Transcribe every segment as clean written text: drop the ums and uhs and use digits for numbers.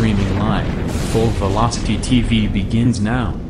streaming live. Full Velocity TV begins now.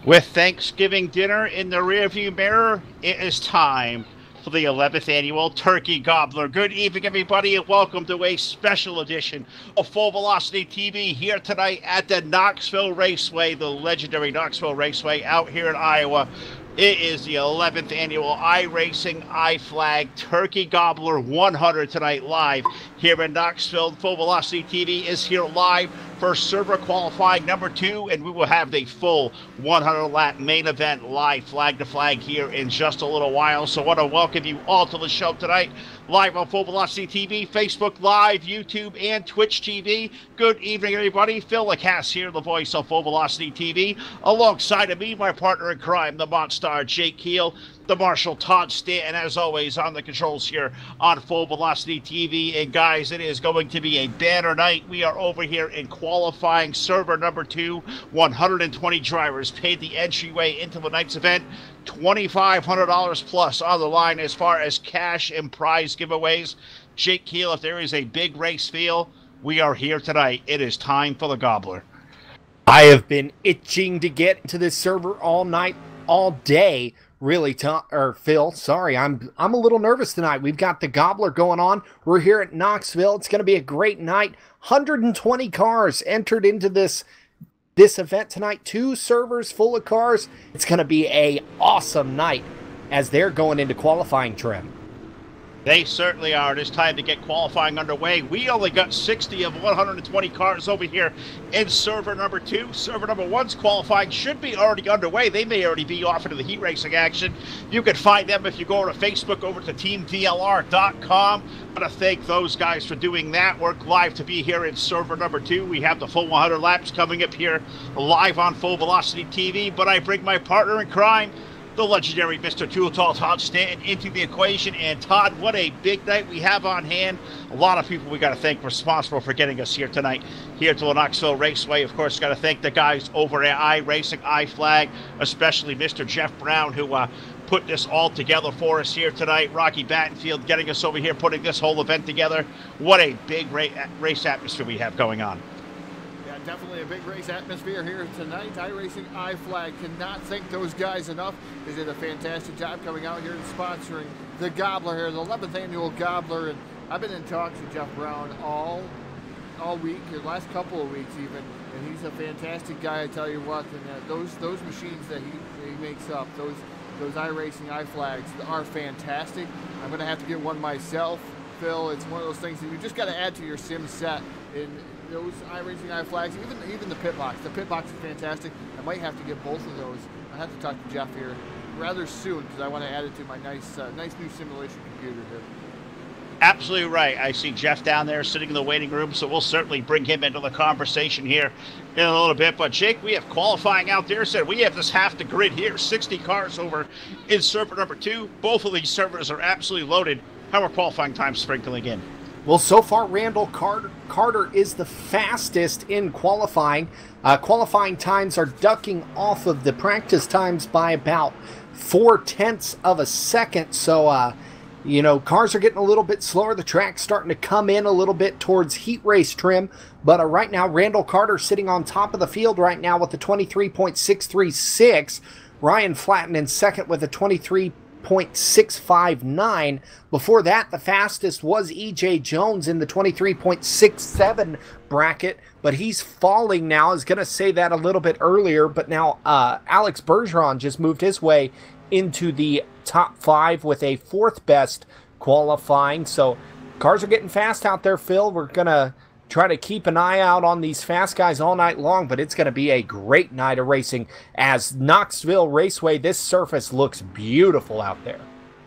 With Thanksgiving dinner in the rearview mirror, it is time for the 11th annual Turkey Gobbler. Good evening, everybody, and welcome to a special edition of Full Velocity TV here tonight at the Knoxville Raceway, the legendary Knoxville Raceway out here in Iowa. It is the 11th annual iRacing IFlag Turkey Gobbler 100 tonight live here in Knoxville. Full Velocity TV is here live for server qualifying number 2, and we will have the full 100-lap main event live flag to flag here in just a little while. So I want to welcome you all to the show tonight, live on Full Velocity TV, Facebook Live, YouTube, and Twitch TV. Good evening, everybody. Phil Lacasse here, the voice of Full Velocity TV. Alongside of me, my partner in crime, the Monster Jake Keel, the Marshal Todd Stanton, as always, on the controls here on Full Velocity TV. And guys, it is going to be a banner night. We are over here in qualifying server number 2. 120 drivers paid the entryway into the night's event. $2,500 plus on the line as far as cash and prize giveaways. Jake Keel, if there is a big race feel, we are here tonight. It is time for the Gobbler. I have been itching to get into this server all night, all day. Really, Phil, sorry, I'm a little nervous tonight. We've got the Gobbler going on. We're here at Knoxville. It's going to be a great night. 120 cars entered into this event tonight. 2 servers full of cars. It's going to be a awesome night as they're going into qualifying trim. They certainly are. It is time to get qualifying underway. We only got 60 of 120 cars over here in server number 2. Server number 1's qualifying should be already underway. They may already be off into the heat racing action. You can find them if you go to Facebook over to teamdlr.com. I want to thank those guys for doing that work live to be here in server number 2. We have the full 100 laps coming up here live on Full Velocity TV, but I bring my partner in crime, the legendary Mr. Tool Tall Todd Stanton, into the equation. And Todd, what a big night we have on hand. A lot of people we got to thank responsible for getting us here tonight, here to the Knoxville Raceway. Of course, got to thank the guys over at iRacing, IFlag, especially Mr. Jeff Brown, who put this all together for us here tonight. Rocky Battenfield getting us over here, putting this whole event together. What a big race atmosphere we have going on. Definitely a big race atmosphere here tonight. iRacing, IFlag, cannot thank those guys enough. They did a fantastic job coming out here and sponsoring the Gobbler here, the 11th annual Gobbler. And I've been in talks with Jeff Brown all week, the last couple of weeks even, and he's a fantastic guy, I tell you what. And those machines that he makes up, those iRacing, IFlags are fantastic. I'm going to have to get one myself, Phil. It's one of those things that you just got to add to your sim set. And those iRacing IFlags, even the pit box. The pit box is fantastic. I might have to get both of those. I have to talk to Jeff here rather soon because I want to add it to my nice new simulation computer here. Absolutely right. I see Jeff down there sitting in the waiting room, so we'll certainly bring him into the conversation here in a little bit. But Jake, we have qualifying out there. Said we have this half the grid here, 60 cars over in server number 2. Both of these servers are absolutely loaded. How are qualifying times sprinkling in? Well, so far, Randall Carter is the fastest in qualifying. Qualifying times are ducking off of the practice times by about 0.4 of a second. So, you know, cars are getting a little bit slower. The track's starting to come in a little bit towards heat race trim. But right now, Randall Carter sitting on top of the field right now with a 23.636. Ryan Flatten in second with a 23 23.659. Before that, the fastest was E.J. Jones in the 23.67 bracket, but he's falling now. I was going to say that a little bit earlier, but now Alex Bergeron just moved his way into the top 5 with a 4th best qualifying. So cars are getting fast out there, Phil. We're going to try to keep an eye out on these fast guys all night long, but it's going to be a great night of racing as Knoxville Raceway, this surface looks beautiful out there.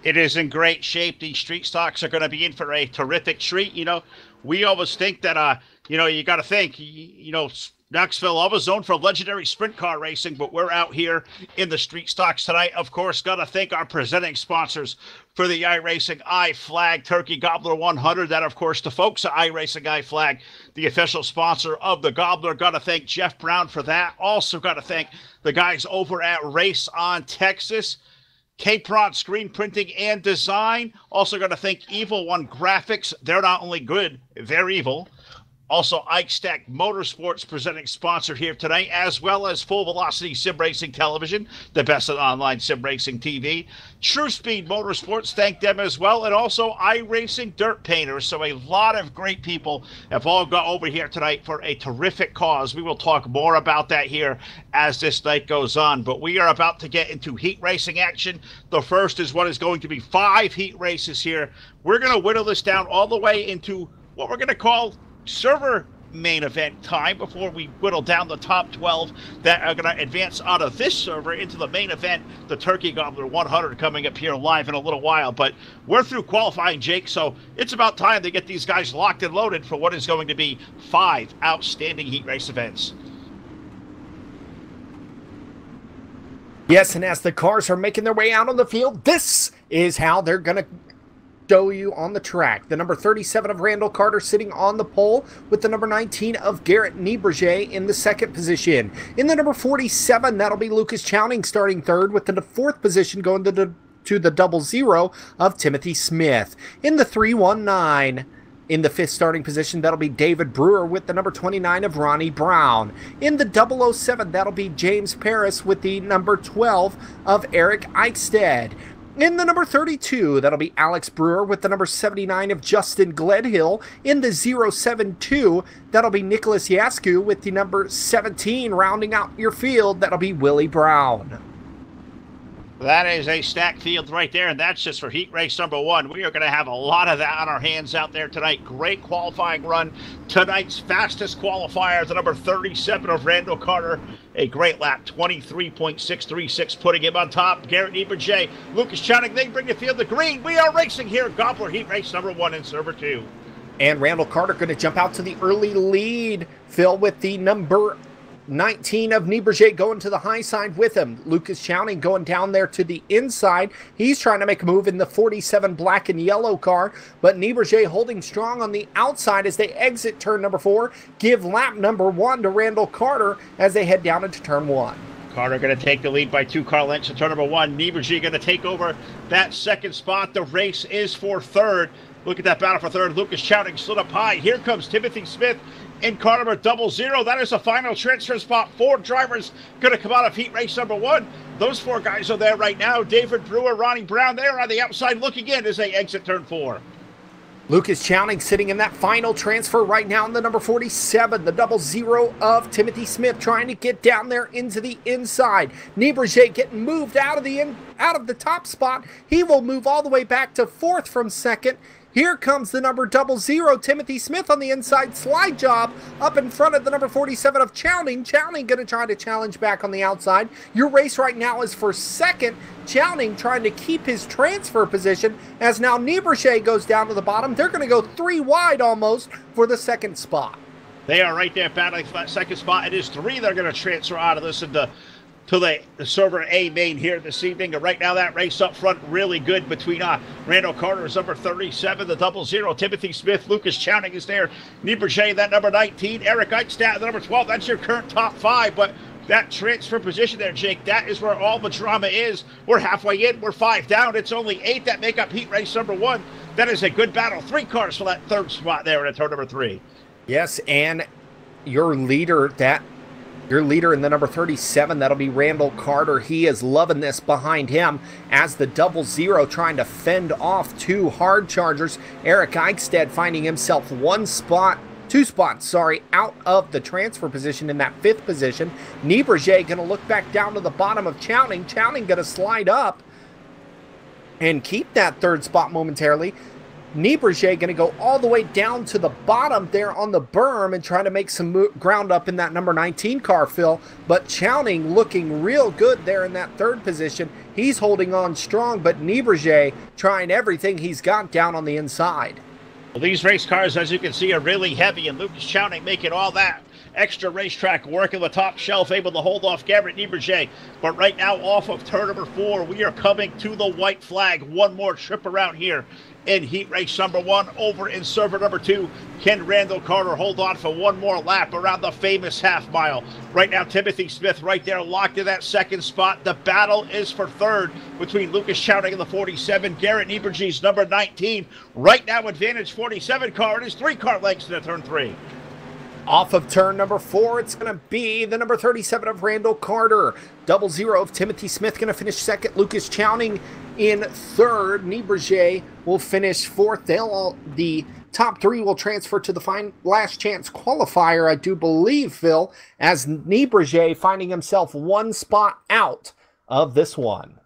It is in great shape. These street stocks are going to be in for a terrific treat. You know, we always think that, you know, you got to think, you know, Knoxville always known for legendary sprint car racing, but we're out here in the street stocks tonight. Of course, got to thank our presenting sponsors for the iRacing IFlag Turkey Gobbler 100. That, of course, the folks at iRacing IFlag, the official sponsor of the Gobbler. Got to thank Jeff Brown for that. Also got to thank the guys over at Race on Texas, Capron Screen Printing and Design. Also got to thank Evil One Graphics. They're not only good, they're evil. Also, Ike Stack Motorsports presenting sponsor here tonight, as well as Full Velocity Sim Racing Television, the best in online sim racing TV. True Speed Motorsports, thank them as well. And also iRacing Dirt Painters. So a lot of great people have all got over here tonight for a terrific cause. We will talk more about that here as this night goes on. But we are about to get into heat racing action. The first is what is going to be 5 heat races here. We're going to whittle this down all the way into what we're going to call server main event time before we whittle down the top 12 that are going to advance out of this server into the main event, the Turkey Gobbler 100, coming up here live in a little while. But we're through qualifying, Jake, so it's about time to get these guys locked and loaded for what is going to be 5 outstanding heat race events. Yes, and as the cars are making their way out on the field, this is how they're going to show you on the track. The number 37 of Randall Carter sitting on the pole with the number 19 of Garrett Nieberger in the 2nd position. In the number 47, that'll be Lucas Chowning starting 3rd with the 4th position going to the 00 of Timothy Smith. In the 319, in the 5th starting position, that'll be David Brewer with the number 29 of Ronnie Brown. In the 007, that'll be James Paris with the number 12 of Eric Eichstead. In the number 32, that'll be Alex Brewer with the number 79 of Justin Gledhill. In the 072, that'll be Nicholas Yasku with the number 17. Rounding out your field, that'll be Willie Brown. That is a stacked field right there, and that's just for heat race number 1. We are going to have a lot of that on our hands out there tonight. Great qualifying run. Tonight's fastest qualifier, the number 37 of Randall Carter. A great lap, 23.636, putting him on top. Garrett Nieberger, Lucas Chowning, they bring the field to green. We are racing here. Gobbler heat race number 1 in server 2. And Randall Carter going to jump out to the early lead. Phil with the number 19 of Nieberger going to the high side with him. Lucas Chowning going down there to the inside. He's trying to make a move in the 47 black and yellow car, but Nieberger holding strong on the outside as they exit turn number 4. Give lap number 1 to Randall Carter as they head down into turn 1. Carter going to take the lead by 2 car lengths in turn number 1. Nieberger going to take over that 2nd spot. The race is for 3rd. Look at that battle for 3rd. Lucas Chowning slid up high. Here comes Timothy Smith in car number 00. That is the final transfer spot. 4 drivers going to come out of heat race number 1. Those 4 guys are there right now. David Brewer, Ronnie Brown, they're on the outside looking in as they exit turn 4. Lucas Chowning sitting in that final transfer right now in the number 47, the 00 of Timothy Smith, trying to get down there into the inside. Nieberger getting moved out of the top spot. He will move all the way back to 4th from 2nd. Here comes the number 00, Timothy Smith on the inside slide job up in front of the number 47 of Chowning. Chowning going to try to challenge back on the outside. Your race right now is for 2nd. Chowning trying to keep his transfer position as now Nieberger goes down to the bottom. They're going to go 3 wide almost for the 2nd spot. They are right there battling for that 2nd spot. It is 3 they're going to transfer out of this into to the server A main here this evening. And right now that race up front really good between Randall Carter's number 37, the 00, Timothy Smith, Lucas Chowning is there, Nieberger, that number 19, Eric Eichstadt, the number 12. That's your current top 5, but that transfer position there, Jake, that is where all the drama is. We're halfway in, we're 5 down. It's only 8 that make up heat race number 1. That is a good battle. 3 cars for that 3rd spot there in turn number 3. Yes, and your leader, that Your leader in the number 37, that'll be Randall Carter. He is loving this behind him as the 00 trying to fend off two hard chargers. Eric Eichstead finding himself two spots, out of the transfer position in that 5th position. Nieberger going to look back down to the bottom of Chowning. Chowning going to slide up and keep that 3rd spot momentarily. Nieberger going to go all the way down to the bottom there on the berm and try to make some ground up in that number 19 car, Phil. But Chowning looking real good there in that 3rd position. He's holding on strong, but Nieberger trying everything he's got down on the inside. Well, these race cars, as you can see, are really heavy, and Lucas Chowning making all that extra racetrack work on the top shelf, able to hold off Garrett Nieberger. But right now, off of turn number 4, we are coming to the white flag. One more trip around here in heat race number 1. Over in server number 2, can Randall Carter hold on for one more lap around the famous half mile? Right now, Timothy Smith right there locked in that 2nd spot. The battle is for 3rd between Lucas Chowning and the 47. Garrett Nieberger's number 19. Right now, advantage 47 car. It is 3 car lengths into turn 3. Off of turn number 4, it's going to be the number 37 of Randall Carter. 00 of Timothy Smith going to finish 2nd. Lucas Chowning in 3rd. Nieberger will finish 4th. The top 3 will transfer to the last chance qualifier, I do believe, Phil, as Nieberger finding himself 1 spot out of this one.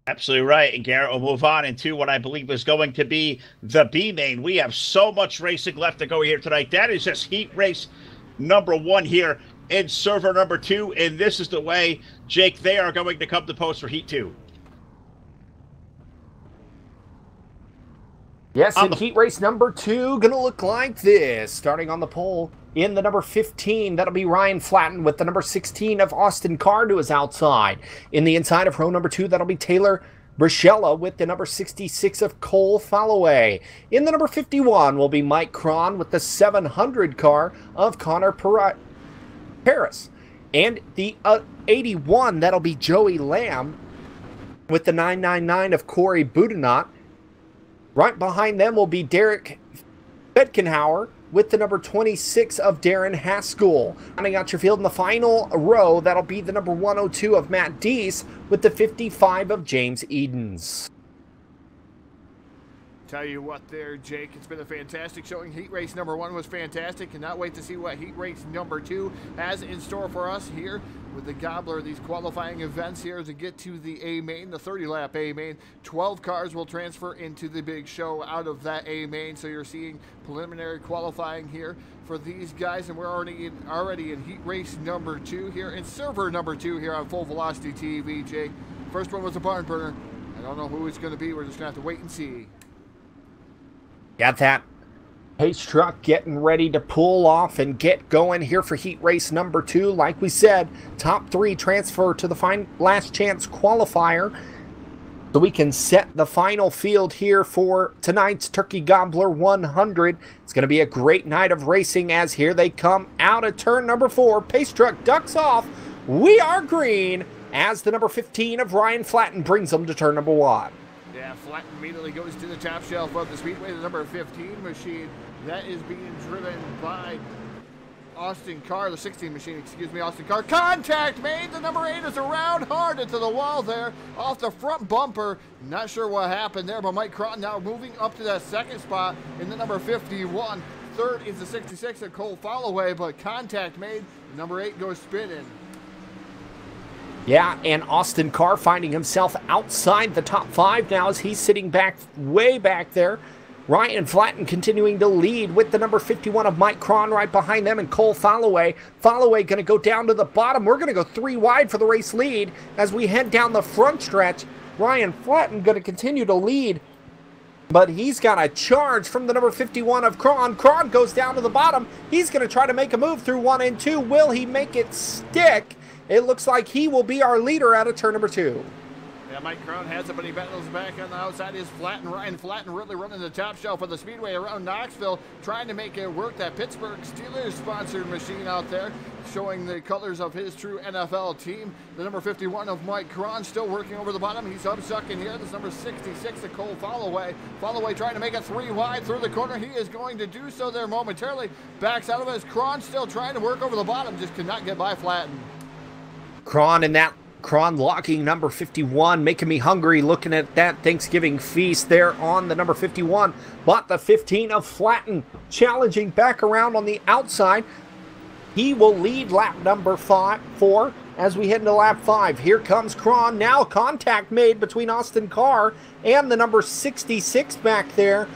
Absolutely right. And Garrett will move on into what I believe is going to be the B main. We have so much racing left to go here tonight. That is just heat race number 1 here in server number 2. And this is the way, Jake, they are going to come to post for heat 2. Yes, and heat race number 2 going to look like this. Starting on the pole in the number 15, that'll be Ryan Flatten with the number 16 of Austin Carr to his outside. In the inside of row number 2, that'll be Taylor Brichella with the number 66 of Cole Falloway. In the number 51 will be Mike Cron with the 700 car of Connor Paris. And the 81, that'll be Joey Lamb with the 999 of Corey Budenot. Right behind them will be Derek Bedkenhauer with the number 26 of Darren Haskell. Rounding out your field in the final row, that'll be the number 102 of Matt Deese with the 55 of James Edens. Tell you what there, Jake, it's been a fantastic showing. Heat race number 1 was fantastic. Cannot wait to see what heat race number 2 has in store for us here with the Gobbler, these qualifying events here to get to the A main, the 30-lap A main. 12 cars will transfer into the big show out of that A main, so you're seeing preliminary qualifying here for these guys, and we're already in heat race number 2 here, in server number 2 here on Full Velocity TV, Jake. First one was a barn burner. I don't know who it's going to be. We're just going to have to wait and see. Got that pace truck getting ready to pull off and get going here for heat race number 2. Like we said, top 3 transfer to the last chance qualifier, so we can set the final field here for tonight's Turkey Gobbler 100. It's going to be a great night of racing as here they come out of turn number 4. Pace truck ducks off. We are green as the number 15 of Ryan Flatten brings them to turn number 1. Yeah, Flatten immediately goes to the top shelf of the Speedway, the number 15 machine. That is being driven by Austin Carr, the 16 machine, excuse me, Austin Carr. Contact made, the number 8 is around hard into the wall there, off the front bumper. Not sure what happened there, but Mike Cron now moving up to that 2nd spot in the number 51. 3rd is the 66 of Cole Falloway, but contact made, number 8 goes spinning. Yeah, and Austin Carr finding himself outside the top 5 now as he's sitting back, way back there. Ryan Flatten continuing to lead with the number 51 of Mike Cron right behind them, and Cole Falloway. Falloway going to go down to the bottom. We're going to go 3 wide for the race lead as we head down the front stretch. Ryan Flatten going to continue to lead, but he's got a charge from the number 51 of Cron. Cron goes down to the bottom. He's going to try to make a move through 1 and 2. Will he make it stick? It looks like he will be our leader out of turn number 2. Yeah, Mike Crown has it, but he battles back on the outside. Is Flatten. Ryan Flatten really running the top shelf of the speedway around Knoxville, trying to make it work. That Pittsburgh Steelers sponsored machine out there, showing the colors of his true NFL team. The number 51 of Mike Cron still working over the bottom. He's up sucking here. This number 66 of Cole Followay. Followay trying to make it 3 wide through the corner. He is going to do so there momentarily. Backs out of it as Cron still trying to work over the bottom. Just could not get by Flatten. Cron and that Cron locking number 51, making me hungry looking at that Thanksgiving feast there on the number 51. But the 15 of Flatten challenging back around on the outside. He will lead lap number 4 as we head into lap 5. Here comes Cron. Now contact made between Austin Carr and the number 66 back there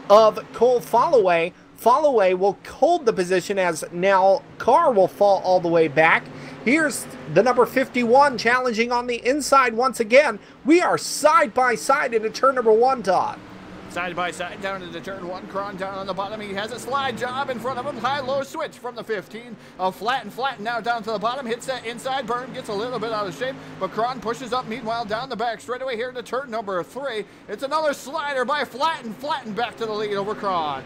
of Cole Followay. Followay will hold the position as now Carr will fall all the way back. Here's the number 51 challenging on the inside once again. We are side by side into turn number 1, Todd. Side by side down into turn 1. Cron down on the bottom. He has a slide job in front of him. High-low switch from the 15 of Flatten. Flatten now down to the bottom. Hits that inside berm. Gets a little bit out of shape. But Cron pushes up meanwhile down the back straightaway here to turn number 3. It's another slider by Flatten. Flatten back to the lead over Cron.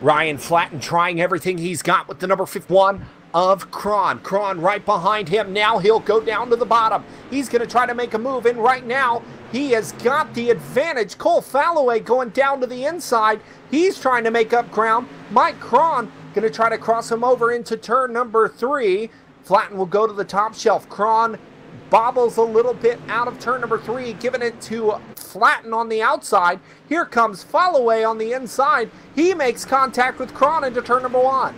Ryan Flatten trying everything he's got with the number 51 of Cron. Cron right behind him. Now he'll go down to the bottom. He's going to try to make a move, and right now he has got the advantage. Cole Followay going down to the inside. He's trying to make up ground. Mike Cron going to try to cross him over into turn number 3. Flatten will go to the top shelf. Cron bobbles a little bit out of turn number 3, giving it to Flatten on the outside. Here comes Followay on the inside. He makes contact with Cron into turn number 1.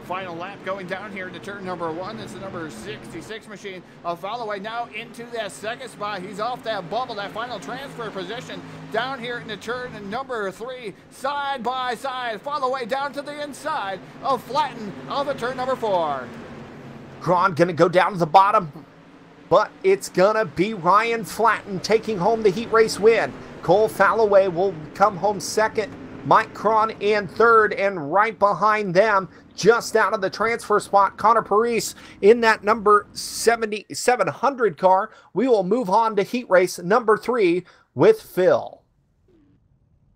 Final lap going down here to turn number 1. It's the number 66 machine of Followay now into that second spot. He's off that bubble, that final transfer position down here into turn number 3. Side by side, Followay down to the inside of Flatten of a turn number 4. Cron going to go down to the bottom, but it's going to be Ryan Flatten taking home the heat race win. Cole Followay will come home second. Mike Cron in third, and right behind them, just out of the transfer spot, Connor Parise in that number 700 car. We will move on to heat race number 3 with Phil.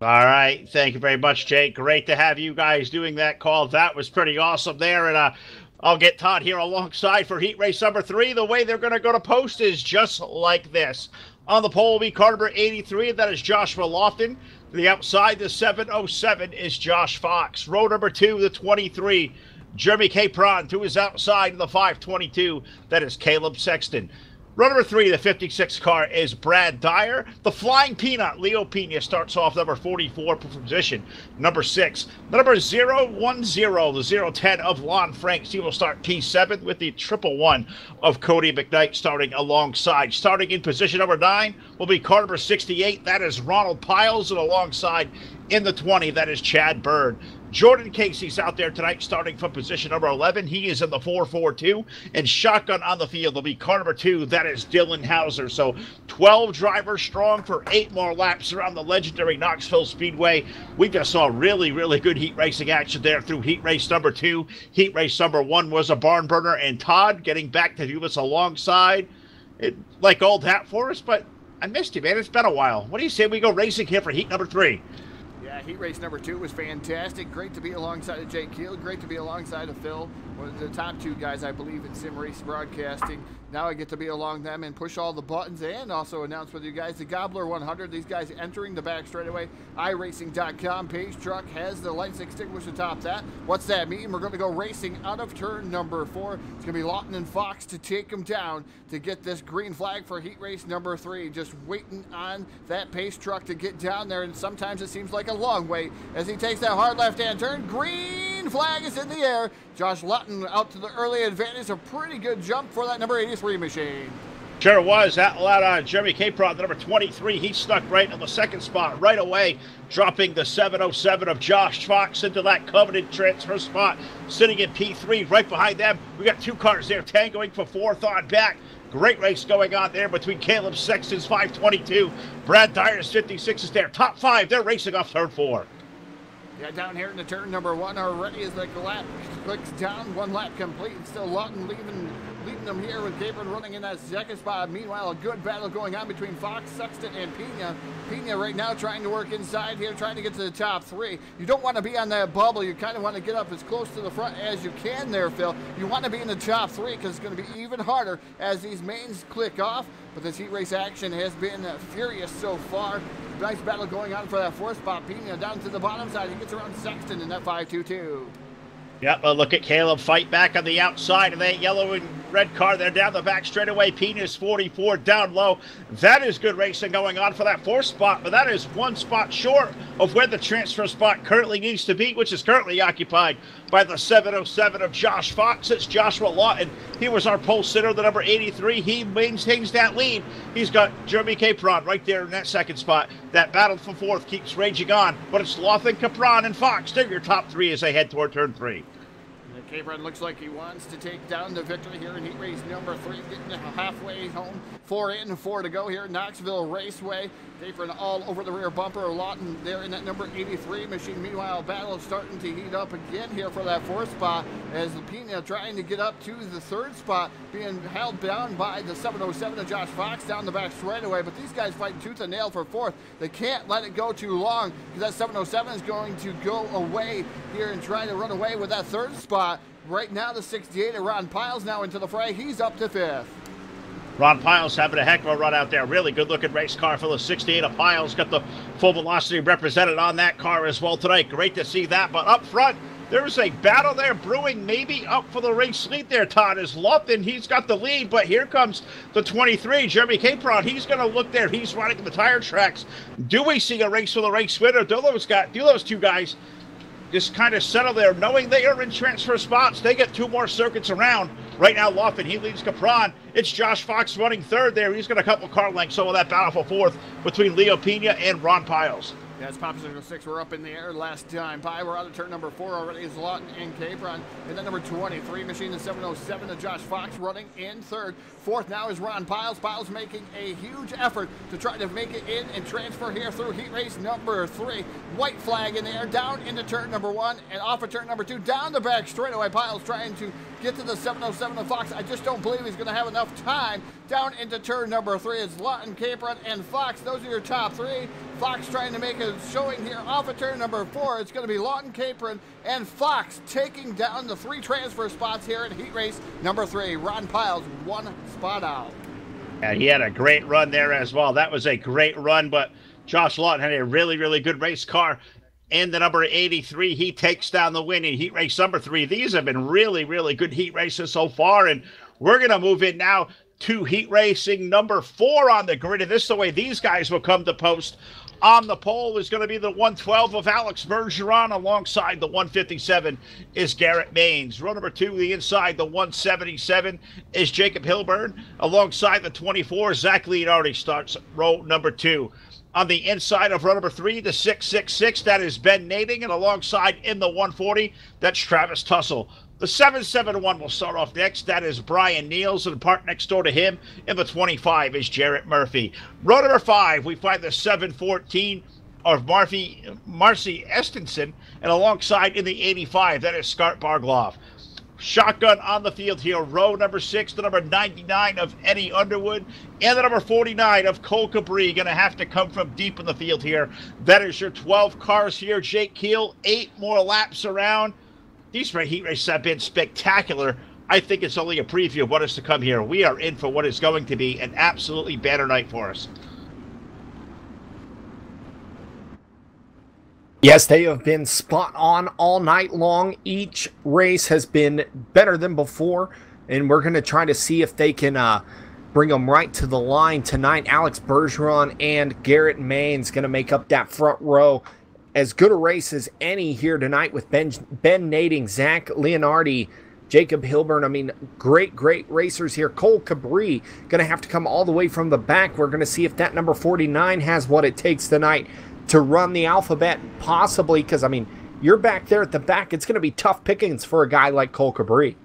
All right. Thank you very much, Jake. Great to have you guys doing that call. That was pretty awesome there. And I'll get Todd here alongside for heat race number 3. The way they're going to go to post is just like this. On the pole will be car number 83. That is Joshua Lofton. To the outside, the 707 is Josh Fox. Row number 2, the 23, Jeremy Capron. To his outside, the 522, that is Caleb Sexton. Row number 3, the 56 car is Brad Dyer. The Flying Peanut, Leo Pena, starts off number 44 position. Number 6, the number 010, the 010 of Lon Franks. He will start P7 with the 111 of Cody McKnight starting alongside. Starting in position number 9 will be car number 68. That is Ronald Piles, and alongside in the 20, that is Chad Bird. Jordan Casey's out there tonight starting from position number 11. He is in the 442. And shotgun on the field will be car number 2. That is Dylan Hauser. So 12 drivers strong for 8 more laps around the legendary Knoxville Speedway. We just saw really, really good heat racing action there through heat race number 2. Heat race number 1 was a barn burner. And Todd getting back to do this alongside. It, like old hat for us, but I missed you, man. It's been a while. What do you say we go racing here for heat number 3? Yeah, heat race number 2 was fantastic. Great to be alongside of Jake Keel. Great to be alongside of Phil. One of the top 2 guys, I believe, in sim race broadcasting. Now I get to be along them and push all the buttons and also announce with you guys the Gobbler 100. These guys entering the back straightaway. IRacing.com. Page truck has the lights extinguished atop that. What's that mean? We're going to go racing out of turn number 4. It's going to be Lawton and Fox to take them down to get this green flag for heat race number 3. Just waiting on that pace truck to get down there, and sometimes it seems like a long wait as he takes that hard left-hand turn. Green flag is in the air. Josh Lawton out to the early advantage. A pretty good jump for that number 83 machine. Sure was. That allowed Jeremy Capron, the number 23. He stuck right in the second spot right away, dropping the 707 of Josh Fox into that coveted transfer spot, sitting in P3. Right behind them, we got 2 cars there tangoing for 4th on back. Great race going on there between Caleb Sexton's 522. Brad Dyer's 56 is there. Top 5, they're racing off turn 4. Yeah, down here in the turn number 1 already as the lap clicks down. 1 lap complete. Still Lawton leaving leading them here with Gabriel running in that second spot. Meanwhile, a good battle going on between Fox, Sexton, and Pena. Pena right now trying to work inside here, trying to get to the top three. You don't want to be on that bubble. You kind of want to get up as close to the front as you can there, Phil. You want to be in the top three because it's going to be even harder as these mains click off. But this heat race action has been furious so far. Nice battle going on for that fourth spot. Pena down to the bottom side. He gets around Sexton in that 5-2-2. Yep, well, look at Caleb fight back on the outside of that yellow and red car there down the back straightaway. Pena's 44 down low. That is good racing going on for that fourth spot, but that is one spot short of where the transfer spot currently needs to be, which is currently occupied by the 707 of Josh Fox. It's Joshua Lawton. He was our pole sitter, the number 83. He maintains that lead. He's got Jeremy Capron right there in that second spot. That battle for fourth keeps raging on, but it's Lawton, Capron, and Fox. They're your top three as they head toward turn 3. Capron looks like he wants to take down the victory here in heat race number 3, getting halfway home. 4 in, 4 to go here at Knoxville Raceway. Capron all over the rear bumper. Lawton there in that number 83 machine. Meanwhile, battle starting to heat up again here for that fourth spot as Pena trying to get up to the third spot, being held down by the 707 of Josh Fox down the back straightaway. But these guys fighting tooth and nail for fourth. They can't let it go too long because that 707 is going to go away here and try to run away with that third spot. Right now, the 68 of Ron Piles now into the fray. He's up to 5th. Ron Piles having a heck of a run out there. Really good-looking race car for the 68 of Piles. Got the full velocity represented on that car as well tonight. Great to see that. But up front, there's a battle there brewing, maybe up for the race lead there, Todd. Is Lawton, he's got the lead, but here comes the 23, Jeremy Capron. He's going to look there. He's running the tire tracks. Do we see a race for the race winner? Do those two guys just kind of settle there, knowing they are in transfer spots? They get 2 more circuits around. Right now, Lawton, he leads Capron. It's Josh Fox running third there. He's got a couple car lengths over that battle for fourth between Leo Pena and Ron Piles. As Pop Signal 6 were up in the air last time by. We're out of turn number 4 already. Is Lawton and Capron. And then number 23 machine, the 707 of Josh Fox running in third. Fourth now is Ron Piles. Piles making a huge effort to try to make it in and transfer here through heat race number 3. White flag in the air, down into turn number 1 and off of turn number 2. Down the back straightaway. Piles trying to get to the 707 of Fox. I just don't believe he's going to have enough time. Down into turn number 3 is Lawton, Capron, and Fox. Those are your top 3. Fox trying to make a showing here off of turn number 4. It's going to be Lawton, Capron, and Fox taking down the 3 transfer spots here at heat race number 3. Ron Piles 1 spot out. And he had a great run there as well. That was a great run, but Josh Lawton had a really good race car. And the number 83, he takes down the win in heat race number 3. These have been really good heat races so far, and we're going to move in now to heat racing number 4 on the grid. And this is the way these guys will come to post. On the pole is going to be the 112 of Alex Bergeron. Alongside the 157 is Garrett Maines. Row number 2, the inside, the 177 is Jacob Hilburn. Alongside the 24, Zach Leonardi starts row number 2. On the inside of row number 3, the 666, that is Ben Nading. And alongside in the 140, that's Travis Tussle. The 771 will start off next. That is Brian Niels, and parked next door to him in the 25 is Jarrett Murphy. Row number 5, we find the 714 of Marcy Estenson, and alongside in the 85, that is Scott Bargloff. Shotgun on the field here. Row number 6, the number 99 of Eddie Underwood, and the number 49 of Cole Cabri. Going to have to come from deep in the field here. That is your 12 cars here. Jake Keel, 8 more laps around. These heat races have been spectacular. I think it's only a preview of what is to come here. We are in for what is going to be an absolutely banner night for us. Yes, they have been spot on all night long. Each race has been better than before, and we're going to try to see if they can bring them right to the line tonight. Alex Bergeron and Garrett Maines going to make up that front row. As good a race as any here tonight with Ben Nading, Zach Leonardi, Jacob Hilburn. I mean, great racers here. Cole Cabri going to have to come all the way from the back. We're going to see if that number 49 has what it takes tonight to run the alphabet, possibly, because, I mean, you're back there at the back. It's going to be tough pickings for a guy like Cole Cabri.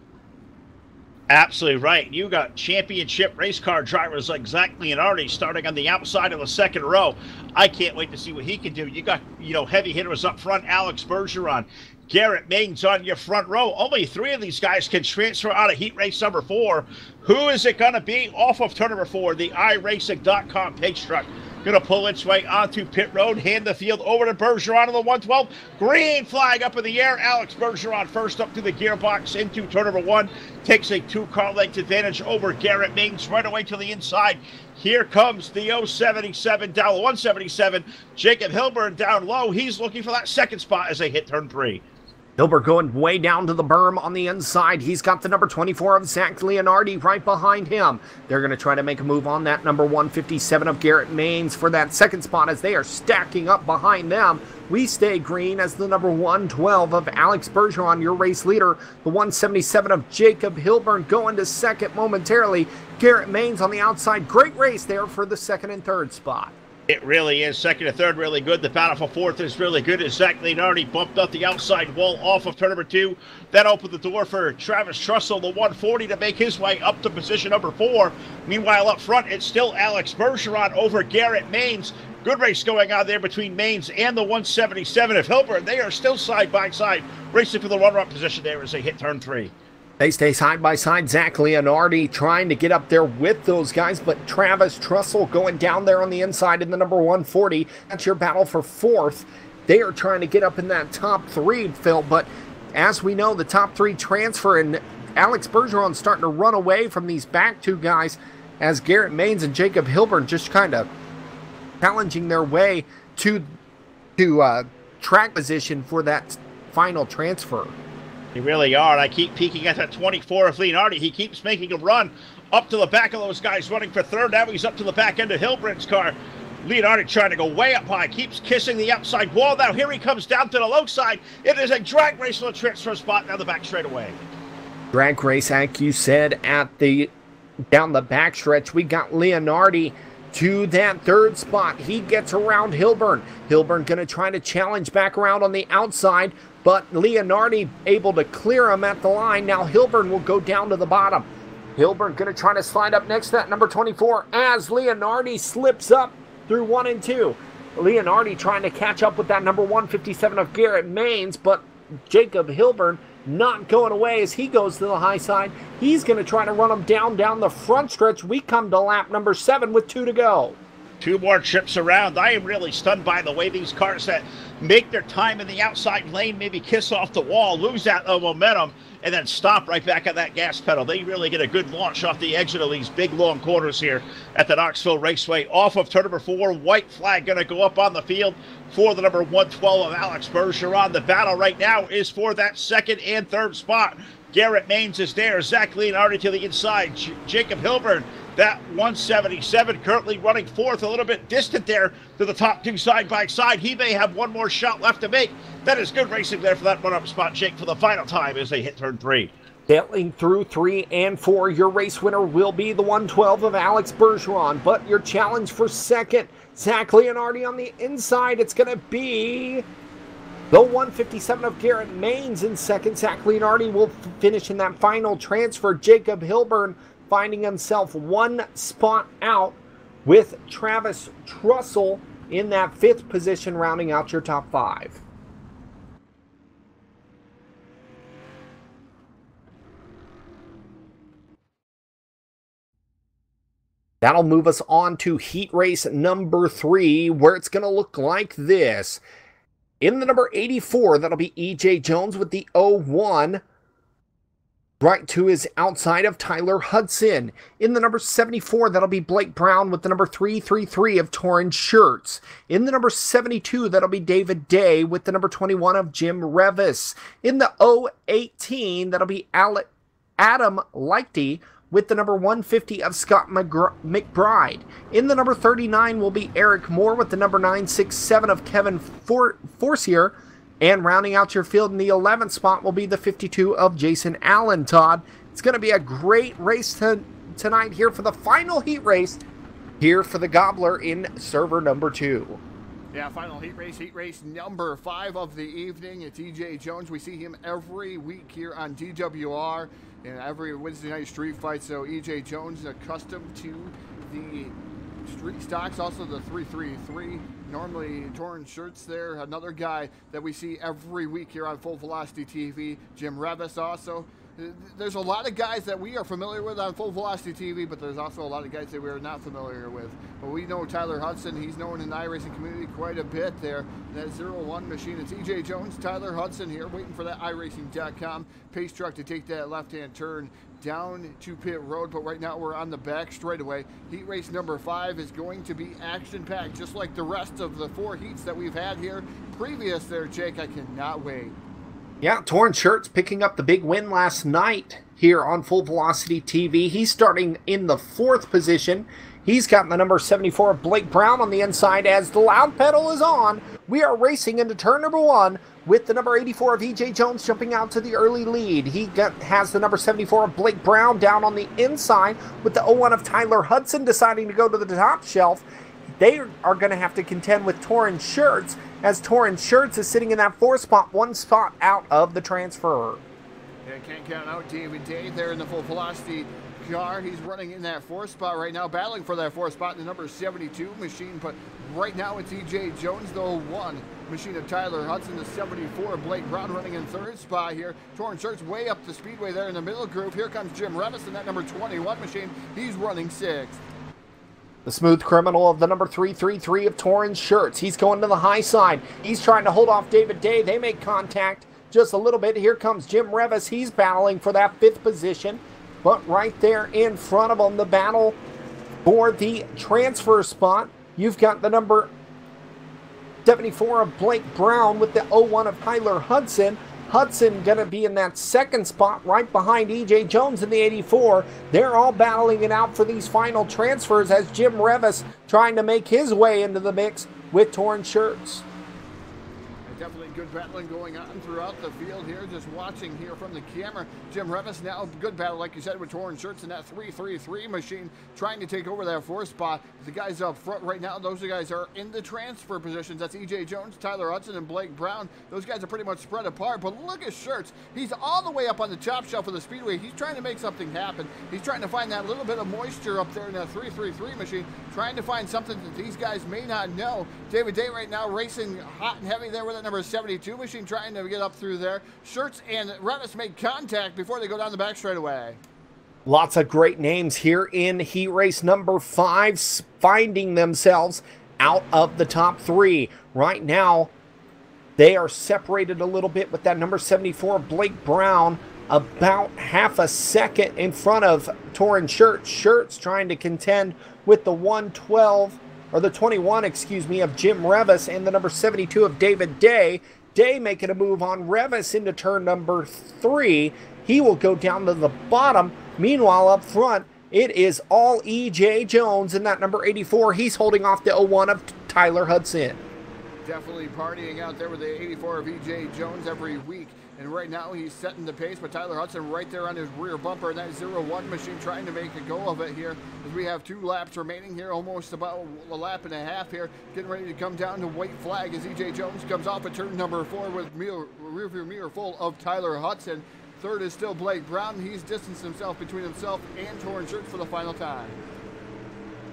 Absolutely right. You got championship race car drivers like Zach Leonardi starting on the outside of the second row. I can't wait to see what he can do. You got, heavy hitters up front. Alex Bergeron, Garrett Maines on your front row. Only 3 of these guys can transfer out of heat race number 4. Who is it going to be? Off of turn number 4, the iRacing.com pace truck. Going to pull its way onto pit road, hand the field over to Bergeron on the 112. Green flag up in the air. Alex Bergeron first up to the gearbox into turn number 1. Takes a 2-car length advantage over Garrett Maines right away to the inside. Here comes the 077 down 177. Jacob Hilburn down low. He's looking for that second spot as they hit turn 3. Hilbert going way down to the berm on the inside. He's got the number 24 of Zach Leonardi right behind him. They're going to try to make a move on that number 157 of Garrett Maines for that second spot as they are stacking up behind them. We stay green as the number 112 of Alex Bergeron, your race leader. The 177 of Jacob Hilburn going to second momentarily. Garrett Maines on the outside. Great race there for the second and third spot. It really is. Second and third really good. The battle for fourth is really good as Zach Leonardi bumped up the outside wall off of turn number 2. That opened the door for Travis Trussell, the 140, to make his way up to position number 4. Meanwhile, up front, it's still Alex Bergeron over Garrett Maines. Good race going on there between Maines and the 177 of Hilburn. They are still side by side, racing for the runner-up position there as they hit turn 3. They stay side by side. Zach Leonardi trying to get up there with those guys, but Travis Trussell going down there on the inside in the number 140. That's your battle for fourth. They are trying to get up in that top 3, Phil, but as we know, the top 3 transfer, and Alex Bergeron starting to run away from these back 2 guys as Garrett Maines and Jacob Hilburn just kind of challenging their way to track position for that final transfer. They really are, and I keep peeking at that 24 of Leonardi. He keeps making a run up to the back of those guys running for third. Now he's up to the back end of Hilburn's car. Leonardi trying to go way up high, keeps kissing the outside wall. Now here he comes down to the low side. It is a drag race on the transfer spot down the back straightaway. Drag race, like you said, at the down the back stretch. We got Leonardi to that third spot. He gets around Hilburn. Hilburn going to try to challenge back around on the outside, but Leonardi able to clear him at the line. Now Hilburn will go down to the bottom. Hilburn going to try to slide up next to that number 24 as Leonardi slips up through 1 and 2. Leonardi trying to catch up with that number 157 of Garrett Maines, but Jacob Hilburn not going away as he goes to the high side. He's going to try to run him down the front stretch. We come to lap number 7 with 2 to go. 2 more trips around. I am really stunned by the way these cars that make their time in the outside lane maybe kiss off the wall, lose that momentum, and then stop right back at that gas pedal. They really get a good launch off the exit of these big long corners here at the Knoxville Raceway. Off of turn number 4, white flag going to go up on the field for the number 112 of Alex Bergeron. The battle right now is for that second and third spot. Garrett Maines is there. Zach Leonardi to the inside. Jacob Hilburn, that 177, currently running fourth, a little bit distant there to the top 2 side by side. He may have one more shot left to make. That is good racing there for that run-up spot, Jake, for the final time as they hit turn 3. Sailing through 3 and 4, your race winner will be the 112 of Alex Bergeron, but your challenge for second, Zach Leonardi on the inside. It's going to be the 157 of Garrett Maines in second. Zach Leonardi will finish in that final transfer. Jacob Hilburn finding himself 1 spot out with Travis Trussell in that 5th position, rounding out your top 5. That'll move us on to heat race number 3, where it's going to look like this. In the number 84, that'll be E.J. Jones with the 01. Right to his outside of Tyler Hudson. In the number 74, that'll be Blake Brown with the number 333 of Torrin Schurz. In the number 72, that'll be David Day with the number 21 of Jim Revis. In the 018, that'll be Adam Lichty with the number 150 of Scott McBride. In the number 39 will be Eric Moore with the number 967 of Kevin Forcier. And rounding out your field in the 11th spot will be the 52 of Jason Allen, Todd. It's going to be a great race tonight here for the final heat race here for the Gobbler in server number 2. Yeah, final heat race number 5 of the evening. It's E.J. Jones. We see him every week here on DWR and every Wednesday night street fight. So E.J. Jones accustomed to the street stocks, also the 333. Normally torn shirts there. Another guy that we see every week here on Full Velocity TV, Jim Revis also. There's a lot of guys that we are familiar with on Full Velocity TV, but there's also a lot of guys that we are not familiar with. But we know Tyler Hudson. He's known in the iRacing community quite a bit there. That 01 machine. It's EJ Jones, Tyler Hudson here, waiting for that iRacing.com pace truck to take that left-hand turn down to pit road. But right now we're on the back straightaway. Heat race number 5 is going to be action-packed, just like the rest of the 4 heats that we've had here previous there, Jake. I cannot wait. Yeah, Torn Shirts picking up the big win last night here on Full Velocity TV. He's starting in the 4th position. He's got the number 74 of Blake Brown on the inside as the loud pedal is on. We are racing into turn number 1 with the number 84 of EJ Jones jumping out to the early lead. He has the number 74 of Blake Brown down on the inside with the 01 of Tyler Hudson deciding to go to the top shelf. They are going to have to contend with Torn Shirts, as Torn Shirts is sitting in that 4th spot, 1 spot out of the transfer. Yeah, can't count out David Day there in the Full Velocity car. He's running in that 4th spot right now, battling for that 4th spot in the number 72 machine. But right now it's EJ Jones, the 01 machine of Tyler Hudson, the 74 Blake Brown running in 3rd spot here. Torn Shirts way up the speedway there in the middle groove. Here comes Jim Revis in that number 21 machine. He's running 6th. The smooth criminal of the number 333 of Torn Shirts. He's going to the high side. He's trying to hold off David Day. They make contact just a little bit. Here comes Jim Revis. He's battling for that 5th position. But right there in front of him, the battle for the transfer spot. You've got the number 74 of Blake Brown with the 01 of Tyler Hudson. Hudson going to be in that 2nd spot right behind EJ Jones in the 84. They're all battling it out for these final transfers as Jim Revis trying to make his way into the mix with Torn Shirts. Definitely good battling going on throughout the field here. Just watching here from the camera. Jim Revis now, good battle, like you said, with Torn Shirts in that 333 machine, trying to take over that 4th spot. The guys up front right now, those guys are in the transfer positions. That's EJ Jones, Tyler Hudson, and Blake Brown. Those guys are pretty much spread apart, but look at Shirts. He's all the way up on the top shelf of the speedway. He's trying to make something happen. He's trying to find that little bit of moisture up there in that 333 machine, trying to find something that these guys may not know. David Day right now racing hot and heavy there with that number 72 machine, trying to get up through there. Shirts and Revis make contact before they go down the back straightaway. Lots of great names here in heat race number 5, finding themselves out of the top 3. Right now, they are separated a little bit with that number 74, Blake Brown, about half a second in front of Torn Shirts. Shirts trying to contend with the 112, or the 21, excuse me, of Jim Revis and the number 72 of David Day. Day making a move on Revis into turn number 3. He will go down to the bottom. Meanwhile, up front, it is all EJ Jones in that number 84. He's holding off the 01 of Tyler Hudson. Definitely partying out there with the 84 of EJ Jones every week. And right now he's setting the pace, but Tyler Hudson right there on his rear bumper, and that 01 machine trying to make a go of it here as we have 2 laps remaining here, almost about a lap and a half here, getting ready to come down to white flag as EJ Jones comes off at turn number 4 with rearview mirror full of Tyler Hudson. 3rd is still Blake Brown. He's distanced himself between himself and Torn Shirts for the final time.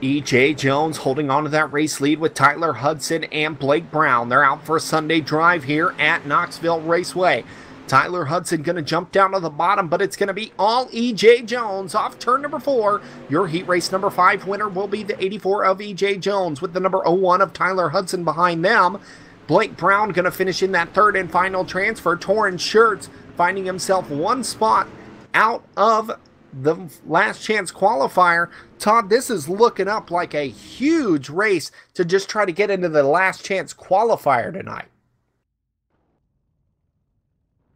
EJ Jones holding on to that race lead with Tyler Hudson and Blake Brown. They're out for a Sunday drive here at Knoxville Raceway. Tyler Hudson going to jump down to the bottom, but it's going to be all EJ Jones off turn number 4. Your heat race number 5 winner will be the 84 of EJ Jones with the number 01 of Tyler Hudson behind them. Blake Brown going to finish in that 3rd and final transfer. Torn Shirts finding himself 1 spot out of the last chance qualifier. Todd, this is looking up like a huge race to just try to get into the last chance qualifier tonight.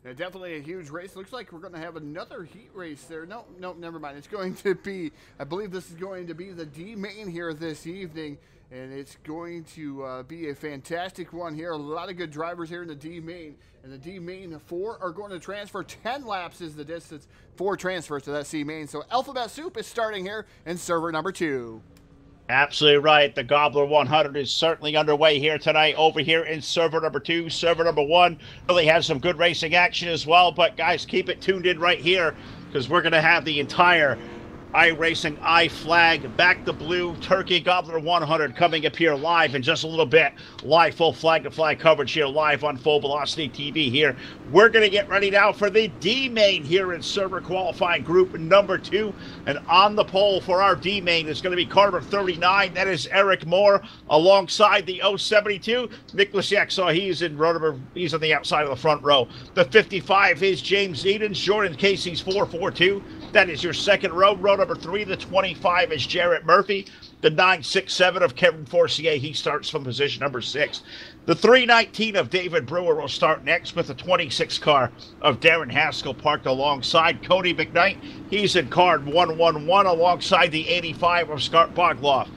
Yeah, definitely a huge race. Looks like we're going to have another heat race there. No, never mind. It's going to be, I believe this is going to be the D main here this evening, and it's going to be a fantastic one here. A lot of good drivers here in the D main, and the D main 4 are going to transfer. 10 laps is the distance. 4 transfers to that C main. So Alphabet Soup is starting here in server number 2. Absolutely right. The Gobbler 100 is certainly underway here tonight over here in server number 2. Server number 1 really has some good racing action as well. But guys, keep it tuned in right here because we're going to have the entire iRacing, IFlag, Back the Blue, Turkey Gobbler 100 coming up here live in just a little bit. Live full flag-to-flag coverage here live on Full Velocity TV here. We're going to get ready now for the D-Main here in server qualifying group number 2. And on the pole for our D-Main is going to be car number 39. That is Eric Moore alongside the 072. Nicholas Yaxaw, he's on the outside of the front row. The 55 is James Edens. Jordan Casey's 442. That is your second row. Row number 3, the 25 is Jarrett Murphy. The 967 of Kevin Forcier, he starts from position number 6. The 319 of David Brewer will start next with the 26 car of Darren Haskell parked alongside Cody McKnight. He's in car 111 alongside the 85 of Scott Bogloff.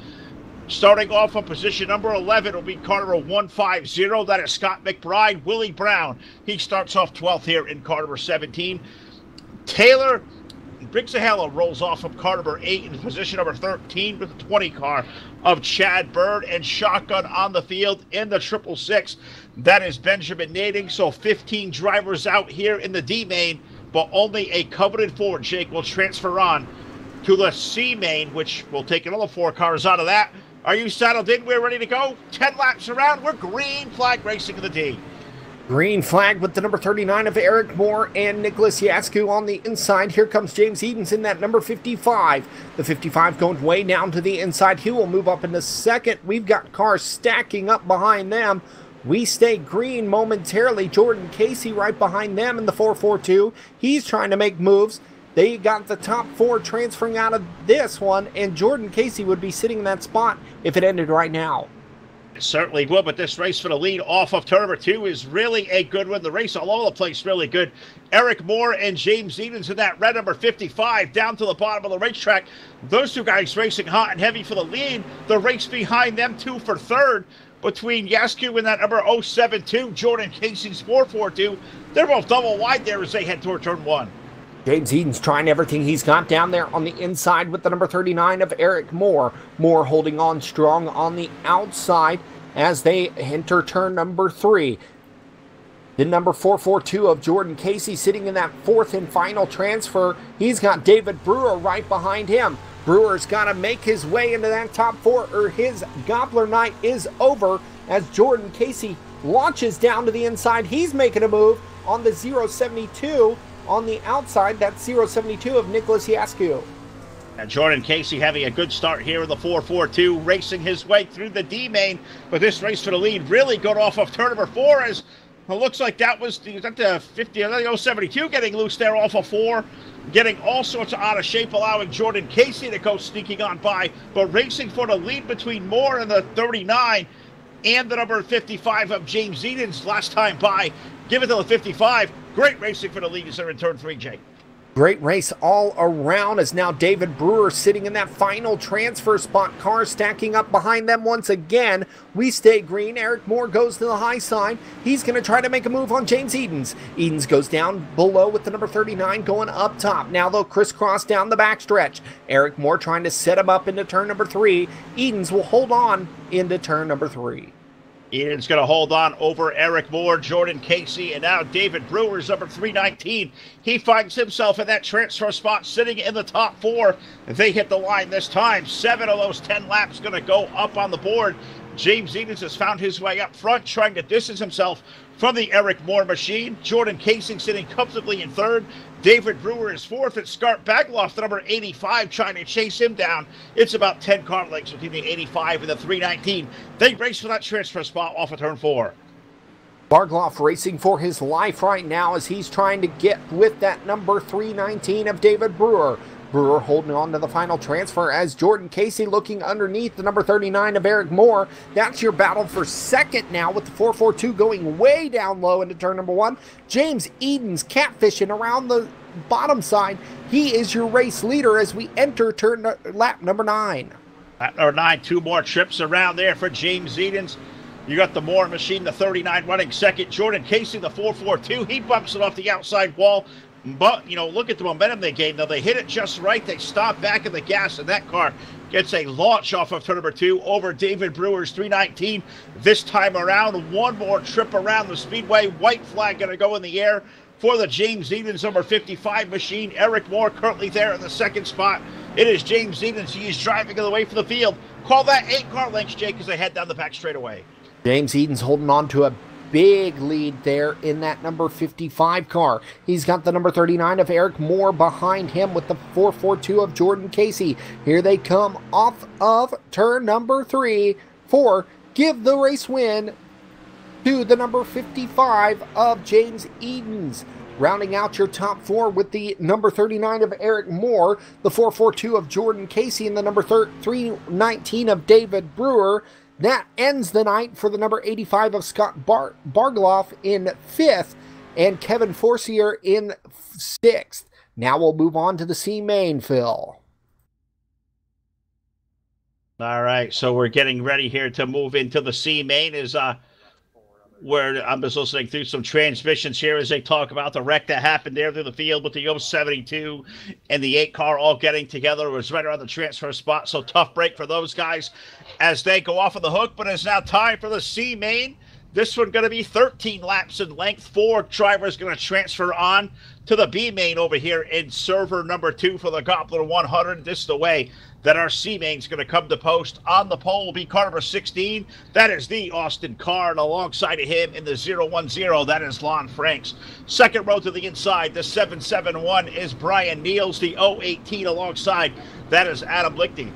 Starting off on position number 11 will be car number 150. That is Scott McBride. Willie Brown, he starts off 12th here in car number 17. Taylor Briggsahella rolls off from car number 8 in position number 13 with the 20 car of Chad Bird, and shotgun on the field in the 666. That is Benjamin Nading. So 15 drivers out here in the D main, but only a coveted Ford, Jake, will transfer on to the C main, which will take another 4 cars out of that. Are you saddled in? We're ready to go. 10 laps around. We're green flag racing in the D. Green flag with the number 39 of Eric Moore and Nicholas Yasku on the inside. Here comes James Edens in that number 55. The 55 going way down to the inside. He will move up into second. We've got cars stacking up behind them. We stay green momentarily. Jordan Casey right behind them in the 442. He's trying to make moves. They got the top 4 transferring out of this one, and Jordan Casey would be sitting in that spot if it ended right now. It certainly would, but this race for the lead off of turn number 2 is really a good one. The race all over the place, really good. Eric Moore and James Edens in that red number 55 down to the bottom of the racetrack. Those 2 guys racing hot and heavy for the lead. The race behind them 2 for third between Yasku and that number 072, Jordan Casey's 442. They're both double wide there as they head toward turn 1. James Edens trying everything he's got down there on the inside with the number 39 of Eric Moore. Moore holding on strong on the outside as they enter turn number 3. The number 442 of Jordan Casey sitting in that 4th and final transfer. He's got David Brewer right behind him. Brewer's got to make his way into that top 4 or his Gobbler night is over as Jordan Casey launches down to the inside. He's making a move on the 072. On the outside, that's 072 of Nicholas Yasku. And Jordan Casey having a good start here in the 442, racing his way through the D main. But this race for the lead really good off of turn number 4 as it looks like that was the 072 getting loose there off of 4. Getting all sorts of out of shape, allowing Jordan Casey to go sneaking on by. But racing for the lead between Moore and the 39 and the number 55 of James Edens last time by. Give it to the 55. Great racing for the lead as they're in turn 3, Jake. Great race all around as now David Brewer sitting in that final transfer spot. Cars stacking up behind them once again. We stay green. Eric Moore goes to the high side. He's going to try to make a move on James Edens. Edens goes down below with the number 39 going up top. Now they'll crisscross down the backstretch. Eric Moore trying to set him up into turn number 3. Edens will hold on into turn number 3. Edens going to hold on over Eric Moore, Jordan Casey, and now David Brewer's number 319. He finds himself in that transfer spot sitting in the top 4. They hit the line this time. 7 of those 10 laps going to go up on the board. James Edens has found his way up front, trying to distance himself from the Eric Moore machine. Jordan Casey sitting comfortably in 3rd. David Brewer is 4th, and Scott Bagloff, the number 85, trying to chase him down. It's about 10 car lengths between the 85 and the 319. They race for that transfer spot off of turn 4. Bargloff racing for his life right now as he's trying to get with that number 319 of David Brewer. Brewer holding on to the final transfer as Jordan Casey looking underneath the number 39 of Eric Moore. That's your battle for second now with the 442 going way down low into turn number 1. James Edens catfishing around the bottom side. He is your race leader as we enter lap number 9. Lap number 9, 2 more trips around there for James Edens. You got the Moore machine, the 39 running second. Jordan Casey, the 442. He bumps it off the outside wall. But, you know, look at the momentum they gave. Now, they hit it just right. They stop back in the gas, and that car gets a launch off of turn number 2 over David Brewer's 319. This time around, 1 more trip around the speedway. White flag going to go in the air for the James Edens number 55 machine. Eric Moore currently there in the 2nd spot. It is James Edens. He is driving it away from the field. Call that 8-car lengths, Jake, as they head down the back straightaway. James Edens holding on to a big lead there in that number 55 car. He's got the number 39 of Eric Moore behind him with the 442 of Jordan Casey. Here they come off of turn number 3 for give the race win to the number 55 of James Edens. Rounding out your top 4 with the number 39 of Eric Moore, the 442 of Jordan Casey, and the number 319 of David Brewer. That ends the night for the number 85 of Scott Bargloff in 5th and Kevin Forcier in 6th. Now we'll move on to the C main, Phil. All right, so we're getting ready here to move into the C main as where I'm just listening through some transmissions here as they talk about the wreck that happened there through the field with the 072 and the 8-car all getting together. It was right around the transfer spot, so tough break for those guys as they go off of the hook. But it's now time for the C main. This one going to be 13 laps in length. 4 drivers going to transfer on to the B main over here in server number 2 for the Gobbler 100. This is the way that our C main's going to come to post. On the pole will be car number 16. That is the Austin Carr, and alongside of him in the 010, that is Lon Franks. Second row to the inside, the 771 is Brian Niels. The 018 alongside, that is Adam Lichty.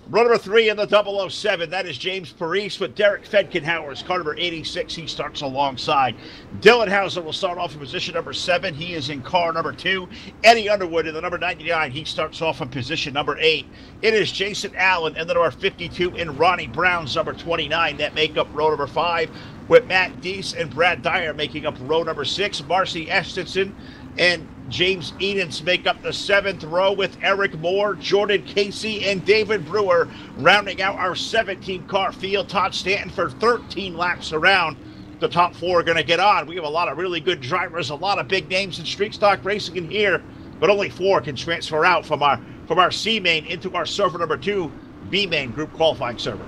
Row number 3 in the 007, that is James Parise with Derek Fedkenhauer's car number 86. He starts alongside. Dylan Hauser will start off in position number 7. He is in car number 2. Eddie Underwood in the number 99. He starts off in position number 8. It is Jason Allen in the number 52 and Ronnie Brown's number 29 that make up row number 5, with Matt Deese and Brad Dyer making up row number 6. Marcy Estenson and James Edens make up the 7th row, with Eric Moore, Jordan Casey, and David Brewer rounding out our 17-car field. Todd Stanton for 13 laps around. The top 4 are going to get on. We have a lot of really good drivers, a lot of big names in street stock racing in here, but only 4 can transfer out from our C main into our server number 2 B main group qualifying server.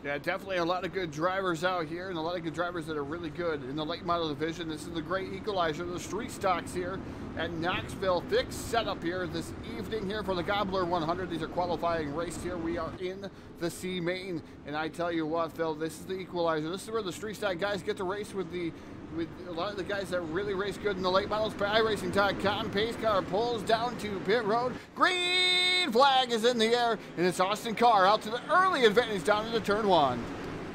Yeah, definitely a lot of good drivers out here, and a lot of good drivers that are really good in the late model division. This is the great equalizer, the street stocks here at Knoxville. Fixed setup here this evening here for the Gobbler 100. These are qualifying race here. We are in the C main, and I tell you what, Phil, this is the equalizer. This is where the street stock guys get to race with a lot of the guys that really race good in the late models. iRacing.com. Pace car pulls down to pit road. Green flag is in the air, and it's Austin Carr out to the early advantage down into turn 1.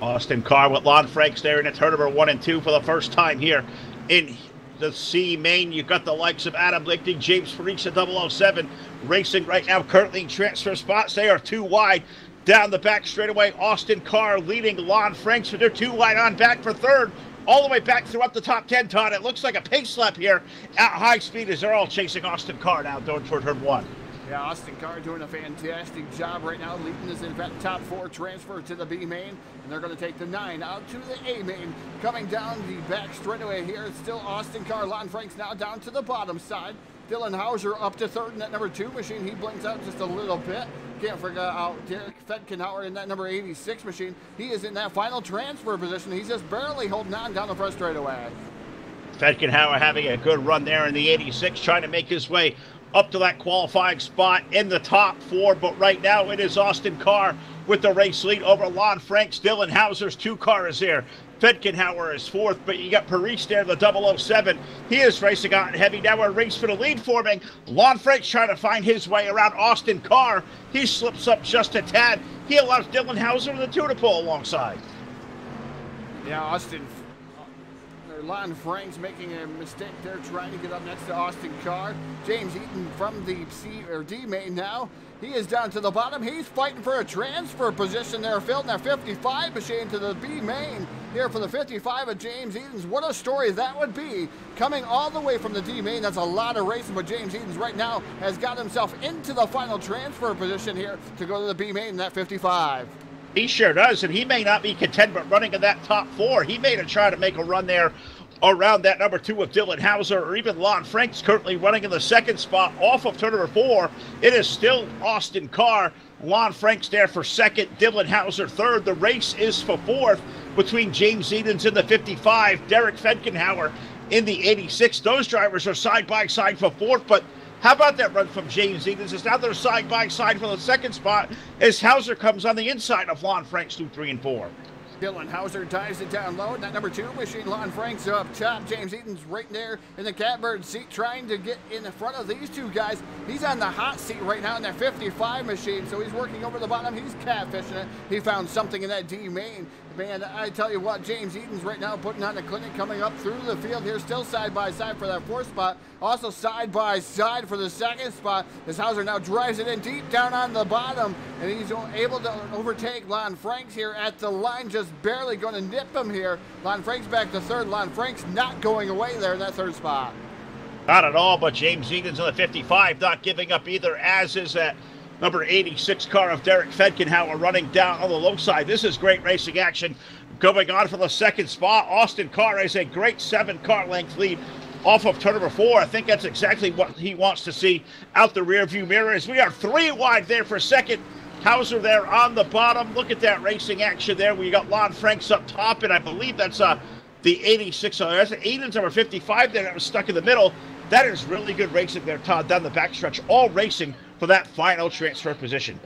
Austin Carr with Lon Franks there in turn number 1 and 2 for the first time here in the C main. You've got the likes of Adam Lichty, James Parise at 007 racing right now, currently in transfer spots. They are 2 wide down the back straightaway. Austin Carr leading Lon Franks, but they're 2 wide on back for 3rd. All the way back throughout the top 10, Todd. It looks like a pace lap here at high speed as they're all chasing Austin Carr now going toward turn 1. Yeah, Austin Carr doing a fantastic job right now, leading us in that top 4 transfer to the B main, and they're going to take the 9 out to the A main. Coming down the back straightaway here, it's still Austin Carr. Lon Franks now down to the bottom side. Dylan Hauser up to 3rd in that number 2 machine. He blinks out just a little bit. Can't forget out Derek Fedkenhauer in that number 86 machine. He is in that final transfer position. He's just barely holding on down the front straightaway. Fedkenhauer having a good run there in the 86, trying to make his way up to that qualifying spot in the top 4. But right now it is Austin Carr with the race lead over Lon Franks. Dylan Hauser's 2 cars here. Fedkenhauer is 4th, but you got Parise there, the 007. He is racing out in heavy. Now a race for the lead forming. Lon Franks trying to find his way around Austin Carr. He slips up just a tad. He allows Dylan Hauser the 2 to pull alongside. Yeah, Lon Franks making a mistake there, trying to get up next to Austin Carr. James Eaton from the C or D main now. He is down to the bottom. He's fighting for a transfer position there, Phil, in that 55 machine to the B main here for the 55 of James Edens. What a story that would be, coming all the way from the D main. That's a lot of racing, but James Edens right now has got himself into the final transfer position here to go to the B main in that 55. He sure does, and he may not be content but running in that top 4. He may try to make a run there around that number 2 of Dylan Hauser, or even Lon Franks currently running in the 2nd spot off of turn number 4. It is still Austin Carr. Lon Franks there for 2nd, Dylan Hauser 3rd. The race is for 4th between James Edens in the 55, Derek Fedkenhauer in the 86. Those drivers are side by side for 4th, but How about that run from James Edens? It's now they're side by side for the second spot as Hauser comes on the inside of Lon Franks 2, 3, and 4. Dylan Hauser dives it down low. That number 2 machine, Lon Franks up top. James Edens right there in the catbird seat trying to get in front of these two guys. He's on the hot seat right now in that 55 machine, so he's working over the bottom. He's catfishing it. He found something in that D main. Man, I tell you what, James Edens right now putting on the clinic, coming up through the field here, still side by side for that 4th spot. Also side by side for the 2nd spot. As Hauser now drives it in deep down on the bottom, and he's able to overtake Lon Franks here at the line, just barely going to nip him here. Lon Franks back to 3rd. Lon Franks not going away there in that 3rd spot. Not at all, but James Edens on the 55 not giving up either, as is that number 86 car of Derek Fedkenhauer running down on the low side. This is great racing action going on for the 2nd spot. Austin Carr has a great 7-car length lead off of turn number 4. I think that's exactly what he wants to see out the rear view mirror, as we are 3 wide there for 2nd. Hauser there on the bottom. Look at that racing action there. We got Lon Franks up top, and I believe that's the 86. That's Edens number 55 there that was stuck in the middle. That is really good racing there, Todd, down the backstretch. All racing for that final transfer position.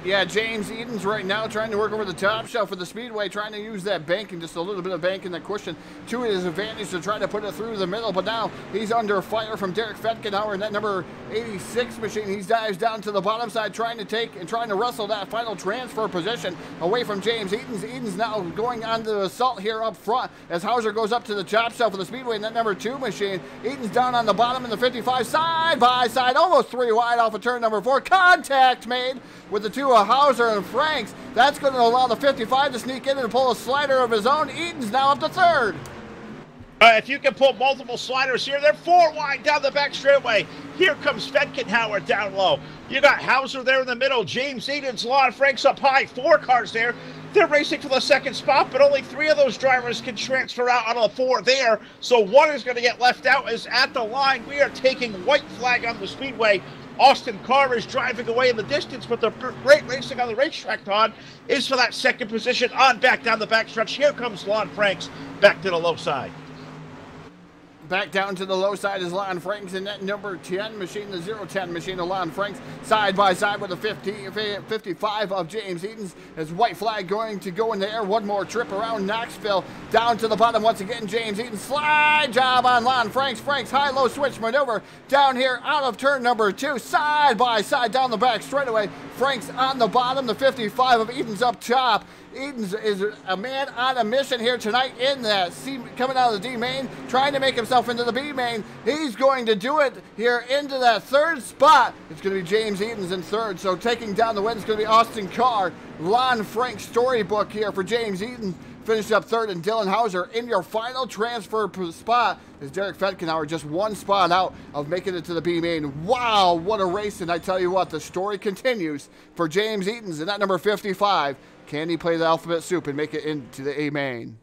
Yeah, James Edens right now trying to work over the top shelf for the speedway, trying to use that banking, just a little bit of banking, that cushion to his advantage to try to put it through the middle. But now he's under fire from Derek Fedkenhauer in that number 86 machine. He dives down to the bottom side, trying to take and trying to wrestle that final transfer position away from James Edens. Edens now going on the assault here up front as Hauser goes up to the top shelf of the speedway in that number 2 machine. Edens down on the bottom in the 55, side by side, almost 3 wide off of turn number 4. Contact made with the 2 of Hauser and Franks. That's going to allow the 55 to sneak in and pull a slider of his own. Edens now up to 3rd. If you can pull multiple sliders here, they're 4 wide down the back straightaway. Here comes Fedkenhauer down low. You got Hauser there in the middle. James Edens, Lon Franks up high. 4 cars there. They're racing for the 2nd spot, but only 3 of those drivers can transfer out of the 4 there. So 1 is going to get left out. Is at the line. We are taking white flag on the speedway. Austin Carr is driving away in the distance, but the great racing on the racetrack, Todd, is for that 2nd position on back down the backstretch. Here comes Lon Franks back to the low side. Back down to the low side is Lon Franks in that number 10 machine, the 010 machine of Lon Franks, side by side with the 55 of James Edens. As white flag going to go in the air. One more trip around Knoxville. Down to the bottom once again, James Edens. Slide job on Lon Franks. Franks high-low switch maneuver down here out of turn number 2. Side by side down the back straightaway. Franks on the bottom, the 55 of Edens up top. Edens is a man on a mission here tonight in that C, coming out of the D main, trying to make himself into the B main. He's going to do it here into that 3rd spot. It's going to be James Edens in 3rd. So taking down the win is going to be Austin Carr. Lon Franks storybook here for James Edens. Finished up 3rd, and Dylan Hauser in your final transfer spot is Derek Fedkenhauer, just 1 spot out of making it to the B main. Wow, what a race. And I tell you what, the story continues for James Edens in that number 55. Can he play the alphabet soup and make it into the A main?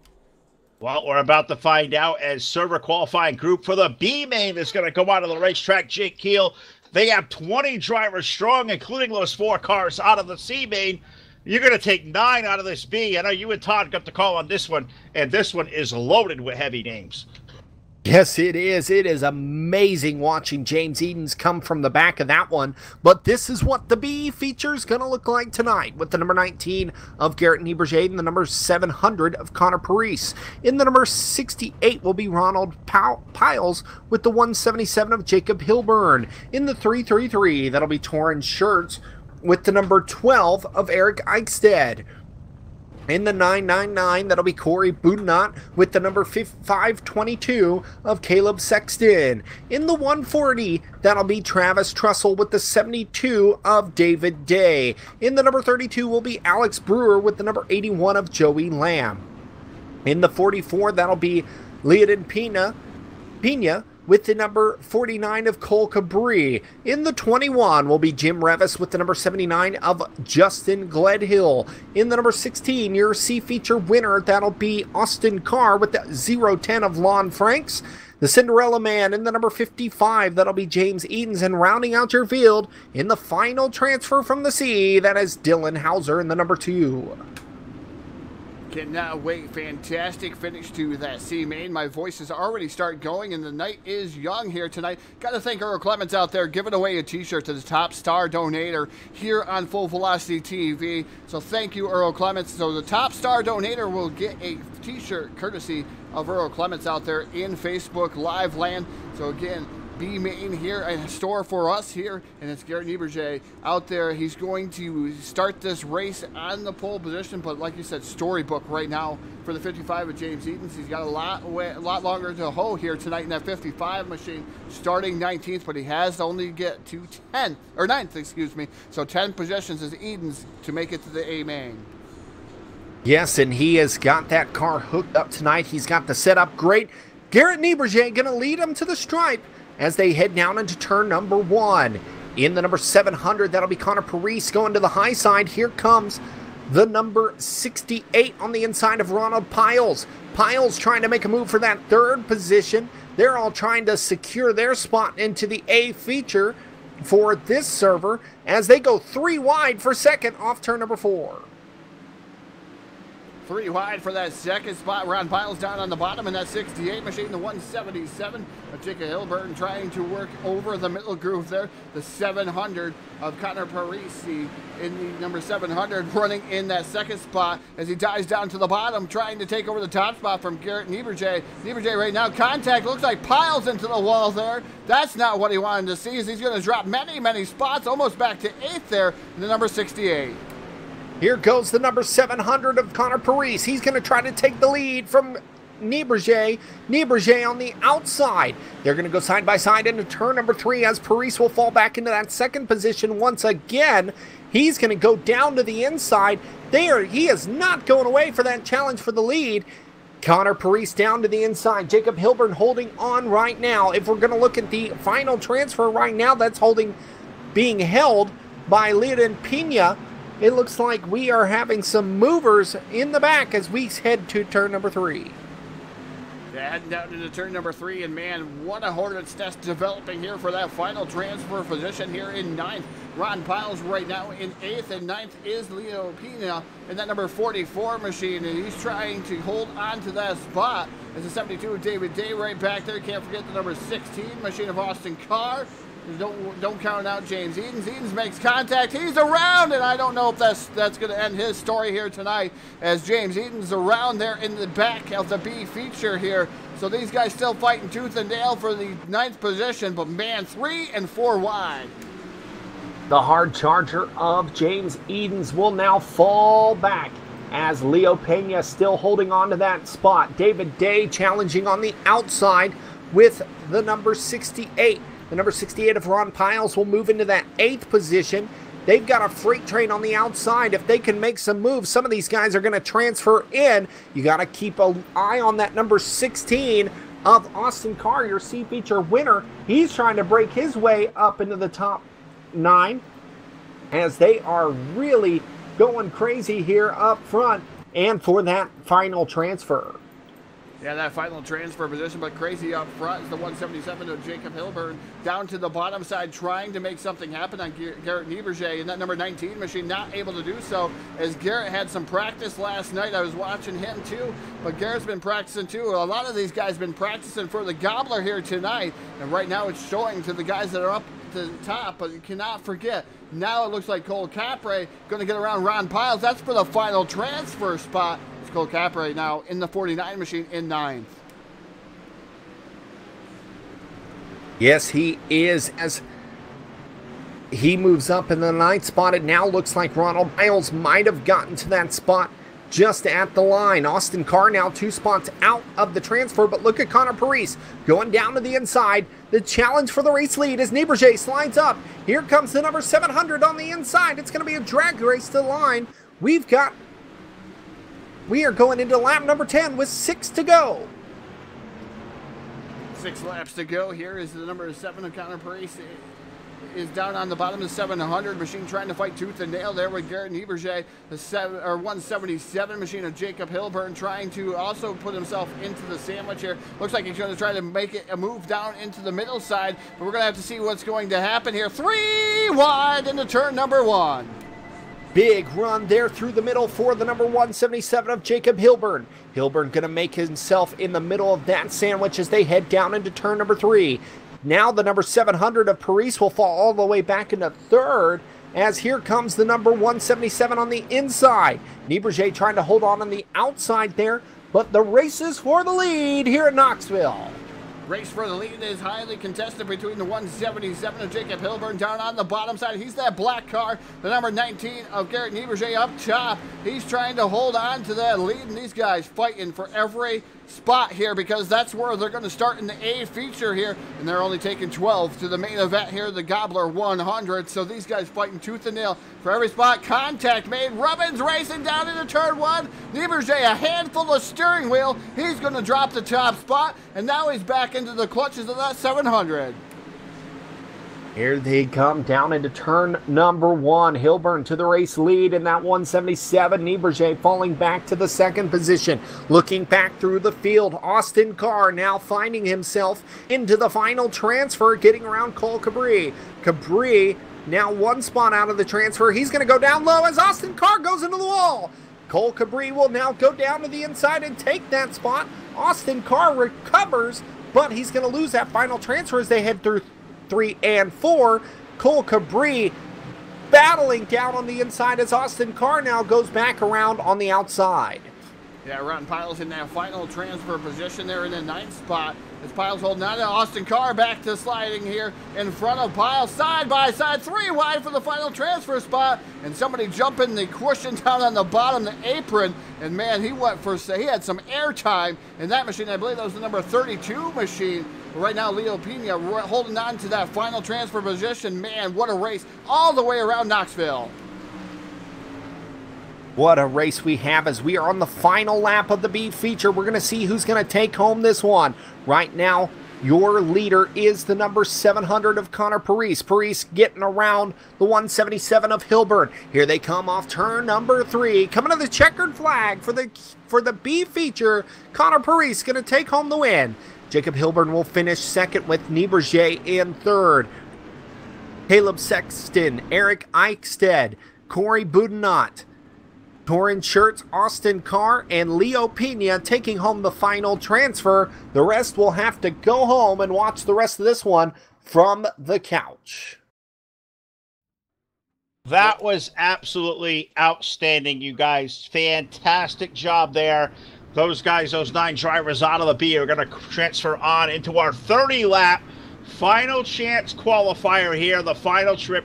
Well, we're about to find out as server qualifying group for the B main is going to go out of the racetrack. Jake Keel, they have 20 drivers strong, including those 4 cars out of the C main. You're going to take 9 out of this B. I know you and Todd got the call on this one, and this one is loaded with heavy names. Yes, it is. It is amazing watching James Edens come from the back of that one. But this is what the B feature is going to look like tonight, with the number 19 of Garrett Nieberjade and the number 700 of Connor Parise. In the number 68 will be Ronald Piles with the 177 of Jacob Hilburn. In the 333, that'll be Torrin Schertz with the number 12 of Eric Eichstead. In the 999, that'll be Corey Boudinot with the number 522 of Caleb Sexton. In the 140, that'll be Travis Trussell with the 72 of David Day. In the number 32 will be Alex Brewer with the number 81 of Joey Lamb. In the 44, that'll be Leodin Pena with the number 49 of Cole Cabri. In the 21 will be Jim Revis with the number 79 of Justin Gledhill. In the number 16, your C feature winner, that'll be Austin Carr with the 010 of Lon Franks. The Cinderella Man in the number 55, that'll be James Edens. And rounding out your field in the final transfer from the C, that is Dylan Hauser in the number 2. Cannot wait. Fantastic finish to that C main. My voice has already started going, and the night is young here tonight. Got to thank Earl Clements out there giving away a t-shirt to the top star donator here on Full Velocity TV. So thank you, Earl Clements. So the top star donator will get a t-shirt courtesy of Earl Clements out there in Facebook Live land. So again, B main here, a store for us here, and it's Garrett Nieberger out there. He's going to start this race on the pole position, but like you said, storybook right now for the 55 with James Edens. He's got a lot longer to hoe here tonight in that 55 machine, starting 19th, but he has to only get to 10th, or 9th, excuse me. So 10 positions is Edens to make it to the A main. Yes, and he has got that car hooked up tonight. He's got the setup great. Garrett Nieberger going to lead him to the stripe as they head down into turn number 1. In the number 700, that'll be Connor Parise going to the high side. Here comes the number 68 on the inside of Ronald Piles. Piles trying to make a move for that 3rd position. They're all trying to secure their spot into the A feature for this server as they go 3 wide for 2nd off turn number 4. 3 wide for that 2nd spot. Ron Piles down on the bottom in that 68 machine, the 177 of Jacob Hilburn trying to work over the middle groove there. The 700 of Connor Parisi in the number 700 running in that 2nd spot as he dives down to the bottom trying to take over the top spot from Garrett Nieberger. Nieberger right now, contact, looks like Piles into the wall there. That's not what he wanted to see, as he's going to drop many spots, almost back to 8th there in the number 68. Here goes the number 700 of Connor Parise. He's going to try to take the lead from Nieberger. Nieberger on the outside. They're going to go side by side into turn number 3 as Parise will fall back into that 2nd position once again. He's going to go down to the inside. There, he is not going away for that challenge for the lead. Connor Parise down to the inside. Jacob Hilburn holding on right now. If we're going to look at the final transfer right now, that's being held by Leodin Pena. It looks like we are having some movers in the back as we head to turn number 3. Yeah, heading down into turn number 3, and man, what a hornet's nest developing here for that final transfer position here in 9th. Ron Piles right now in 8th, and 9th is Leo Pena in that number 44 machine, and he's trying to hold on to that spot. As a 72 of David Day right back there. Can't forget the number 16 machine of Austin Carr. Don't count out James Edens. Edens makes contact. He's around, and I don't know if that's going to end his story here tonight, as James Edens around there in the back of the B feature here. So these guys still fighting tooth and nail for the 9th position, but man, 3 and 4 wide. The hard charger of James Edens will now fall back as Leo Pena still holding on to that spot. David Day challenging on the outside with the number 68. The number 68 of Ron Piles will move into that 8th position. They've got a freight train on the outside. If they can make some moves, some of these guys are going to transfer in. You got to keep an eye on that number 16 of Austin Carr, your C feature winner. He's trying to break his way up into the top 9 as they are really going crazy here up front and for that final transfer. Yeah, that final transfer position, but crazy up front is the 177 of Jacob Hilburn down to the bottom side, trying to make something happen on Garrett Nieberger in that number 19 machine, not able to do so, as Garrett had some practice last night. I was watching him too, but Garrett's been practicing too. A lot of these guys have been practicing for the Gobbler here tonight, and right now it's showing to the guys that are up to the top, but you cannot forget, now it looks like Cole Capre going to get around Ron Piles. That's for the final transfer spot. Cole Capre now in the 49 machine in 9th. Yes, he is, as he moves up in the 9th spot. It now looks like Ronald Piles might have gotten to that spot just at the line. Austin Carr now 2 spots out of the transfer, but look at Connor Parise going down to the inside. The challenge for the race lead as Nieberger slides up. Here comes the number 700 on the inside. It's going to be a drag race to the line. We are going into lap number 10 with 6 to go. 6 laps to go. Here is the number 7 of Connor Parise. Is down on the bottom of the 700 machine, trying to fight tooth and nail there with Garrett Nieberger. The 177 machine of Jacob Hilburn trying to also put himself into the sandwich here. Looks like he's going to try to make it a move down into the middle side, but we're going to have to see what's going to happen here. 3 wide into turn number 1. Big run there through the middle for the number 177 of Jacob Hilburn. Hilburn going to make himself in the middle of that sandwich as they head down into turn number 3. Now the number 700 of Paris will fall all the way back into third, as here comes the number 177 on the inside. Nieberger trying to hold on the outside there, but the race is for the lead here at Knoxville. Race for the lead is highly contested between the 177 of Jacob Hilburn down on the bottom side. He's that black car. The number 19 of Garrett Nieberger up top. He's trying to hold on to that lead, and these guys fighting for every spot here because that's where they're going to start in the A feature here, and they're only taking 12 to the main event here, the Gobbler 100. So these guys fighting tooth and nail for every spot. Contact made. Rubbins racing down into turn 1. Nieberger a handful of steering wheel. He's going to drop the top spot, and now he's back into the clutches of that 700. Here they come down into turn number 1. Hilburn to the race lead in that 177. Nieberger falling back to the second position. Looking back through the field, Austin Carr now finding himself into the final transfer, getting around Cole Cabri. Cabri now one spot out of the transfer. He's going to go down low as Austin Carr goes into the wall. Cole Cabri will now go down to the inside and take that spot. Austin Carr recovers, but he's going to lose that final transfer as they head through 3 and 4. Cole Cabri battling down on the inside as Austin Carr now goes back around on the outside. Yeah, Ron Piles in that final transfer position there in the 9th spot. As Piles holding on to Austin Carr back to sliding here in front of Piles, side by side, 3 wide for the final transfer spot, and somebody jumping the cushion down on the bottom, the apron, and man, he had some air time in that machine. I believe that was the number 32 machine. But right now, Leo Pena holding on to that final transfer position. Man, what a race all the way around Knoxville. What a race we have as we are on the final lap of the B feature. We're going to see who's going to take home this one. Right now, your leader is the number 700 of Connor Paris. Paris getting around the 177 of Hilburn. Here they come off turn number 3. Coming to the checkered flag for the B feature. Connor Paris going to take home the win. Jacob Hilburn will finish second with Nieberger in third. Caleb Sexton, Eric Eichstead, Corey Boudinot, Torin Schertz, Austin Carr, and Leo Pena taking home the final transfer. The rest will have to go home and watch the rest of this one from the couch. That was absolutely outstanding, you guys. Fantastic job there. Those guys, those 9 drivers out of the B are going to transfer on into our 30-lap final chance qualifier here. The final trip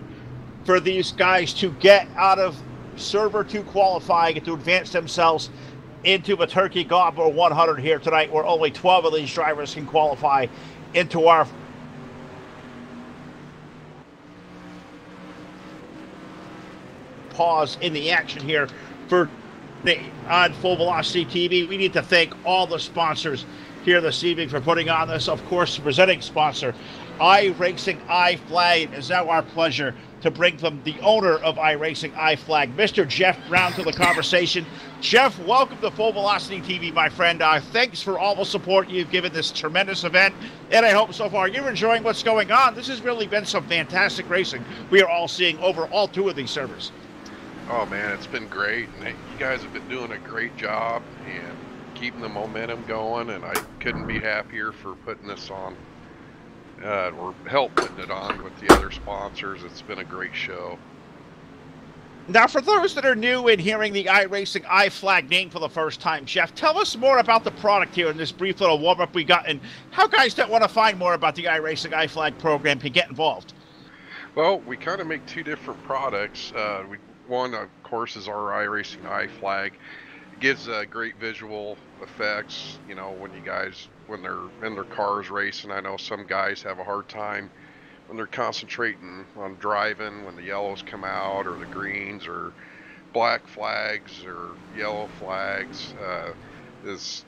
for these guys to get out of Server 2 qualifying and to advance themselves into the Turkey Gobbler 100 here tonight, where only 12 of these drivers can qualify into our pause in the action here for on Full Velocity TV. We need to thank all the sponsors here this evening for putting on this. Of course, the presenting sponsor, IRacing IFlag. It is now our pleasure to bring them the owner of iRacing IFlag, Mr. Jeff Brown, to the conversation. Jeff, welcome to Full Velocity TV, my friend. Thanks for all the support you've given this tremendous event, and I hope so far you're enjoying what's going on. This has really been some fantastic racing we are all seeing over all 2 of these servers. Oh man, it's been great, and you guys have been doing a great job and keeping the momentum going, and I couldn't be happier for putting this on. Or help putting it on with the other sponsors. It's been a great show. Now, for those that are new in hearing the iRacing IFlag name for the first time, Jeff, tell us more about the product here in this brief little warm-up we got, and how guys that want to find more about the iRacing IFlag program can get involved. Well, we kind of make 2 different products. One, of course, is our iRacing IFlag. It gives great visual effects, you know, when they're in their cars racing. I know some guys have a hard time when they're concentrating on driving, when the yellows come out, or the greens, or black flags, or yellow flags. This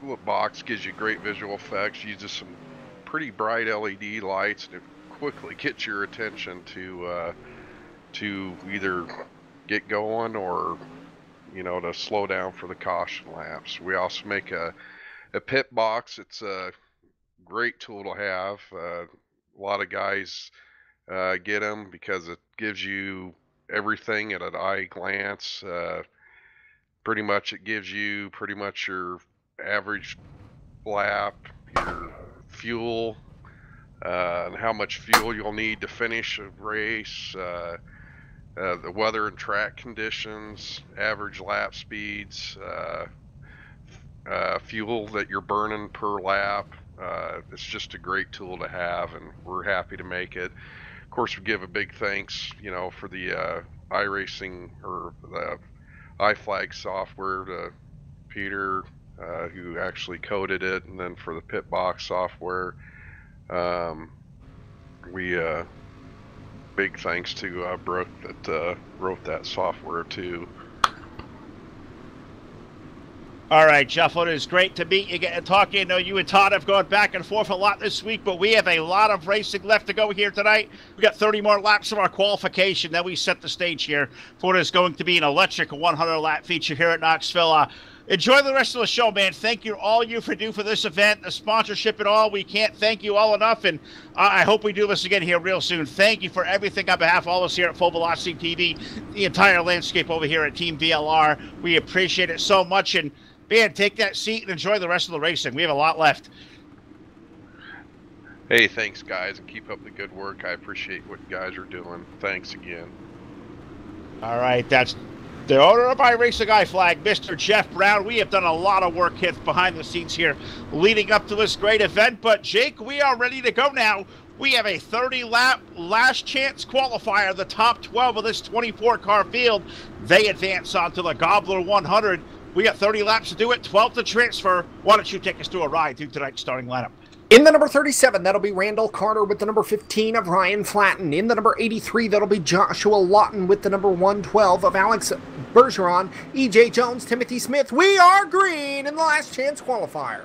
little box gives you great visual effects, uses some pretty bright LED lights, and it quickly gets your attention to either get going or, you know, to slow down for the caution laps. We also make a pit box. It's a great tool to have. A lot of guys get them because it gives you everything at an eye glance. Pretty much it gives you pretty much your average lap, your fuel, and how much fuel you'll need to finish a race, the weather and track conditions, average lap speeds, fuel that you're burning per lap. It's just a great tool to have, and we're happy to make it. Of course, we give a big thanks, for the iRacing or the IFlag software to Peter, who actually coded it, and then for the pit box software, we big thanks to Brooke that wrote that software too. All right, Jeff, it is great to meet you, get to talk. I know you and Todd have gone back and forth a lot this week, but we have a lot of racing left to go here tonight. We got 30 more laps of our qualification. Then we set the stage here for what is going to be an electric 100-lap feature here at Knoxville. Enjoy the rest of the show, man. Thank you all you for do for this event, the sponsorship and all. We can't thank you all enough, and I hope we do this again here real soon. Thank you for everything on behalf of all of us here at Full Velocity TV, the entire landscape over here at Team VLR. We appreciate it so much, and man, take that seat and enjoy the rest of the racing. We have a lot left. Hey, thanks, guys, and keep up the good work. I appreciate what you guys are doing. Thanks again. All right, that's the owner of iRacing IFlag, Mr. Jeff Brown. We have done a lot of work here behind the scenes here leading up to this great event. But, Jake, we are ready to go now. We have a 30-lap last chance qualifier. The top 12 of this 24-car field, they advance onto the Gobbler 100. We got 30 laps to do it, 12 to transfer. Why don't you take us through a ride through tonight's starting lineup? In the number 37, that'll be Randall Carter with the number 15 of Ryan Flatten. In the number 83, that'll be Joshua Lawton with the number 112 of Alex Bergeron. E.J. Jones, Timothy Smith. We are green in the last chance qualifier.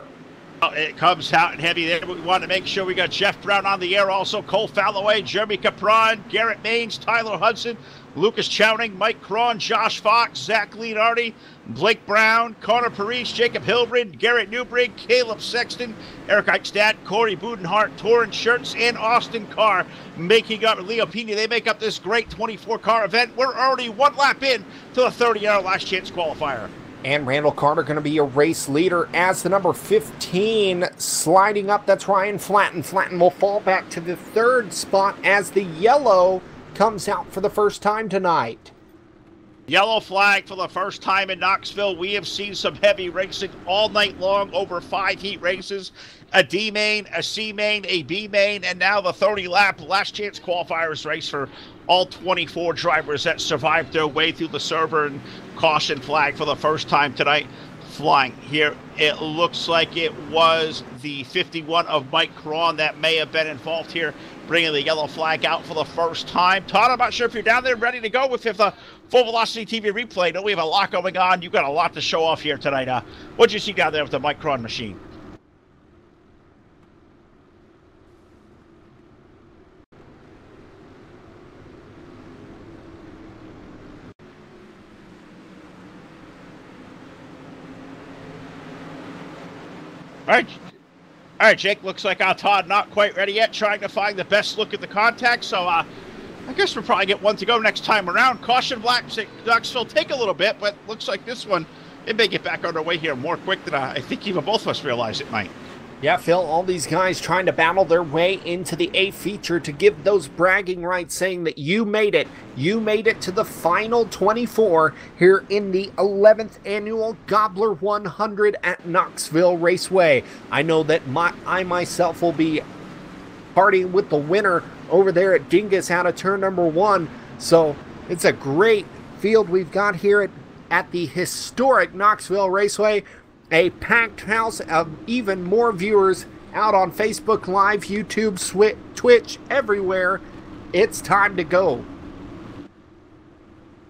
It comes out and heavy there. We want to make sure we got Jeff Brown on the air. Also, Cole Falloway, Jeremy Capron, Garrett Maines, Tyler Hudson, Lucas Chowning, Mike Cron, Josh Fox, Zach Leonardi, Blake Brown, Connor Parise, Jacob Hilbrand, Garrett Newbrig, Caleb Sexton, Eric Eichstadt, Corey Budenhart, Torrance Schurtz, and Austin Carr making up, Leo Pena. They make up this great 24-car event. We're already one lap in to the 30-hour last chance qualifier. And Randall Carter going to be a race leader as the number 15 sliding up. That's Ryan Flatten. Flatten will fall back to the third spot as the yellow comes out for the first time tonight. Yellow flag for the first time in Knoxville. We have seen some heavy racing all night long, over 5 heat races. A D main, a C main, a B main, and now the 30-lap last chance qualifiers race for all 24 drivers that survived their way through the server and caution flag for the first time tonight. Flying here, it looks like it was the 51 of Mike Cron that may have been involved here, bringing the yellow flag out for the first time. Todd, I'm not sure if you're down there ready to go with the Full Velocity TV replay. No, we have a lot going on. You've got a lot to show off here tonight. What'd you see down there with the Mike Cron machine? All right, Jake, looks like our Todd not quite ready yet, trying to find the best look at the contact. So I guess we'll probably get one to go next time around. Caution black, Knoxville take a little bit, but looks like this one, it may get back underway here more quick than I think even both of us realize it might. Yeah, Phil, all these guys trying to battle their way into the A feature to give those bragging rights, saying that you made it. You made it to the final 24 here in the 11th annual Gobbler 100 at Knoxville Raceway. I know that I myself will be partying with the winner over there at Dingus out of turn number 1. So it's a great field we've got here at the historic Knoxville Raceway. A packed house of even more viewers out on Facebook Live, YouTube, Twitch, everywhere. It's time to go.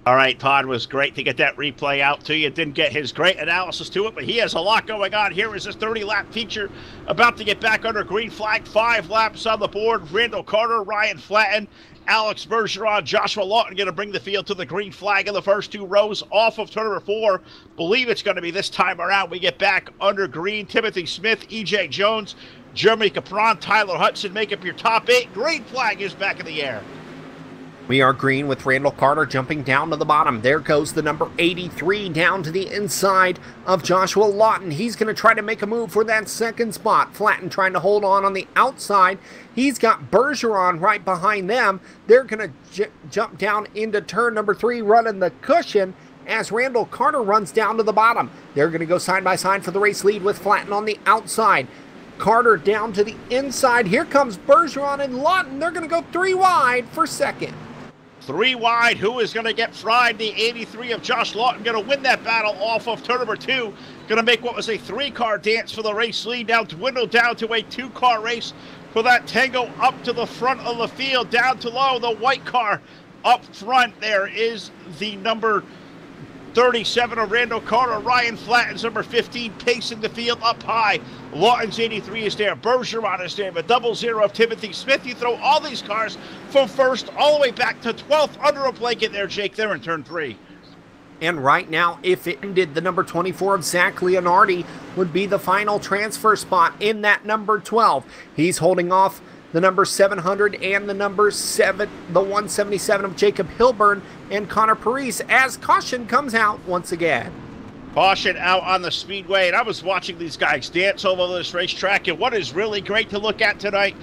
All right, Todd, was great to get that replay out to you. Didn't get his great analysis to it, but he has a lot going on here. Is this 30-lap feature about to get back under green flag? 5 laps on the board. Randall Carter, Ryan Flatten, Alex Bergeron, Joshua Lawton going to bring the field to the green flag in the first 2 rows off of turn number 4. Believe it's going to be this time around. We get back under green. Timothy Smith, E.J. Jones, Jeremy Capron, Tyler Hudson make up your top 8. Green flag is back in the air. We are green with Randall Carter jumping down to the bottom. There goes the number 83 down to the inside of Joshua Lawton. He's going to try to make a move for that second spot. Flatten trying to hold on the outside. He's got Bergeron right behind them. They're going to jump down into turn number 3, running the cushion as Randall Carter runs down to the bottom. They're going to go side by side for the race lead with Flatten on the outside. Carter down to the inside. Here comes Bergeron and Lawton. They're going to go 3 wide for second. 3 wide. Who is going to get fried? The 83 of Josh Lawton going to win that battle off of turn number 2. Going to make what was a 3-car dance for the race lead. Now dwindle down to a 2-car race for that Tango up to the front of the field. Down to low, the white car up front. There is the number 37 of Randall Carter. Ryan Flatten's number 15 pacing the field up high. Lawton's 83 is there. Bergeron is there. The 00 of Timothy Smith. You throw all these cars from first all the way back to 12th under a blanket there, Jake. They're in turn 3. And right now, if it ended, the number 24 of Zach Leonardi would be the final transfer spot in that number 12. He's holding off the number 700 and the number 177 of Jacob Hilburn and Connor Parise as caution comes out once again. Caution out on the speedway, and I was watching these guys dance all over this racetrack, and what is really great to look at tonight,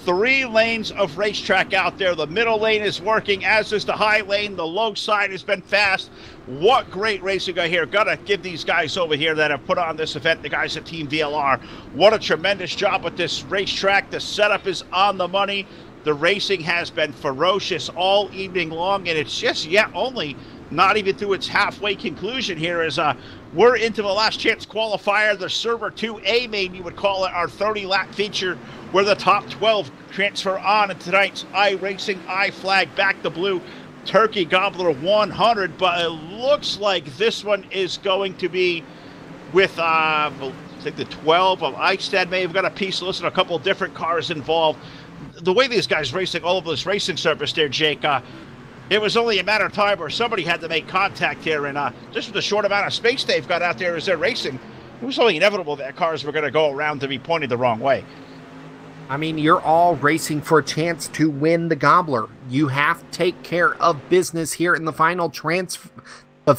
3 lanes of racetrack out there. The middle lane is working, as is the high lane. The low side has been fast. What great racing out here. Gotta give these guys over here that have put on this event, the guys at Team VLR. What a tremendous job with this racetrack. The setup is on the money. The racing has been ferocious all evening long, and it's just yet only not even through its halfway conclusion here as we're into the last chance qualifier, the Server 2A main, you would call it, our 30-lap feature where the top 12 transfer on in tonight's iRacing IFlag Back the Blue Turkey Gobbler 100, but it looks like this one is going to be with, I think the 12 of Eichstad may have got a piece. Listen, a couple of different cars involved. The way these guys racing all over this racing surface there, Jake, it was only a matter of time where somebody had to make contact here, and just with the short amount of space they've got out there as they're racing, it was only inevitable that cars were going to go around to be pointed the wrong way. I mean, you're all racing for a chance to win the Gobbler. You have to take care of business here in the final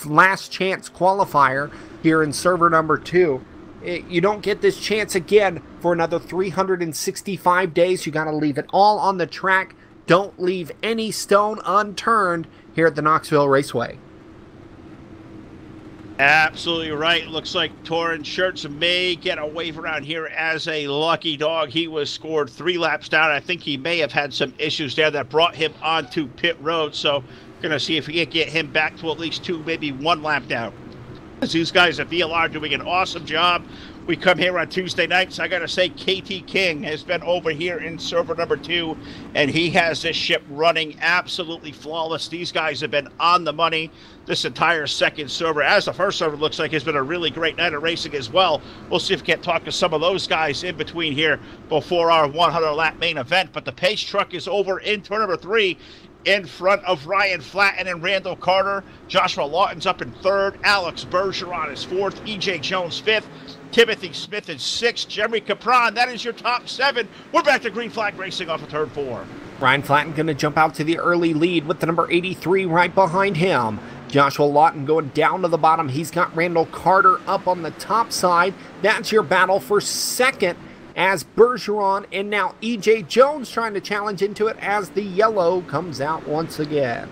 last chance qualifier here in server number 2. You don't get this chance again for another 365 days. You got to leave it all on the track. Don't leave any stone unturned here at the Knoxville Raceway. Absolutely right. Looks like Torrin Shirts may get a wave around here as a lucky dog. He was scored 3 laps down. I think he may have had some issues there that brought him onto pit road. So going to see if we can get him back to at least 2, maybe 1 lap down. These guys at VLR doing an awesome job. We come here on Tuesday nights. I got to say, KT King has been over here in server number 2, and he has this ship running absolutely flawless. These guys have been on the money this entire second server. As the first server looks like it's been a really great night of racing as well. We'll see if we can talk to some of those guys in between here before our 100-lap main event. But the pace truck is over in turn number 3. In front of Ryan Flatten and Randall Carter. Joshua Lawton's up in 3rd. Alex Bergeron is 4th. EJ Jones 5th. Timothy Smith is 6th. Jeremy Capron, that is your top 7. We're back to green flag racing off of turn 4. Ryan Flatten going to jump out to the early lead with the number 83 right behind him. Joshua Lawton going down to the bottom. He's got Randall Carter up on the top side. That's your battle for second, as Bergeron and now EJ Jones trying to challenge into it as the yellow comes out once again.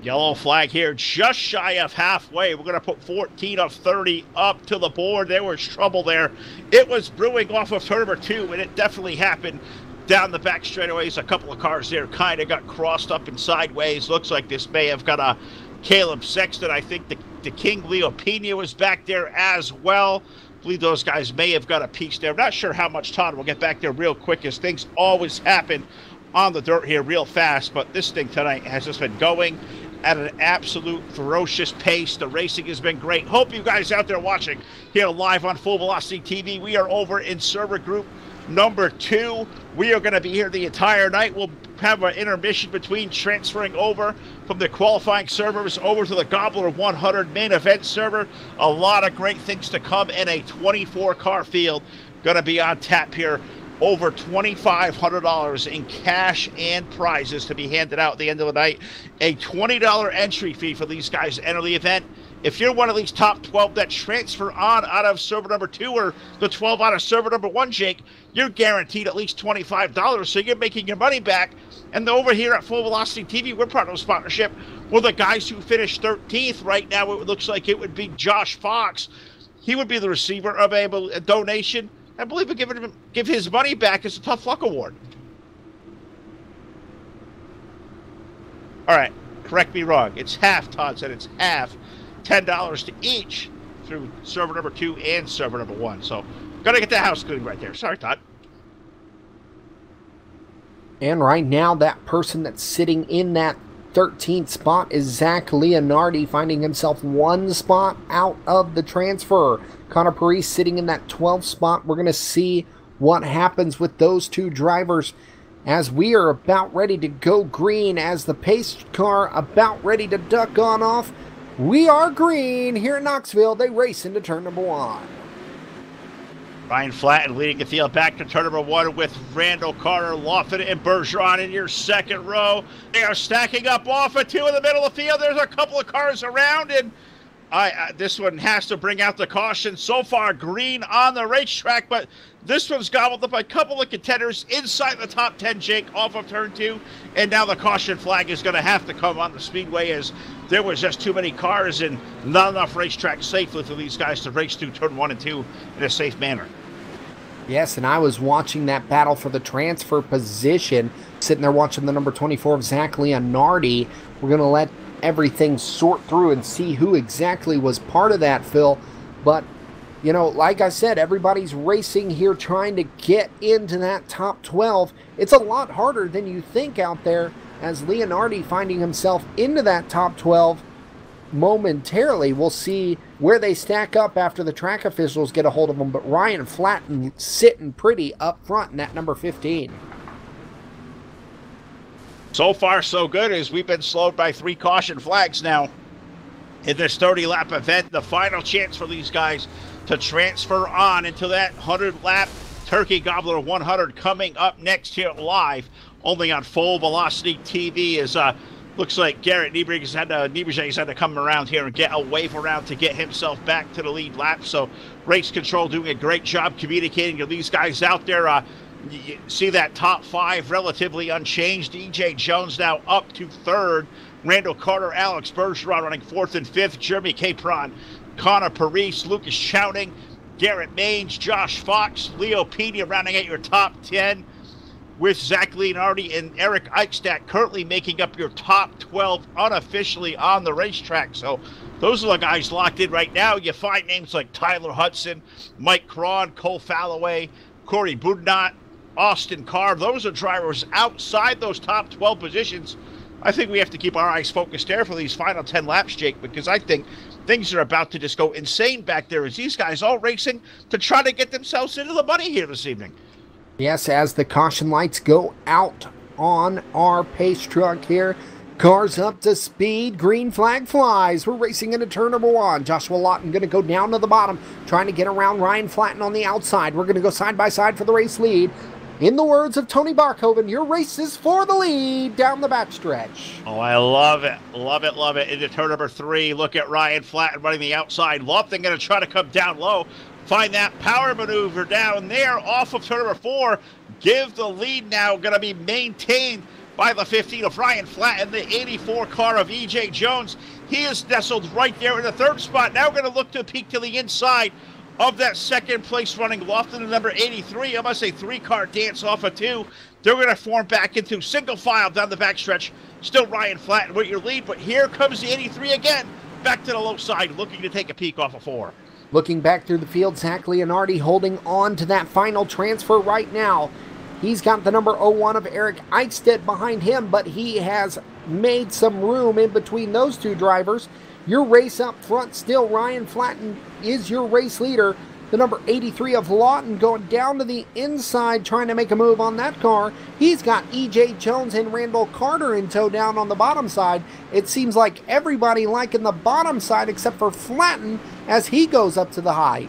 Yellow flag here, just shy of halfway. We're going to put 14 of 30 up to the board. There was trouble there. It was brewing off of turn number 2, and it definitely happened down the back straightaways. A couple of cars there kind of got crossed up and sideways. Looks like this may have got a Caleb Sexton. I think the King Leo Pena was back there as well. I believe those guys may have got a piece there. I'm not sure how much time. We'll get back there real quick as things always happen on the dirt here real fast. But this thing tonight has just been going at an absolute ferocious pace. The racing has been great. Hope you guys out there watching here live on Full Velocity TV. We are over in server group number 2. We are going to be here the entire night. We'll have an intermission between transferring over from the qualifying servers over to the Gobbler 100 main event server. A lot of great things to come, and a 24-car field going to be on tap here over $2,500 in cash and prizes to be handed out at the end of the night. A $20 entry fee for these guys to enter the event. If you're one of these top 12 that transfer on out of server number 2 or the 12 out of server number 1, Jake, you're guaranteed at least $25, so you're making your money back. And over here at Full Velocity TV, we're part of a sponsorship with the guys who finished 13th. Right now, it looks like it would be Josh Fox. He would be the receiver of a donation. I believe we give his money back as a Tough Luck Award. All right, correct me wrong. It's half, Todd said it's half. $10 to each through server number 2 and server number 1. So, gotta get that house clean right there. Sorry, Todd. And right now, that person that's sitting in that 13th spot is Zach Leonardi, finding himself one spot out of the transfer. Connor Paris sitting in that 12th spot. We're going to see what happens with those two drivers as we are about ready to go green, as the pace car about ready to duck on off. We are green here in Knoxville. They race into turn number 1. Ryan Flatten leading the field back to turn number 1 with Randall Carter, Lofton, and Bergeron in your second row. They are stacking up off of 2 in the middle of the field. There's a couple of cars around, and this one has to bring out the caution. So far, green on the racetrack, but this one's gobbled up by a couple of contenders inside the top 10, Jake, off of turn 2. And now the caution flag is going to have to come on the speedway, as there was just too many cars and not enough racetrack safely for these guys to race through turn 1 and 2 in a safe manner. Yes, and I was watching that battle for the transfer position, sitting there watching the number 24 of Zach Leonardi. We're going to let everything sort through and see who exactly was part of that, Phil. But, you know, like I said, everybody's racing here trying to get into that top 12. It's a lot harder than you think out there, as Leonardi finding himself into that top 12 momentarily. We'll see where they stack up after the track officials get a hold of them, but Ryan Flatten sitting pretty up front in that number 15. So far, so good, as we've been slowed by 3 caution flags now in this 30-lap event. The final chance for these guys to transfer on into that 100-lap Turkey Gobbler 100 coming up next here live, only on Full Velocity TV, as looks like Garrett Niebrugge's had to come around here and get a wave around to get himself back to the lead lap. So Race Control doing a great job communicating to these guys out there. You see that top 5 relatively unchanged. EJ Jones now up to 3rd. Randall Carter, Alex Bergeron running 4th and 5th. Jeremy Capron, Connor Paris, Lucas Chowning, Garrett Mange, Josh Fox, Leo Pena rounding out your top 10, with Zach Leonardi and Eric Eichstadt currently making up your top 12 unofficially on the racetrack. So those are the guys locked in right now. You find names like Tyler Hudson, Mike Cron, Cole Fallaway, Corey Budnot, Austin Carr. Those are drivers outside those top 12 positions. I think we have to keep our eyes focused there for these final 10 laps, Jake, because I think things are about to just go insane back there, as these guys all racing to try to get themselves into the money here this evening. Yes, as the caution lights go out on our pace truck here, cars up to speed, green flag flies. We're racing into turn number 1. Joshua Lawton going to go down to the bottom, trying to get around Ryan Flatten on the outside. We're going to go side by side for the race lead. In the words of Tony Barkhoven, your race is for the lead down the backstretch. Oh, I love it. Love it, love it. Into turn number 3, look at Ryan Flatten running the outside. Lofton going to try to come down low. Find that power maneuver down there off of turn number 4. Give the lead now, going to be maintained by the 15 of Ryan Flatten, the 84 car of EJ Jones. He is nestled right there in the 3rd spot. Now going to look to peek to the inside of that 2nd place running Lofton, number 83. I must say 3-car dance off of 2. They're going to form back into single file down the backstretch. Still Ryan Flatten with your lead, but here comes the 83 again. Back to the low side, looking to take a peek off of 4. Looking back through the field, Zach Leonardi holding on to that final transfer right now. He's got the number 01 of Eric Eichstadt behind him, but he has made some room in between those two drivers. Your race up front still, Ryan Flatten is your race leader. The number 83 of Lawton going down to the inside, trying to make a move on that car. He's got E.J. Jones and Randall Carter in tow down on the bottom side. It seems like everybody liking the bottom side except for Flatten as he goes up to the high.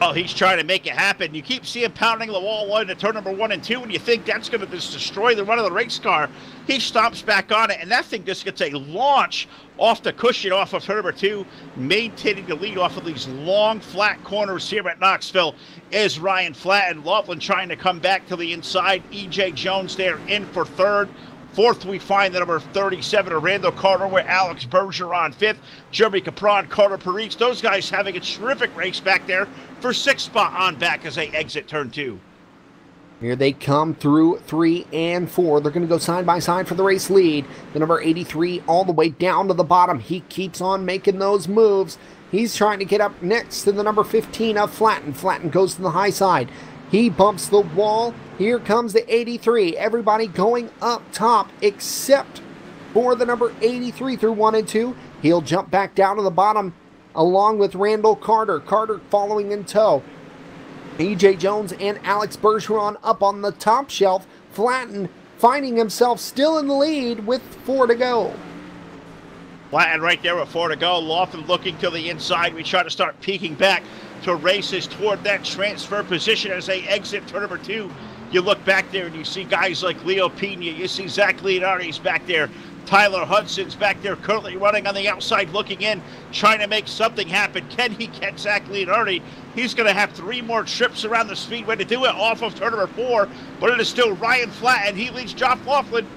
Well, he's trying to make it happen. You keep seeing pounding the wall into turn number 1 and 2, and you think that's going to just destroy the run of the race car. He stomps back on it, and that thing just gets a launch off the cushion off of turn number 2, maintaining the lead off of these long, flat corners here at Knoxville is Ryan Flatten. Laughlin trying to come back to the inside. E.J. Jones there in for third. Fourth, we find the number 37, Orlando Carter, with Alex Bergeron. Fifth, Jeremy Capron, Carter Paris. Those guys having a terrific race back there for sixth spot on back as they exit turn 2. Here they come through 3 and 4. They're going to go side by side for the race lead. The number 83 all the way down to the bottom. He keeps on making those moves. He's trying to get up next to the number 15 of Flatten. Flatten goes to the high side. He bumps the wall. Here comes the 83. Everybody going up top except for the number 83 through 1 and 2. He'll jump back down to the bottom along with Randall Carter. Carter following in tow. E.J. Jones and Alex Bergeron up on the top shelf. Flatten finding himself still in the lead with 4 to go. Flatten right there with 4 to go. Laughlin looking to the inside. We try to start peeking back to races toward that transfer position as they exit turn number 2. You look back there and you see guys like Leo Pena. You see Zach Leonardi's back there. Tyler Hudson's back there currently running on the outside looking in, trying to make something happen. Can he catch Zach Leonardi? He's going to have 3 more trips around the speedway to do it off of turn number 4, but it is still Ryan Flatten. He leads Joff Laughlin.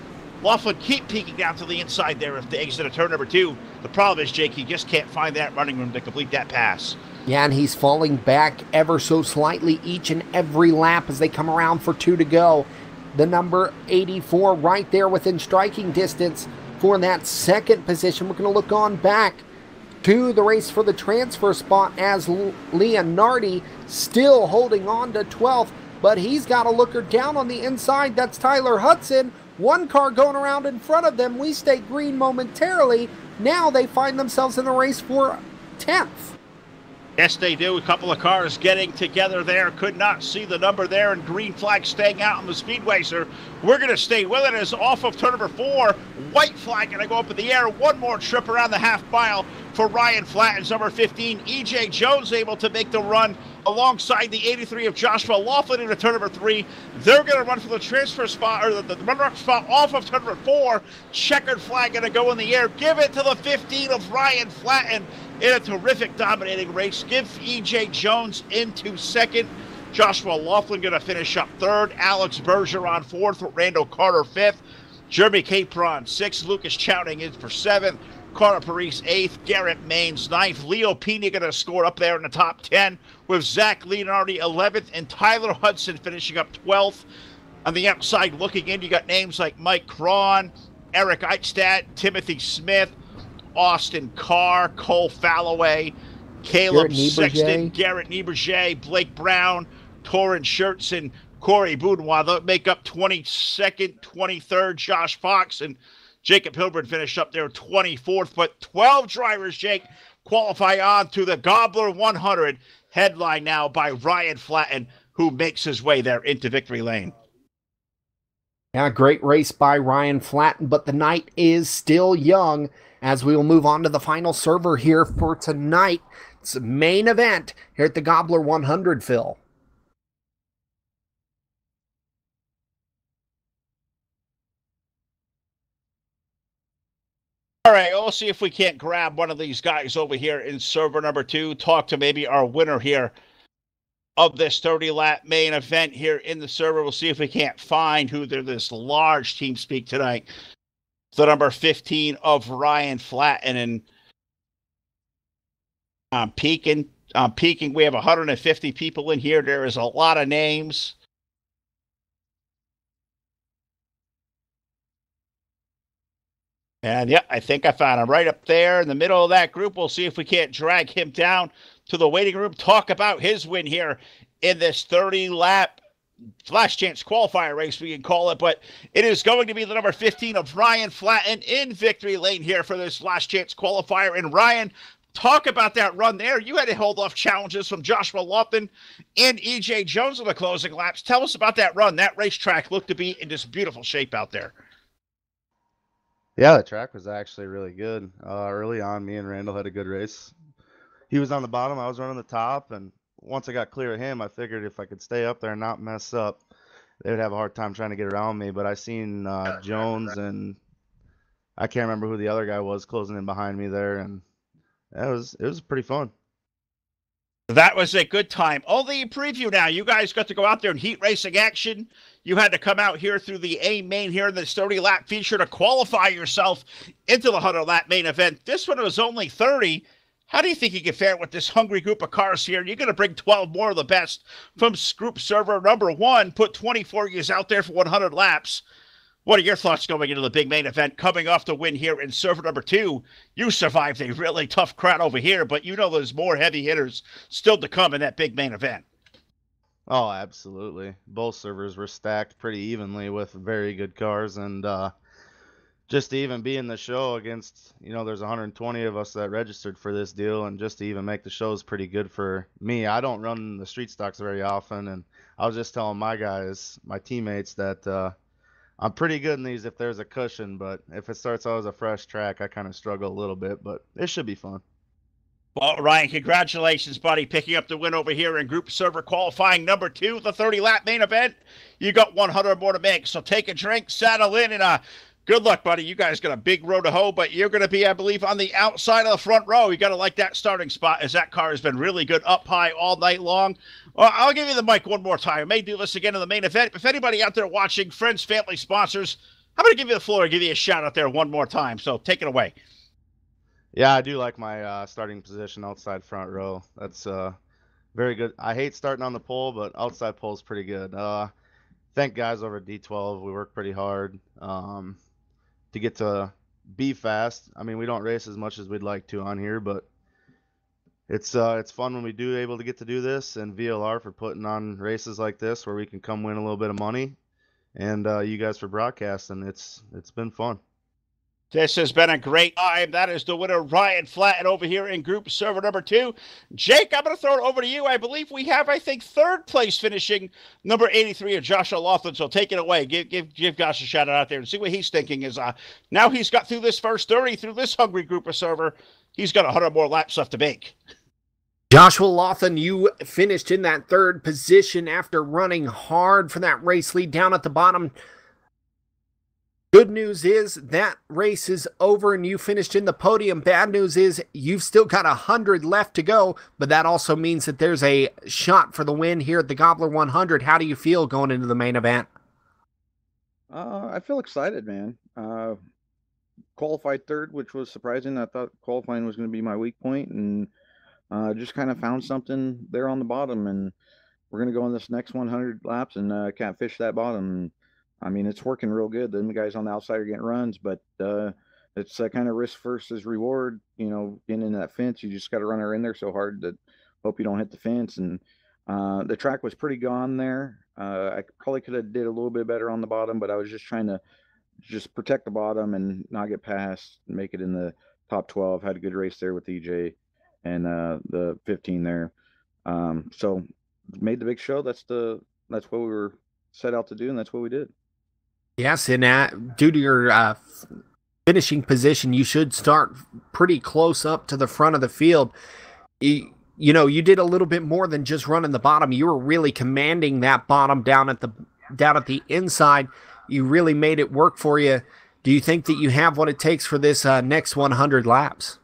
Laughlin keep peeking down to the inside there if they exit a turn number 2. The problem is, Jake, he just can't find that running room to complete that pass. Yeah, and he's falling back ever so slightly each and every lap as they come around for 2 to go. The number 84 right there within striking distance for that second position. We're going to look on back to the race for the transfer spot as Leonardi still holding on to 12th, but he's got a looker down on the inside. That's Tyler Hudson. One car going around in front of them. We stay green momentarily. Now they find themselves in the race for 10th. Yes, they do. A couple of cars getting together there. Could not see the number there, and green flag staying out on the speedway, sir. We're going to stay with it as off of turn number 4. White flag going to go up in the air. One more trip around the half mile for Ryan Flatten's number 15. E.J. Jones able to make the run alongside the 83 of Joshua Laughlin into turn number 3. They're going to run for the transfer spot, or the runner-up spot off of turn number 4. Checkered flag going to go in the air. Give it to the 15 of Ryan Flatten in a terrific dominating race. Give E.J. Jones into second. Joshua Laughlin going to finish up third. Alex Bergeron fourth. Randall Carter fifth. Jeremy Capron 6th. Lucas Chowning in for 7th. Carter Paris 8th. Garrett Maines 9th. Leo Pena going to score up there in the top 10 with Zach Leonardi 11th and Tyler Hudson finishing up 12th. On the outside looking in, you got names like Mike Cron, Eric Eichstadt, Timothy Smith, Austin Carr, Cole Falloway, Caleb Sexton, Garrett Nieberger, Blake Brown, Torrin Schertz, Corey Boudoir. They'll make up 22nd, 23rd. Josh Fox and Jacob Hilbert finish up there 24th. But 12 drivers, Jake, qualify on to the Gobbler 100, headline now by Ryan Flatten, who makes his way there into victory lane. Yeah, great race by Ryan Flatten, but the night is still young as we will move on to the final server here for tonight. It's the main event here at the Gobbler 100, Phil. All right, we'll see if we can't grab one of these guys over here in server number 2, talk to maybe our winner here of this 30-lap main event here in the server. We'll see if we can't find who they're this large team speak tonight. The number 15 of Ryan Flatten, and I'm peeking. We have 150 people in here. There is a lot of names. And yeah, I think I found him right up there in the middle of that group. We'll see if we can't drag him down to the waiting room, talk about his win here in this 30-lap last chance qualifier race, we can call it, but it is going to be the number 15 of Ryan Flatten in victory lane here for this last chance qualifier. And Ryan, talk about that run there. You had to hold off challenges from Joshua Laughlin and E.J. Jones in the closing laps. Tell us about that run. That racetrack looked to be in just beautiful shape out there. Yeah, the track was actually really good. Early on, me and Randall had a good race. He was on the bottom, I was running the top, and once I got clear of him, I figured if I could stay up there and not mess up, they would have a hard time trying to get around me. But I seen Jones and I can't remember who the other guy was closing in behind me there, and it was pretty fun. That was a good time. Only a preview now. You guys got to go out there in heat racing action. You had to come out here through the A main here in this 30-lap feature to qualify yourself into the 100-lap main event. This one was only 30. How do you think you can fare with this hungry group of cars here? You're going to bring 12 more of the best from group server number 1, put 24 years out there for 100 laps. What are your thoughts going into the big main event, coming off the win here in server number 2? You survived a really tough crowd over here, but you know there's more heavy hitters still to come in that big main event. Oh, absolutely. Both servers were stacked pretty evenly with very good cars, and just to even be in the show against, there's 120 of us that registered for this deal, and just to even make the show is pretty good for me. I don't run the street stocks very often, and I was just telling my guys, my teammates, that I'm pretty good in these if there's a cushion, but if it starts out as a fresh track, I kind of struggle a little bit, but it should be fun. Well, Ryan, congratulations, buddy, picking up the win over here in group server qualifying number 2, the 30-lap main event. You got 100 more to make, so take a drink, saddle in, and good luck, buddy. You guys got a big road to hoe, but you're going to be, I believe, on the outside of the front row. You got to like that starting spot, as that car has been really good up high all night long. Well, I'll give you the mic one more time. I may do this again in the main event. If anybody out there watching, friends, family, sponsors, I'm going to give you the floor and give you a shout out there one more time. So take it away. Yeah, I do like my starting position outside front row. That's very good. I hate starting on the pole, but outside pole is pretty good. Thank guys over at D12. We work pretty hard to get to be fast. I mean, we don't race as much as we'd like to on here, but it's fun when we do able to get to do this, and VLR for putting on races like this where we can come win a little bit of money, and you guys for broadcasting. It's been fun. This has been a great time. That is the winner, Ryan Flatten, over here in group server number 2. Jake, I'm going to throw it over to you. I believe we have, third place finishing number 83 of Joshua Laughlin. So take it away. Give Josh a shout out there and see what he's thinking. Is now he's got through this first 30, through this hungry group of server. He's got 100 more laps left to make. Joshua Laughlin, you finished in that third position after running hard for that race lead down at the bottom. Good news is that race is over and you finished in the podium. Bad news is you've still got 100 left to go, but that also means that there's a shot for the win here at the Gobbler 100. How do you feel going into the main event? I feel excited, man. Qualified third, which was surprising. I thought qualifying was going to be my weak point, and just kind of found something there on the bottom, and we're going to go on this next 100 laps and catfish that bottom. I mean, it's working real good. Then the guys on the outside are getting runs, but it's kind of risk versus reward. Getting in that fence, you just got to run her in there so hard that hope you don't hit the fence. And the track was pretty gone there. I probably could have did a little bit better on the bottom, but I was just trying to protect the bottom and not get past and make it in the top 12. Had a good race there with EJ and the 15 there. So made the big show. That's what we were set out to do, and that's what we did. Yes, and due to your finishing position, you should start pretty close up to the front of the field. You did a little bit more than just running the bottom. You were really commanding that bottom down at the inside. You really made it work for you. Do you think that you have what it takes for this next 100 laps?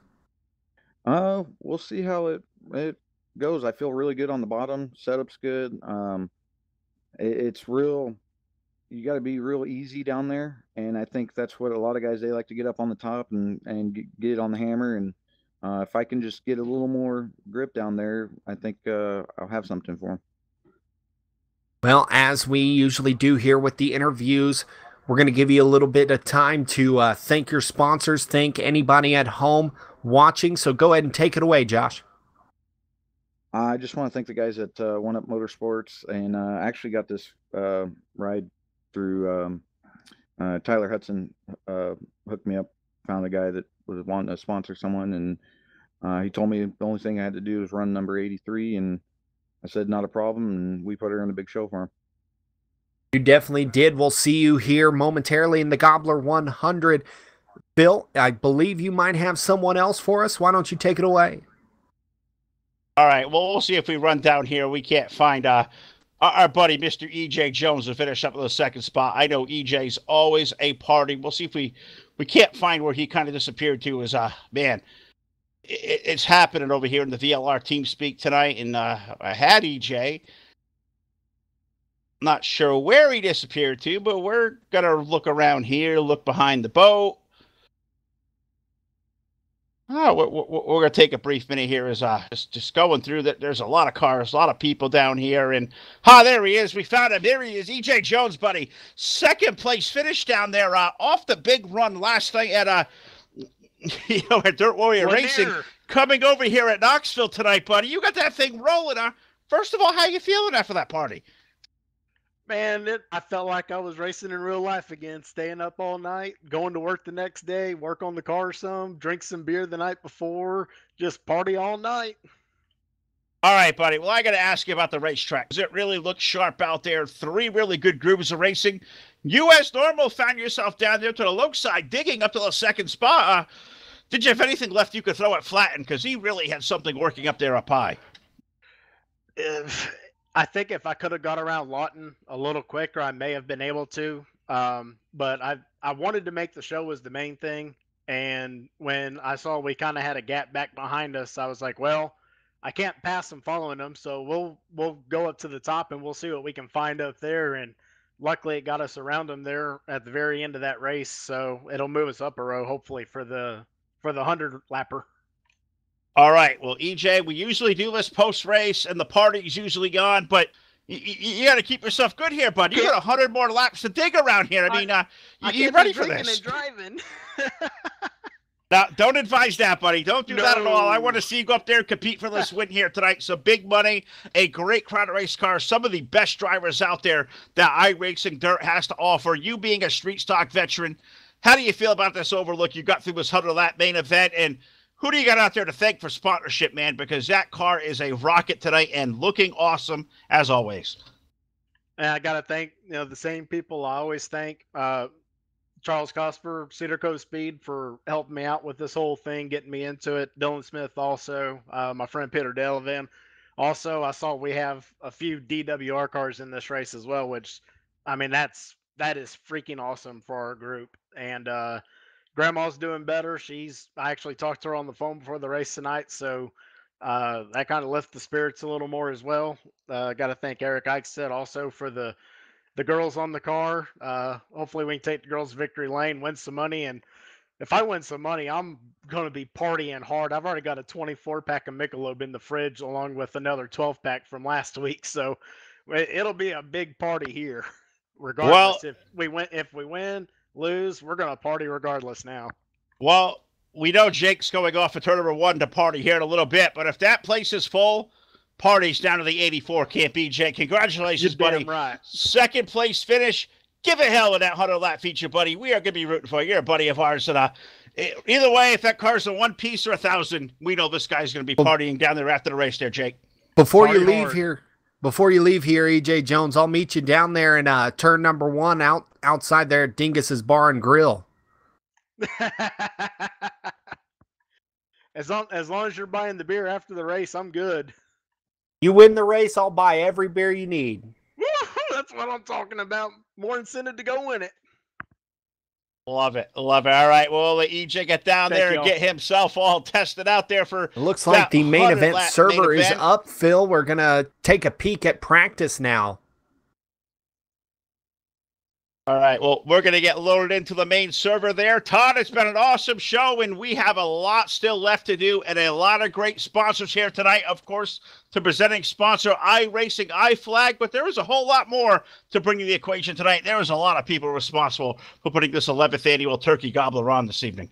We'll see how it goes. I feel really good on the bottom. Setup's good. It's real. You got to be real easy down there, and I think that's what a lot of guys, they like to get up on the top and get it on the hammer. And if I can just get a little more grip down there, I think I'll have something for them. Well, as we usually do here with the interviews, we're going to give you a little bit of time to thank your sponsors, thank anybody at home watching. So go ahead and take it away, Josh. I just want to thank the guys at One Up Motorsports, and I actually got this ride through Tyler Hudson. Hooked me up, found a guy that was wanting to sponsor someone, and he told me the only thing I had to do was run number 83, and I said not a problem, and we put her in a big show for him. You definitely did. We'll see you here momentarily in the Gobbler 100. Bill, I believe you might have someone else for us. Why don't you take it away? All right, well, we'll see if we run down here. We can't find our buddy, Mr. E.J. Jones, to finish up in the second spot. I know E.J.'s always a party. We'll see if we can't find where he kind of disappeared to. Is man, it's happening over here in the VLR team speak tonight, and I had EJ. Not sure where he disappeared to, but we're gonna look around here, look behind the boat. Oh, we're gonna take a brief minute here as just going through that. There's a lot of cars, a lot of people down here, and there he is. We found him. There he is, EJ Jones, buddy. Second place finish down there, off the big run last night at at Dirt Warrior Racing. Coming over here at Knoxville tonight, buddy. You got that thing rolling, First of all, how you feeling after that party? Man, I felt like I was racing in real life again, staying up all night, going to work the next day, work on the car some, drink some beer the night before, just party all night. All right, buddy. Well, I got to ask you about the racetrack. Does it really look sharp out there? 3 really good grooves of racing. You, as normal, found yourself down there to the low side, digging up to the second spot. Did you have anything left you could throw at Flatten? Because he really had something working up there up high. I think if I could have got around Lawton a little quicker, I may have been able to. But I wanted to make the show was the main thing. And when I saw we kind of had a gap back behind us, I was like, well, I can't pass them following them. So we'll go up to the top and we'll see what we can find up there. And luckily it got us around them there at the very end of that race. So it'll move us up a row, hopefully for the 100 lapper. All right. Well, EJ, we usually do this post-race, and the party's usually gone, but you got to keep yourself good here, bud. You got 100 more laps to dig around here. I mean, you ready for this? And driving. Now, don't advise that, buddy. Don't do that at all. I want to see you go up there and compete for this win here tonight. So big money, a great crowd of race cars, some of the best drivers out there that iRacing Dirt has to offer. You being a street stock veteran, how do you feel about this overlook you got through this 100 lap main event, and who do you got out there to thank for sponsorship, man? Because that car is a rocket tonight and looking awesome as always. And I got to thank, the same people I always thank. Charles Cosper, Cedar Cove Speed, for helping me out with this whole thing, getting me into it. Dylan Smith also, my friend Peter Delavan. Also, I saw we have a few DWR cars in this race as well, which, I mean, that is freaking awesome for our group. And, Grandma's doing better. I actually talked to her on the phone before the race tonight, so that kind of lifted the spirits a little more as well. Got to thank Eric Eichstedt also for the girls on the car. Hopefully we can take the girls to victory lane, win some money, and if I win some money, I'm going to be partying hard. I've already got a 24-pack of Michelob in the fridge along with another 12-pack from last week, so it'll be a big party here regardless. Well, if we win, lose, we're going to party regardless now. Well, we know Jake's going off at turn number 1 to party here in a little bit, but if that place is full, party's down to the 84 Camp be, Jake. Congratulations, You're buddy. Damn right. Second place finish. Give a hell with that 100 lap feature, buddy. We are going to be rooting for you. You're a buddy of ours. And either way, if that car's a 1 piece or 1,000, we know this guy's going to be partying down there after the race there, Jake. Before you leave here, EJ Jones, I'll meet you down there in turn number 1 outside there at Dingus's Bar and Grill. As long as you're buying the beer after the race, I'm good. You win the race, I'll buy every beer you need. That's what I'm talking about. More incentive to go win it. Love it. Love it. All right. Well, we'll let EJ get down there and get himself all tested out there for it looks like the main event server is up, Phil. We're going to take a peek at practice now. All right, well, we're going to get loaded into the main server there. Todd, it's been an awesome show, and we have a lot still left to do and a lot of great sponsors here tonight, of course, to presenting sponsor iRacing, IFlag, but there is a whole lot more to bring to the equation tonight. There is a lot of people responsible for putting this 11th annual Turkey Gobbler on this evening.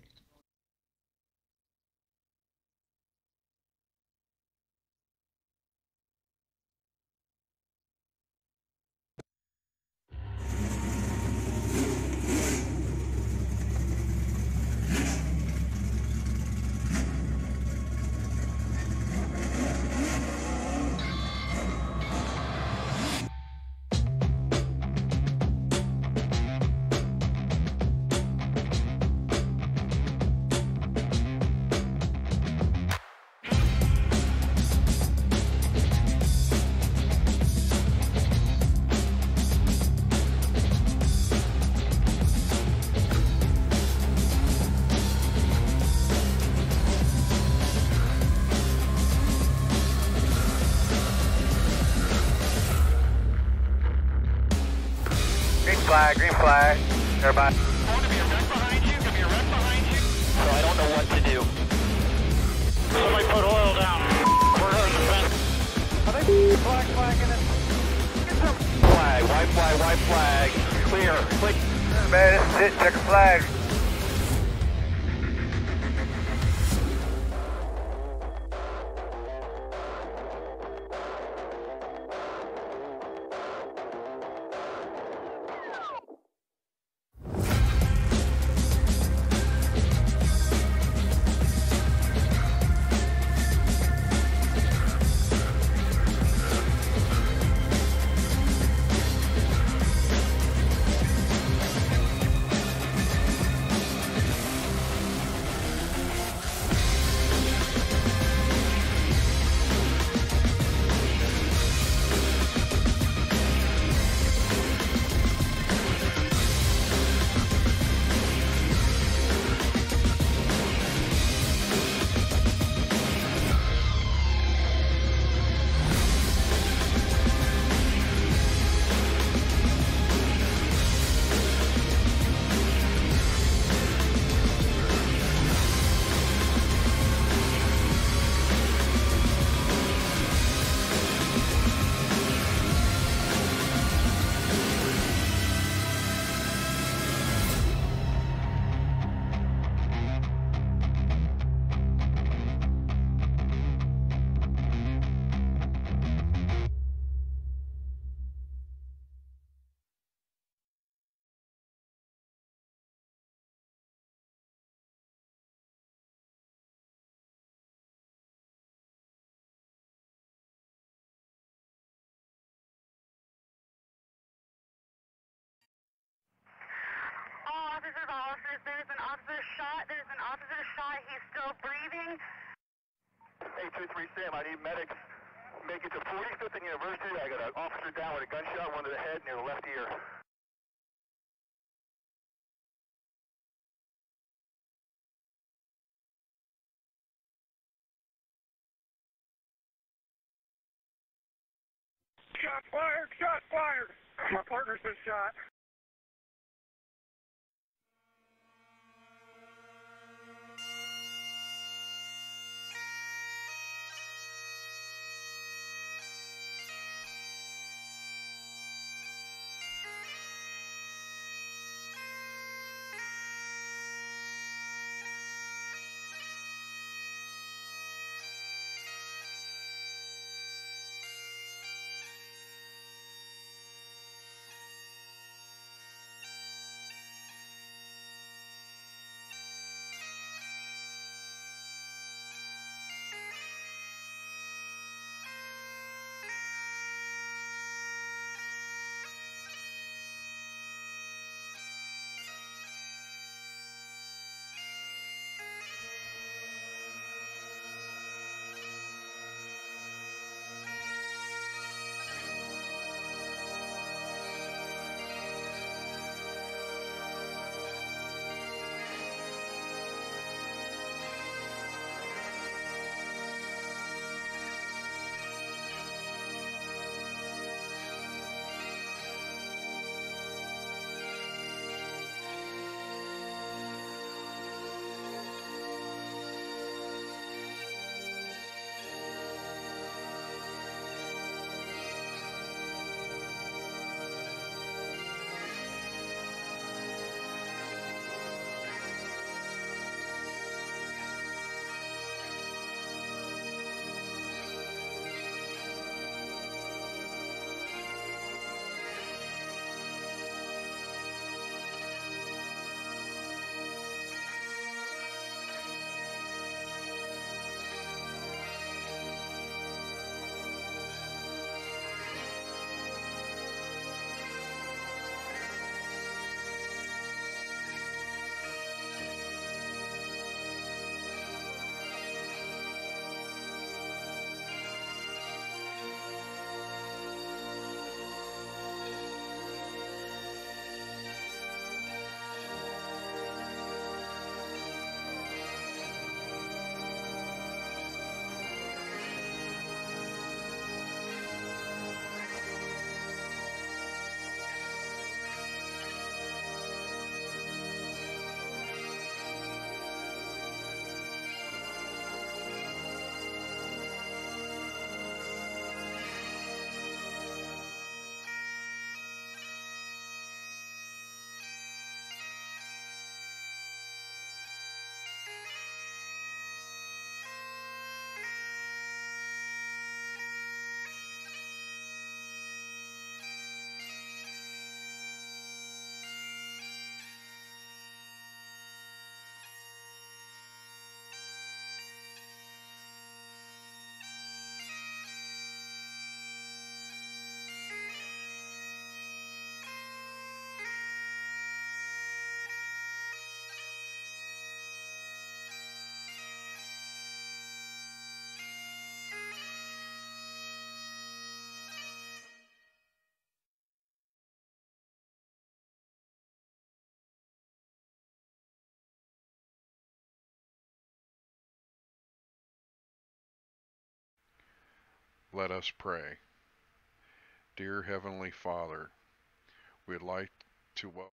green flag. Everybody. Gonna be a wreck behind you, gonna be a wreck behind you. So I don't know what to do. Somebody put oil down. We're on the fence. Are they flagging it? Flag, white flag. Clear, click. Man, this is it, check the flag. Officers, there's an officer shot. He's still breathing. 823 Sam, I need medics. Make it to 45th and University. I got an officer down with a gunshot, one to the head near the left ear. Shot fired. My partner's been shot. Let us pray. Dear Heavenly Father, we'd like to welcome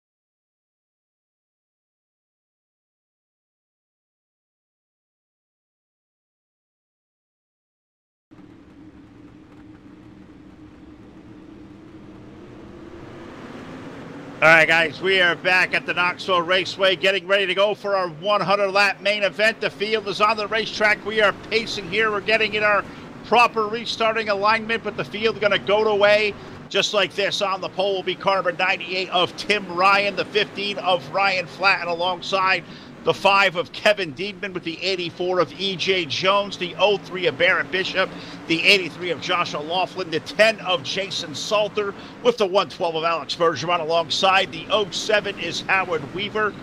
All right, guys, we are back at the Knoxville Raceway getting ready to go for our 100-lap main event. The field is on the racetrack. We are pacing here. We're getting in our proper restarting alignment, but the field is going to go away just like this. On the pole will be car number 98 of Tim Ryan, the 15 of Ryan Flatten, alongside the 5 of Kevin Diedman, with the 84 of E.J. Jones, the 03 of Barrett Bishop, the 83 of Joshua Laughlin, the 10 of Jason Salter, with the 112 of Alex Bergeron. Alongside the 07 is Howard Weaver.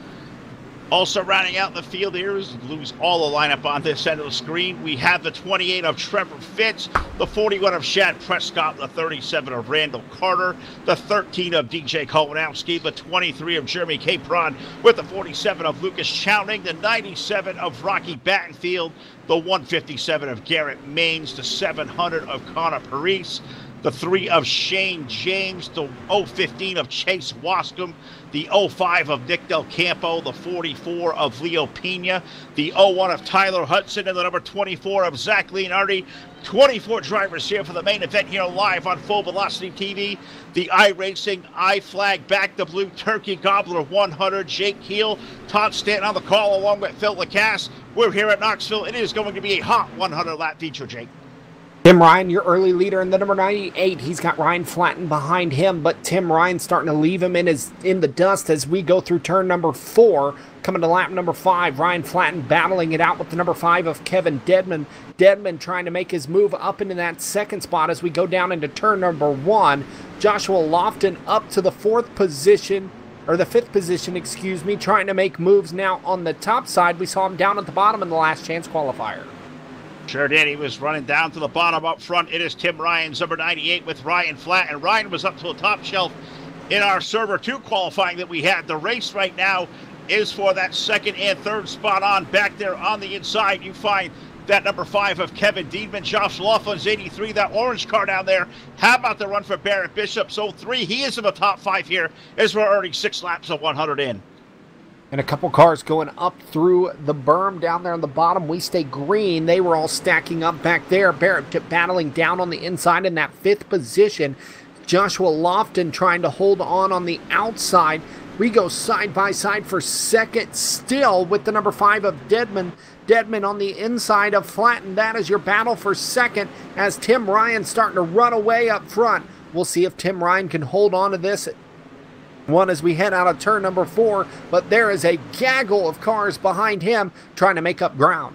Also rounding out the field here is lose all the lineup on this end of the screen. We have the 28 of Trevor Fitz, the 41 of Shad Prescott, the 37 of Randall Carter, the 13 of DJ Kolanowski, the 23 of Jeremy Capron, with the 47 of Lucas Chowning, the 97 of Rocky Battenfield, the 157 of Garrett Maines, the 700 of Connor Parise, the 3 of Shane James, the 015 of Chase Wascom, the 05 of Nick Del Campo, the 44 of Leo Pena, the 01 of Tyler Hudson, and the number 24 of Zach Leonardi. 24 drivers here for the main event here live on Full Velocity TV. The iRacing IFlag Back the Blue Turkey Gobbler 100. Jake Heel, Todd Stanton on the call along with Phil Lacasse. We're here at Knoxville. It is going to be a hot 100-lap feature, Jake. Tim Ryan, your early leader in the number 98. He's got Ryan Flatten behind him, but Tim Ryan starting to leave him in the dust as we go through turn number 4. Coming to lap number 5, Ryan Flatten battling it out with the number 5 of Kevin Dedman. Dedman trying to make his move up into that second spot as we go down into turn number 1. Joshua Lofton up to the 4th position, or the 5th position, excuse me, trying to make moves now on the top side. We saw him down at the bottom in the last chance qualifier. Sure did. He was running down to the bottom up front. It is Tim Ryan's number 98 with Ryan Flatt. And Ryan was up to the top shelf in our Server 2 qualifying that we had. The race right now is for that 2nd and 3rd spot on. Back there on the inside, you find that number 5 of Kevin Diedman. Josh Laughlin's 83, that orange car down there. How about the run for Barrett Bishop? So 3, he is in the top 5 here as we're already 6 laps of 100 in. And a couple cars going up through the berm down there on the bottom. We stay green. They were all stacking up back there. Barrett battling down on the inside in that 5th position. Joshua Lofton trying to hold on the outside. We go side by side for 2nd still with the number 5 of Dedman. Dedman on the inside of Flatten. That is your battle for 2nd as Tim Ryan starting to run away up front. We'll see if Tim Ryan can hold on to this one as we head out of turn number 4, but there is a gaggle of cars behind him trying to make up ground.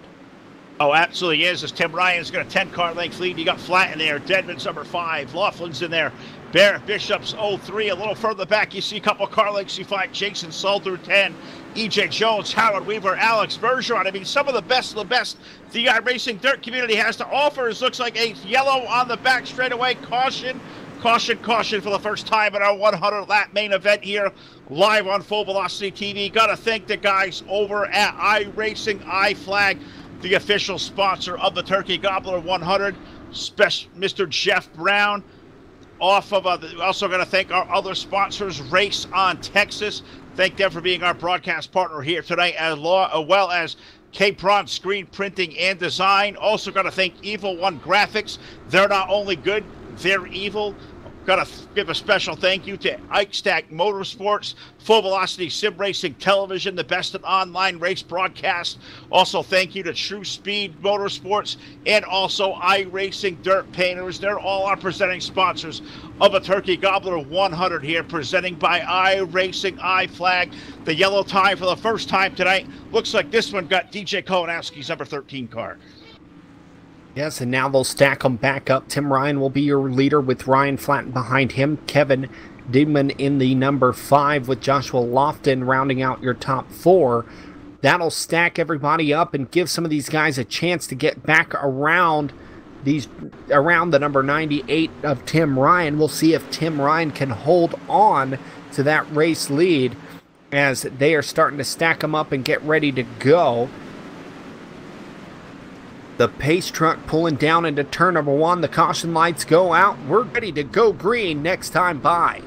Oh, absolutely is, as Tim Ryan's got a 10-car length lead. You got Flatt in there, Dedman's number 5, Laughlin's in there, Barrett Bishop's 03. A little further back, you see a couple car lengths. You find Jason Salter 10, E.J. Jones, Howard Weaver, Alex Bergeron. I mean, some of the best the iRacing dirt community has to offer. It looks like a yellow on the back straightaway. Caution. Caution, caution for the first time in our 100-lap main event here, live on Full Velocity TV. Got to thank the guys over at iRacing IFlag, the official sponsor of the Turkey Gobbler 100, Mr. Jeff Brown. Also going to thank our other sponsors, Race on Texas. Thank them for being our broadcast partner here tonight, as well as Capron Screen Printing and Design. Also got to thank Evil One Graphics. They're not only good, they're evil. Got to give a special thank you to Ike Stack Motorsports, Full Velocity Sim Racing Television, the best in online race broadcast. Also, thank you to True Speed Motorsports and also iRacing Dirt Painters. They're all our presenting sponsors of a Turkey Gobbler 100 here, presenting by iRacing IFlag. The yellow tie for the first time tonight. Looks like this one got DJ Kolanowski's number 13 car. Yes, and now they'll stack them back up. Tim Ryan will be your leader with Ryan Flatten behind him. Kevin Diedman in the number 5 with Joshua Lofton rounding out your top 4. That'll stack everybody up and give some of these guys a chance to get back around the number 98 of Tim Ryan. We'll see if Tim Ryan can hold on to that race lead as they are starting to stack them up and get ready to go. The pace truck pulling down into turn number 1. The caution lights go out. We're ready to go green next time by.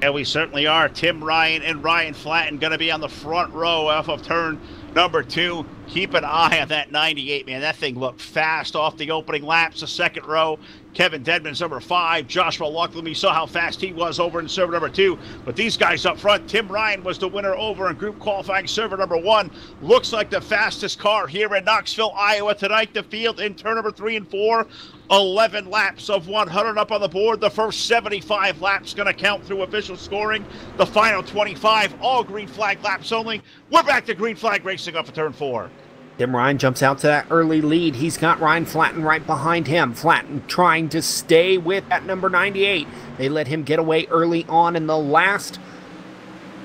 And we certainly are. Tim Ryan and Ryan Flatten going to be on the front row off of turn number 2. Keep an eye on that 98, man. That thing looked fast off the opening laps. The second row, Kevin Dedman's number 5. Joshua Lachlan, we saw how fast he was over in server number 2. But these guys up front, Tim Ryan was the winner over in group qualifying server number 1. Looks like the fastest car here in Knoxville, Iowa tonight. The field in turn number 3 and 4. 11 laps of 100 up on the board. The first 75 laps going to count through official scoring. The final 25, all green flag laps only. We're back to green flag racing up at turn 4. Tim Ryan jumps out to that early lead. He's got Ryan Flatten right behind him. Flatten trying to stay with that number 98. They let him get away early on in the last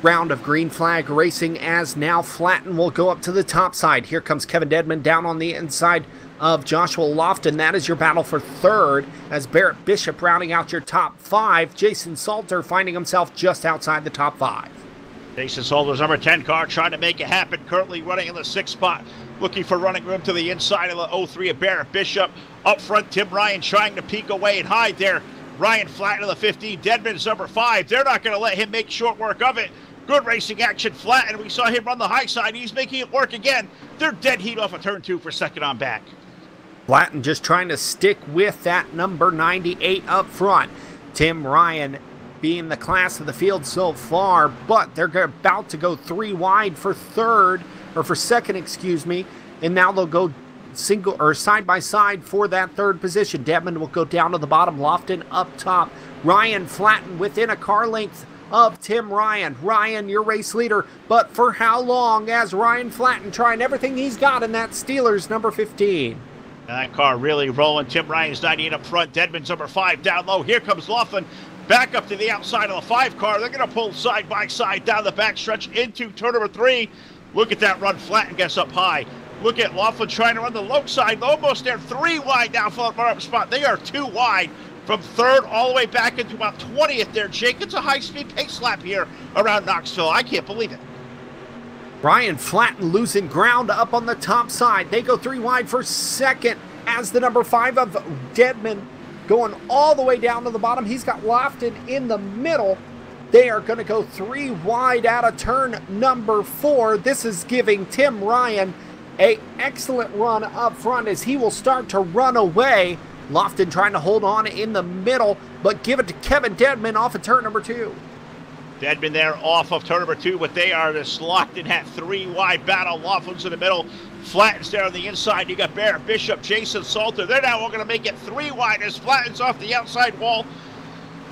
round of green flag racing, as now Flatten will go up to the top side. Here comes Kevin Dedman down on the inside of Joshua Lofton. That is your battle for third, as Barrett Bishop rounding out your top 5. Jason Salter finding himself just outside the top 5. Jason Salter's number 10 car trying to make it happen, currently running in the 6th spot, looking for running room to the inside of the 03 of Barrett Bishop. Up front, Tim Ryan trying to peek away and hide there. Ryan Flatten of the 15, Dedman's number 5. They're not going to let him make short work of it. Good racing action, Flatten. We saw him run the high side. He's making it work again. They're dead heat off of turn 2 for second on back. Flatten just trying to stick with that number 98 up front. Tim Ryan being the class of the field so far, but they're about to go 3 wide for third, or for second, excuse me, and now they'll go single or side by side for that third position. Dedman will go down to the bottom, Lofton up top. Ryan Flatten within a car length of Tim Ryan. Ryan, your race leader, but for how long, as Ryan Flatten trying everything he's got in that Steelers number 15. That car really rolling. Tim Ryan's 98 up front. Dedman's number 5 down low. Here comes Laughlin back up to the outside of the 5 car. They're going to pull side by side down the backstretch into turn number 3. Look at that run. Flatten gets up high. Look at Laughlin trying to run the low side. Almost there. 3 wide down for the run-up spot. They are 2 wide from third all the way back into about 20th there. Jake, it's a high-speed pace lap here around Knoxville. I can't believe it. Ryan Flatten losing ground up on the top side. They go 3 wide for second, as the number 5 of Dedman going all the way down to the bottom. He's got Lofton in the middle. They are going to go 3 wide out of turn number 4. This is giving Tim Ryan an excellent run up front, as he will start to run away. Lofton trying to hold on in the middle, but give it to Kevin Dedman off of turn number 2. Dedman there off of turn number 2, but they are just locked in that 3 wide battle. Laughlin's in the middle. Flatten's there on the inside. You got Barrett Bishop, Jason Salter. They're now all going to make it 3 wide as Flatten's off the outside wall.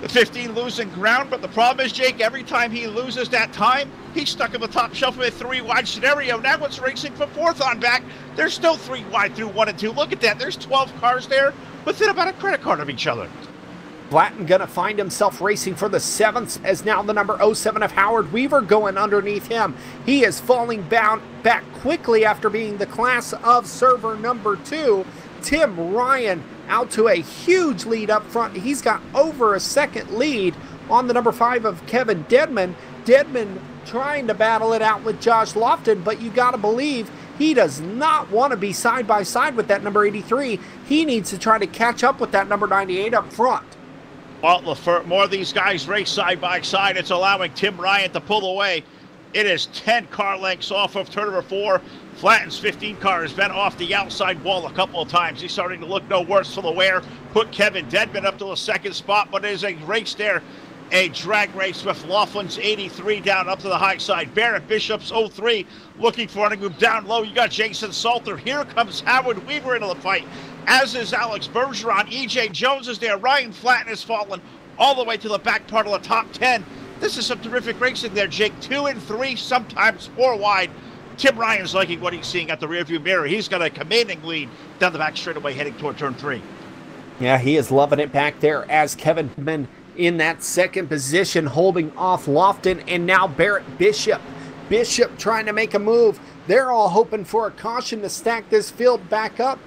The 15 losing ground, but the problem is, Jake, every time he loses that time, he's stuck in the top shelf with a 3 wide scenario. Now it's racing for 4th on back. There's still 3 wide through 1 and 2. Look at that. There's 12 cars there within about a credit card of each other. Flatten gonna find himself racing for the 7th, as now the number 07 of Howard Weaver going underneath him. He is falling back quickly after being the class of server number 2. Tim Ryan out to a huge lead up front. He's got over a second lead on the number 5 of Kevin Dedman. Dedman trying to battle it out with Josh Lofton, but you gotta believe he does not want to be side by side with that number 83. He needs to try to catch up with that number 98 up front. Well, the more of these guys race side by side, it's allowing Tim Ryan to pull away. It is 10 car lengths off of turn number 4. Flatten's 15 car has been off the outside wall a couple of times. He's starting to look no worse for the wear. Put Kevin Dedman up to the 2nd spot, but it is a race there. A drag race with Laughlin's 83 down up to the high side. Barrett Bishop's 03 looking for running room down low. You got Jason Salter. Here comes Howard Weaver into the fight, as is Alex Bergeron. EJ Jones is there. Ryan Flatten has fallen all the way to the back part of the top 10. This is some terrific racing there, Jake. 2 and 3, sometimes 4 wide. Tim Ryan's liking what he's seeing at the rearview mirror. He's got a commanding lead down the back straightaway heading toward turn 3. Yeah, he is loving it back there, as Kevin Dedman in that 2nd position, holding off Lofton, and now Barrett Bishop. Bishop trying to make a move. They're all hoping for a caution to stack this field back up,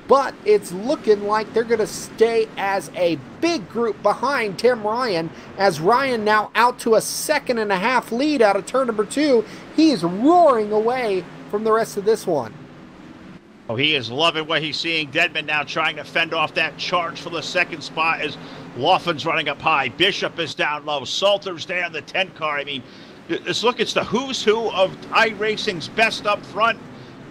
but it's looking like they're going to stay as a big group behind Tim Ryan, as Ryan now out to a 2.5 lead out of turn number 2. He's roaring away from the rest of this one. Oh, he is loving what he's seeing. Dedman now trying to fend off that charge for the second spot as Laughlin's running up high. Bishop is down low. Salter's there in the 10 car. I mean, let's look. It's the who's who of iRacing's best up front.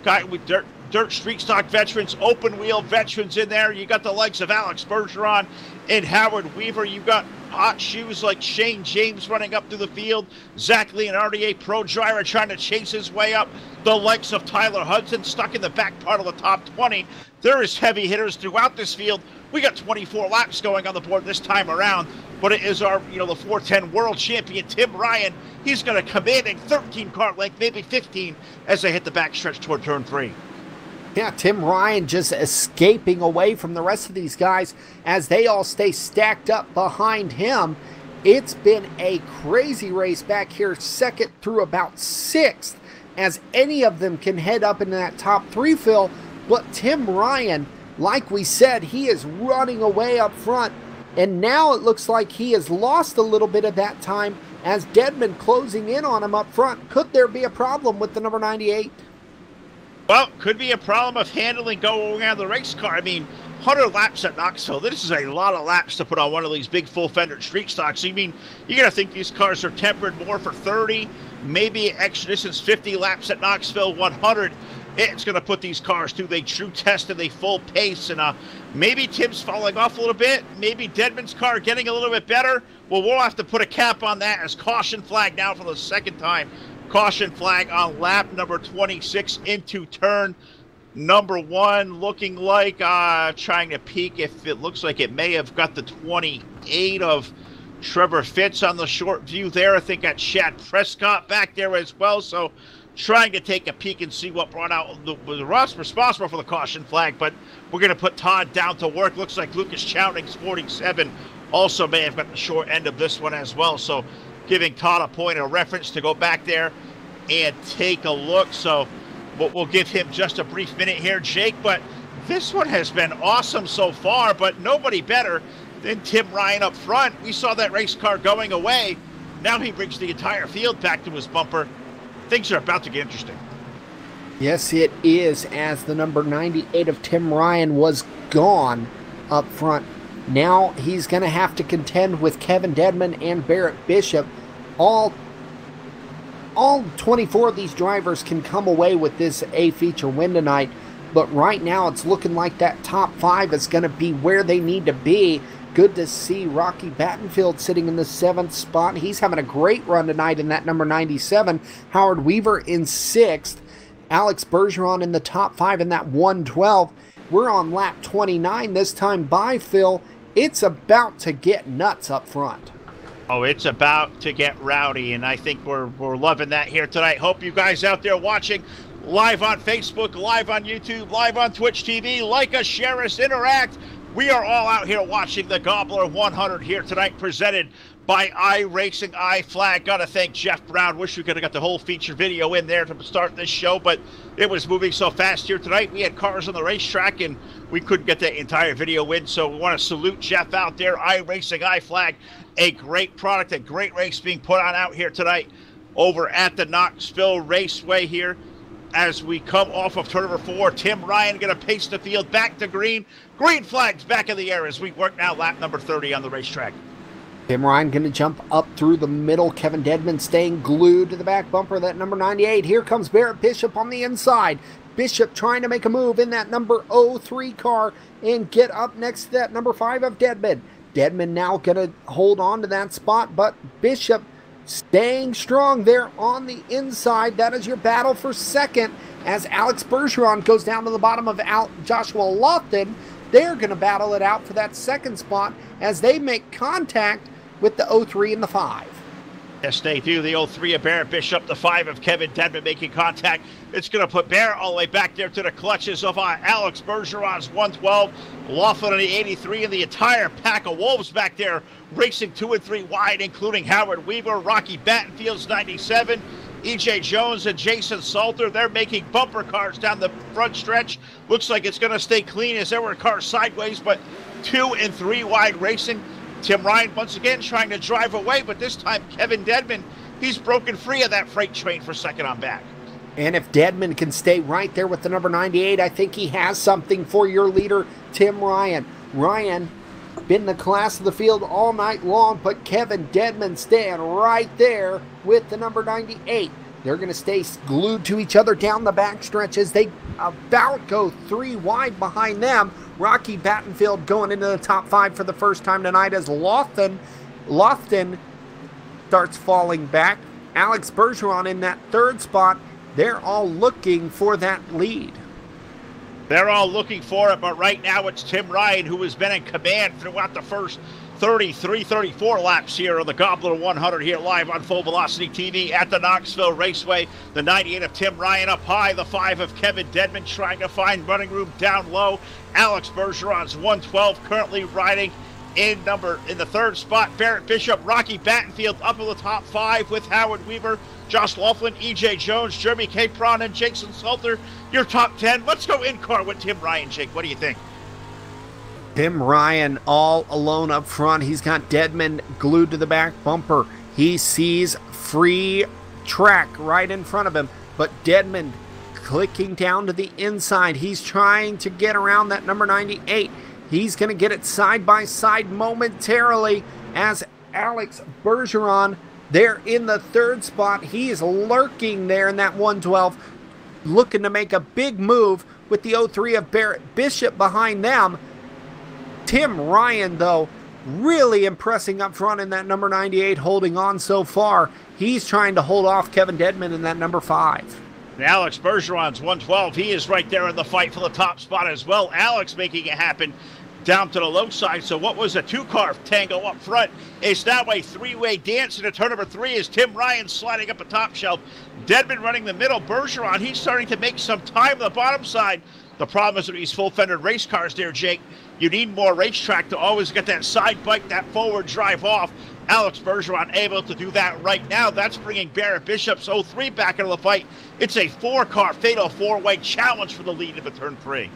Guy with dirt street stock veterans, open wheel veterans in there. You got the likes of Alex Bergeron and Howard Weaver. You got hot shoes like Shane James running up through the field. Zach Leonardi, a pro driver, trying to chase his way up. The likes of Tyler Hudson stuck in the back part of the top 20. There is heavy hitters throughout this field. We got 24 laps going on the board this time around, but it is our, the 410 world champion, Tim Ryan. He's going to come in 13 car length, maybe 15, as they hit the backstretch toward turn 3. Yeah, Tim Ryan just escaping away from the rest of these guys as they all stay stacked up behind him. It's been a crazy race back here, second through about 6th, as any of them can head up into that top 3, Phil. But Tim Ryan, like we said, he is running away up front, and now it looks like he has lost a little bit of that time as Dedman closing in on him up front. Could there be a problem with the number 98? Well, could be a problem of handling going around the race car. I mean, 100 laps at Knoxville. This is a lot of laps to put on one of these big full fender street stocks. I mean, you're going to think these cars are tempered more for 30, maybe extra distance, 50 laps at Knoxville, 100. It's going to put these cars through the true test and the full pace. And maybe Tim's falling off a little bit. Maybe Dedman's car getting a little bit better. Well, we'll have to put a cap on that as caution flag now for the second time. Caution flag on lap number 26 into turn number 1. Looking like trying to peek if it looks like it may have got the 28 of Trevor Fitz on the short view there. I think got Chad Prescott back there as well. So trying to take a peek and see what brought out the Ross responsible for the caution flag. But we're going to put Todd down to work. Looks like Lucas Chowning's 47 also may have got the short end of this one as well. So giving Todd a point of reference to go back there and take a look. So we'll give him just a brief minute here, Jake. But this one has been awesome so far, but nobody better than Tim Ryan up front. We saw that race car going away. Now he brings the entire field back to his bumper. Things are about to get interesting. Yes, it is, as the number 98 of Tim Ryan was gone up front. Now he's going to have to contend with Kevin Dedman and Barrett Bishop. All 24 of these drivers can come away with this A-feature win tonight, but right now it's looking like that top 5 is going to be where they need to be. Good to see Rocky Battenfield sitting in the 7th spot. He's having a great run tonight in that number 97. Howard Weaver in 6th. Alex Bergeron in the top 5 in that 112. We're on lap 29 this time by Phil. It's about to get nuts up front. Oh, it's about to get rowdy, and I think we're loving that here tonight. Hope you guys out there watching live on Facebook, live on YouTube, live on Twitch TV, like us, share us, interact. We are all out here watching the Gobbler 100 here tonight, presented by iRacing, IFlag. Got to thank Jeff Brown. Wish we could have got the whole feature video in there to start this show, but it was moving so fast here tonight. We had cars on the racetrack, and we couldn't get the entire video in, so we want to salute Jeff out there. iRacing, IFlag, a great product, a great race being put on out here tonight over at the Knoxville Raceway here. As we come off of turn number 4, Tim Ryan going to pace the field back to green. Green flags back in the air as we work now lap number 30 on the racetrack. Tim Ryan going to jump up through the middle. Kevin Dedman staying glued to the back bumper of that number 98. Here comes Barrett Bishop on the inside. Bishop trying to make a move in that number 03 car and get up next to that number 5 of Dedman. Dedman now going to hold on to that spot, but Bishop staying strong there on the inside. That is your battle for second as Alex Bergeron goes down to the bottom of Joshua Lofton. They're going to battle it out for that second spot as they make contact with the 03 and the 5. Yes, they do. The 03 of Barrett Bishop, the 5 of Kevin Dedman making contact. It's going to put Barrett all the way back there to the clutches of Alex Bergeron's 112, Laughlin on the 83, and the entire pack of wolves back there racing 2 and 3 wide, including Howard Weaver, Rocky Battenfield's 97, E.J. Jones and Jason Salter. They're making bumper cars down the front stretch. Looks like it's going to stay clean as there were cars sideways, but 2 and 3 wide racing. Tim Ryan once again trying to drive away, but this time Kevin Dedman, he's broken free of that freight train for second on back. And if Deadman can stay right there with the number 98, I think he has something for your leader, Tim Ryan. Ryan, been the class of the field all night long, but Kevin Deadman staying right there with the number 98. They're going to stay glued to each other down the backstretch as they about go 3 wide behind them. Rocky Battenfield going into the top 5 for the first time tonight as Lofton starts falling back. Alex Bergeron in that 3rd spot. They're all looking for that lead. They're all looking for it, but right now it's Tim Ryan who has been in command throughout the first 33, 34 laps here on the Gobbler 100 here live on Full Velocity TV at the Knoxville Raceway. The 98 of Tim Ryan up high, the 5 of Kevin Deadman trying to find running room down low. Alex Bergeron's 112 currently riding in the 3rd spot. Barrett Bishop, Rocky Battenfield up in the top 5 with Howard Weaver, Josh Laughlin, E.J. Jones, Jeremy Capron, and Jason Salter. Your top 10. Let's go in-car with Tim Ryan, Jake. What do you think? Tim Ryan all alone up front. He's got Deadman glued to the back bumper. He sees free track right in front of him, but Deadman clicking down to the inside. He's trying to get around that number 98. He's going to get it side by side momentarily as Alex Bergeron there in the 3rd spot. He is lurking there in that 112, looking to make a big move with the 03 of Barrett Bishop behind them. Tim Ryan, though, really impressing up front in that number 98, holding on so far. He's trying to hold off Kevin Deadman in that number 5. And Alex Bergeron's 112. He is right there in the fight for the top spot as well. Alex making it happen down to the low side. So what was a 2-car tango up front is now a 3-way dance. And turn number 3 is Tim Ryan sliding up the top shelf. Deadman running the middle. Bergeron, he's starting to make some time on the bottom side. The problem is with these full-fendered race cars there, Jake, you need more racetrack to always get that side bike, that forward drive off. Alex Bergeron able to do that right now. That's bringing Barrett Bishop's 03 back into the fight. It's a 4-car fatal 4-way challenge for the lead of turn 3.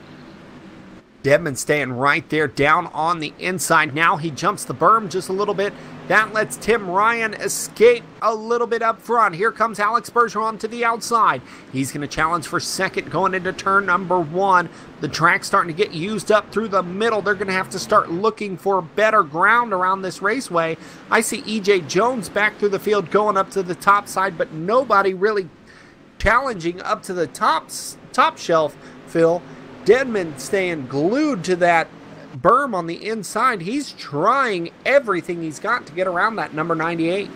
Deadman staying right there down on the inside. Now he jumps the berm just a little bit. That lets Tim Ryan escape a little bit up front. Here comes Alex Bergeron to the outside. He's going to challenge for 2nd going into turn number 1. The track's starting to get used up through the middle. They're going to have to start looking for better ground around this raceway. I see E.J. Jones back through the field going up to the top side, but nobody really challenging up to the top shelf, Phil. Deadman staying glued to that berm on the inside. He's trying everything he's got to get around that number 98.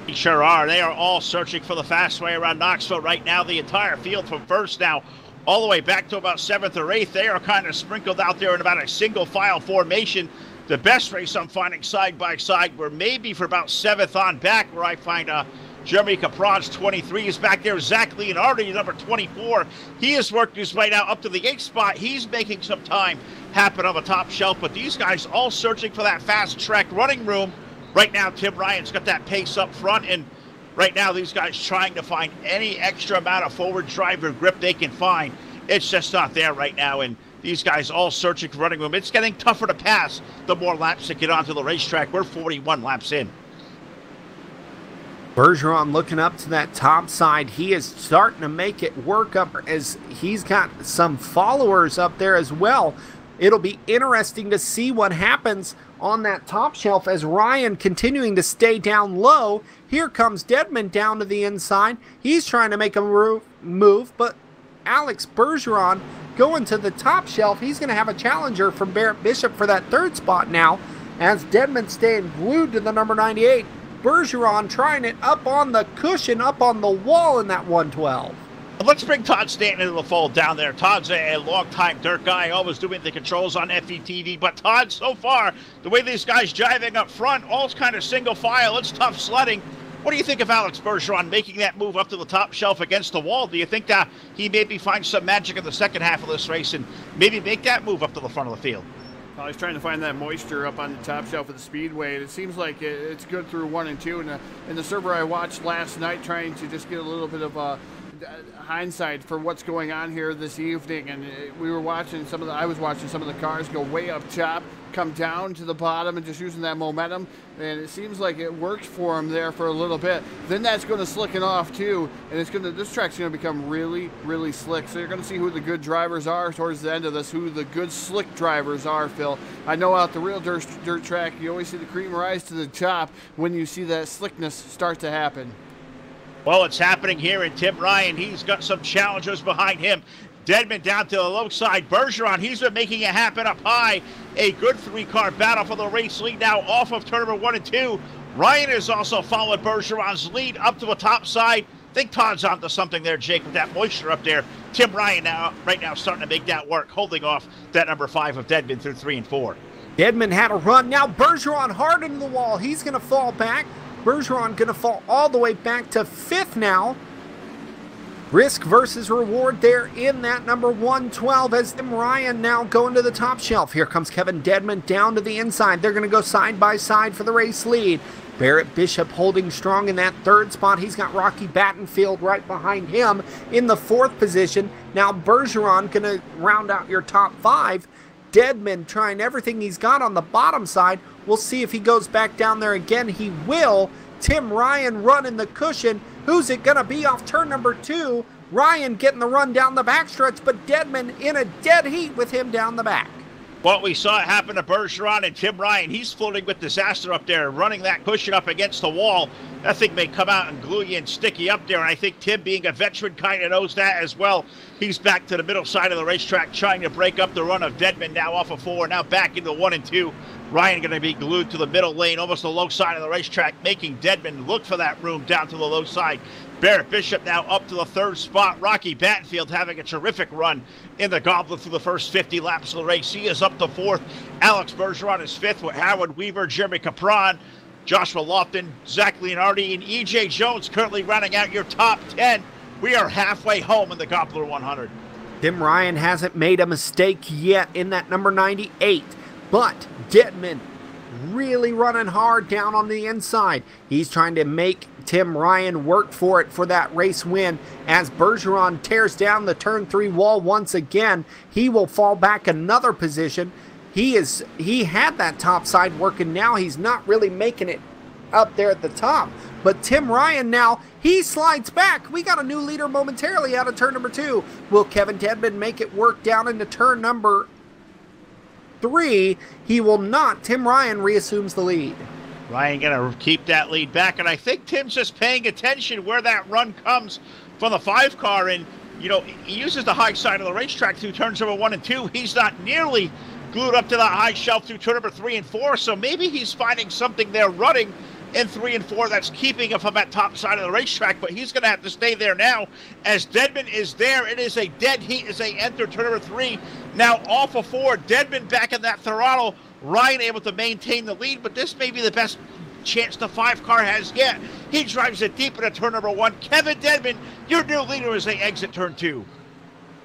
They sure are. They are all searching for the fast way around Knoxville right now. The entire field from 1st now all the way back to about 7th or 8th. They are kind of sprinkled out there in about a single file formation. The best race I'm finding side by side were maybe for about 7th on back, where I find Jeremy Capron's 23 is back there. Zach Leonardi, number 24. He has worked his way now up to the 8th spot. He's making some time happen on the top shelf, but these guys all searching for that fast track running room. Right now, Tim Ryan's got that pace up front, and right now these guys trying to find any extra amount of forward drive or grip they can find. It's just not there right now, and these guys all searching for running room. It's getting tougher to pass the more laps that get onto the racetrack. We're 41 laps in. Bergeron looking up to that top side. He is starting to make it work up as he's got some followers up there as well. It'll be interesting to see what happens on that top shelf as Ryan continuing to stay down low. Here comes Deadman down to the inside. He's trying to make a move, but Alex Bergeron going to the top shelf. He's going to have a challenger from Barrett Bishop for that 3rd spot now as Deadman staying glued to the number 98. Bergeron trying it up on the cushion, up on the wall in that 112. Let's bring Todd Stanton into the fold down there. Todd's a long-time dirt guy, always doing the controls on FETV. But Todd, so far, the way these guys driving up front, all's kind of single file. It's tough sledding. What do you think of Alex Bergeron making that move up to the top shelf against the wall? Do you think that he maybe finds some magic in the second half of this race and maybe make that move up to the front of the field? He's trying to find that moisture up on the top shelf of the Speedway, and it seems like it's good through 1 and 2. And the server I watched last night, trying to just get a little bit of hindsight for what's going on here this evening, and we were watching I was watching some of the cars go way up top, come down to the bottom, and just using that momentum, and it seems like it worked for him there for a little bit. Then that's going to slicken off too, and this track's going to become really, really slick. So you're going to see who the good drivers are towards the end of this, who the good slick drivers are, Phil. I know out the real dirt track, you always see the cream rise to the top when you see that slickness start to happen. Well, it's happening here in Tim Ryan. He's got some challengers behind him. Dedman down to the low side. Bergeron, he's been making it happen up high. A good three-car battle for the race lead now off of turn number 1 and 2. Ryan has also followed Bergeron's lead up to the top side. I think Todd's onto something there, Jake, with that moisture up there. Tim Ryan right now starting to make that work, holding off that number 5 of Dedman through 3 and 4. Dedman had a run. Now Bergeron hard into the wall. He's going to fall back. Bergeron going to fall all the way back to 5th now. Risk versus reward there in that number 112 as Tim Ryan now going to the top shelf. Here comes Kevin Dedman down to the inside. They're going to go side by side for the race lead. Barrett Bishop holding strong in that 3rd spot. He's got Rocky Battenfield right behind him in the 4th position. Now Bergeron going to round out your top 5. Dedman trying everything he's got on the bottom side. We'll see if he goes back down there again. He will. Tim Ryan running the cushion. Who's it going to be off turn number 2? Ryan getting the run down the backstretch, but Dedman in a dead heat with him down the back. Well, we saw it happen to Bergeron and Tim Ryan. He's floating with disaster up there, running that cushion up against the wall. That thing may come out and glue you and stick you up there, and I think Tim, being a veteran, kind of knows that as well. He's back to the middle side of the racetrack, trying to break up the run of Dedman, now off of 4, now back into 1 and 2. Ryan going to be glued to the middle lane, almost the low side of the racetrack, making Dedman look for that room down to the low side. Barrett Bishop now up to the 3rd spot. Rocky Battenfield having a terrific run in the Gobbler through the first 50 laps of the race. He is up to 4th. Alex Bergeron is 5th with Howard Weaver, Jeremy Capron, Joshua Lofton, Zach Leonardi, and E.J. Jones currently rounding out your top 10. We are halfway home in the Gobbler 100. Tim Ryan hasn't made a mistake yet in that number 98, but Dedman really running hard down on the inside. He's trying to make Tim Ryan work for it for that race win as Bergeron tears down the turn 3 wall once again. He will fall back another position. He had that top side working. Now he's not really making it up there at the top, but Tim Ryan now, he slides back. We got a new leader momentarily out of turn number 2. Will Kevin Dedman make it work down into turn number 3? He will not. Tim Ryan reassumes the lead. Ryan going to keep that lead back, and I think Tim's just paying attention where that run comes from the 5 car, and you know, he uses the high side of the racetrack through turns number 1 and 2. He's not nearly glued up to that high shelf through turn number 3 and 4, so maybe he's finding something there running in 3 and 4 that's keeping him from that top side of the racetrack, but he's going to have to stay there now as Dedman is there. It is a dead heat as they enter turn number 3. Now off of 4, Dedman back in that throttle. Ryan able to maintain the lead, but this may be the best chance the 5 car has yet. He drives it deep into turn number 1. Kevin Dedman, your new leader as they exit turn 2.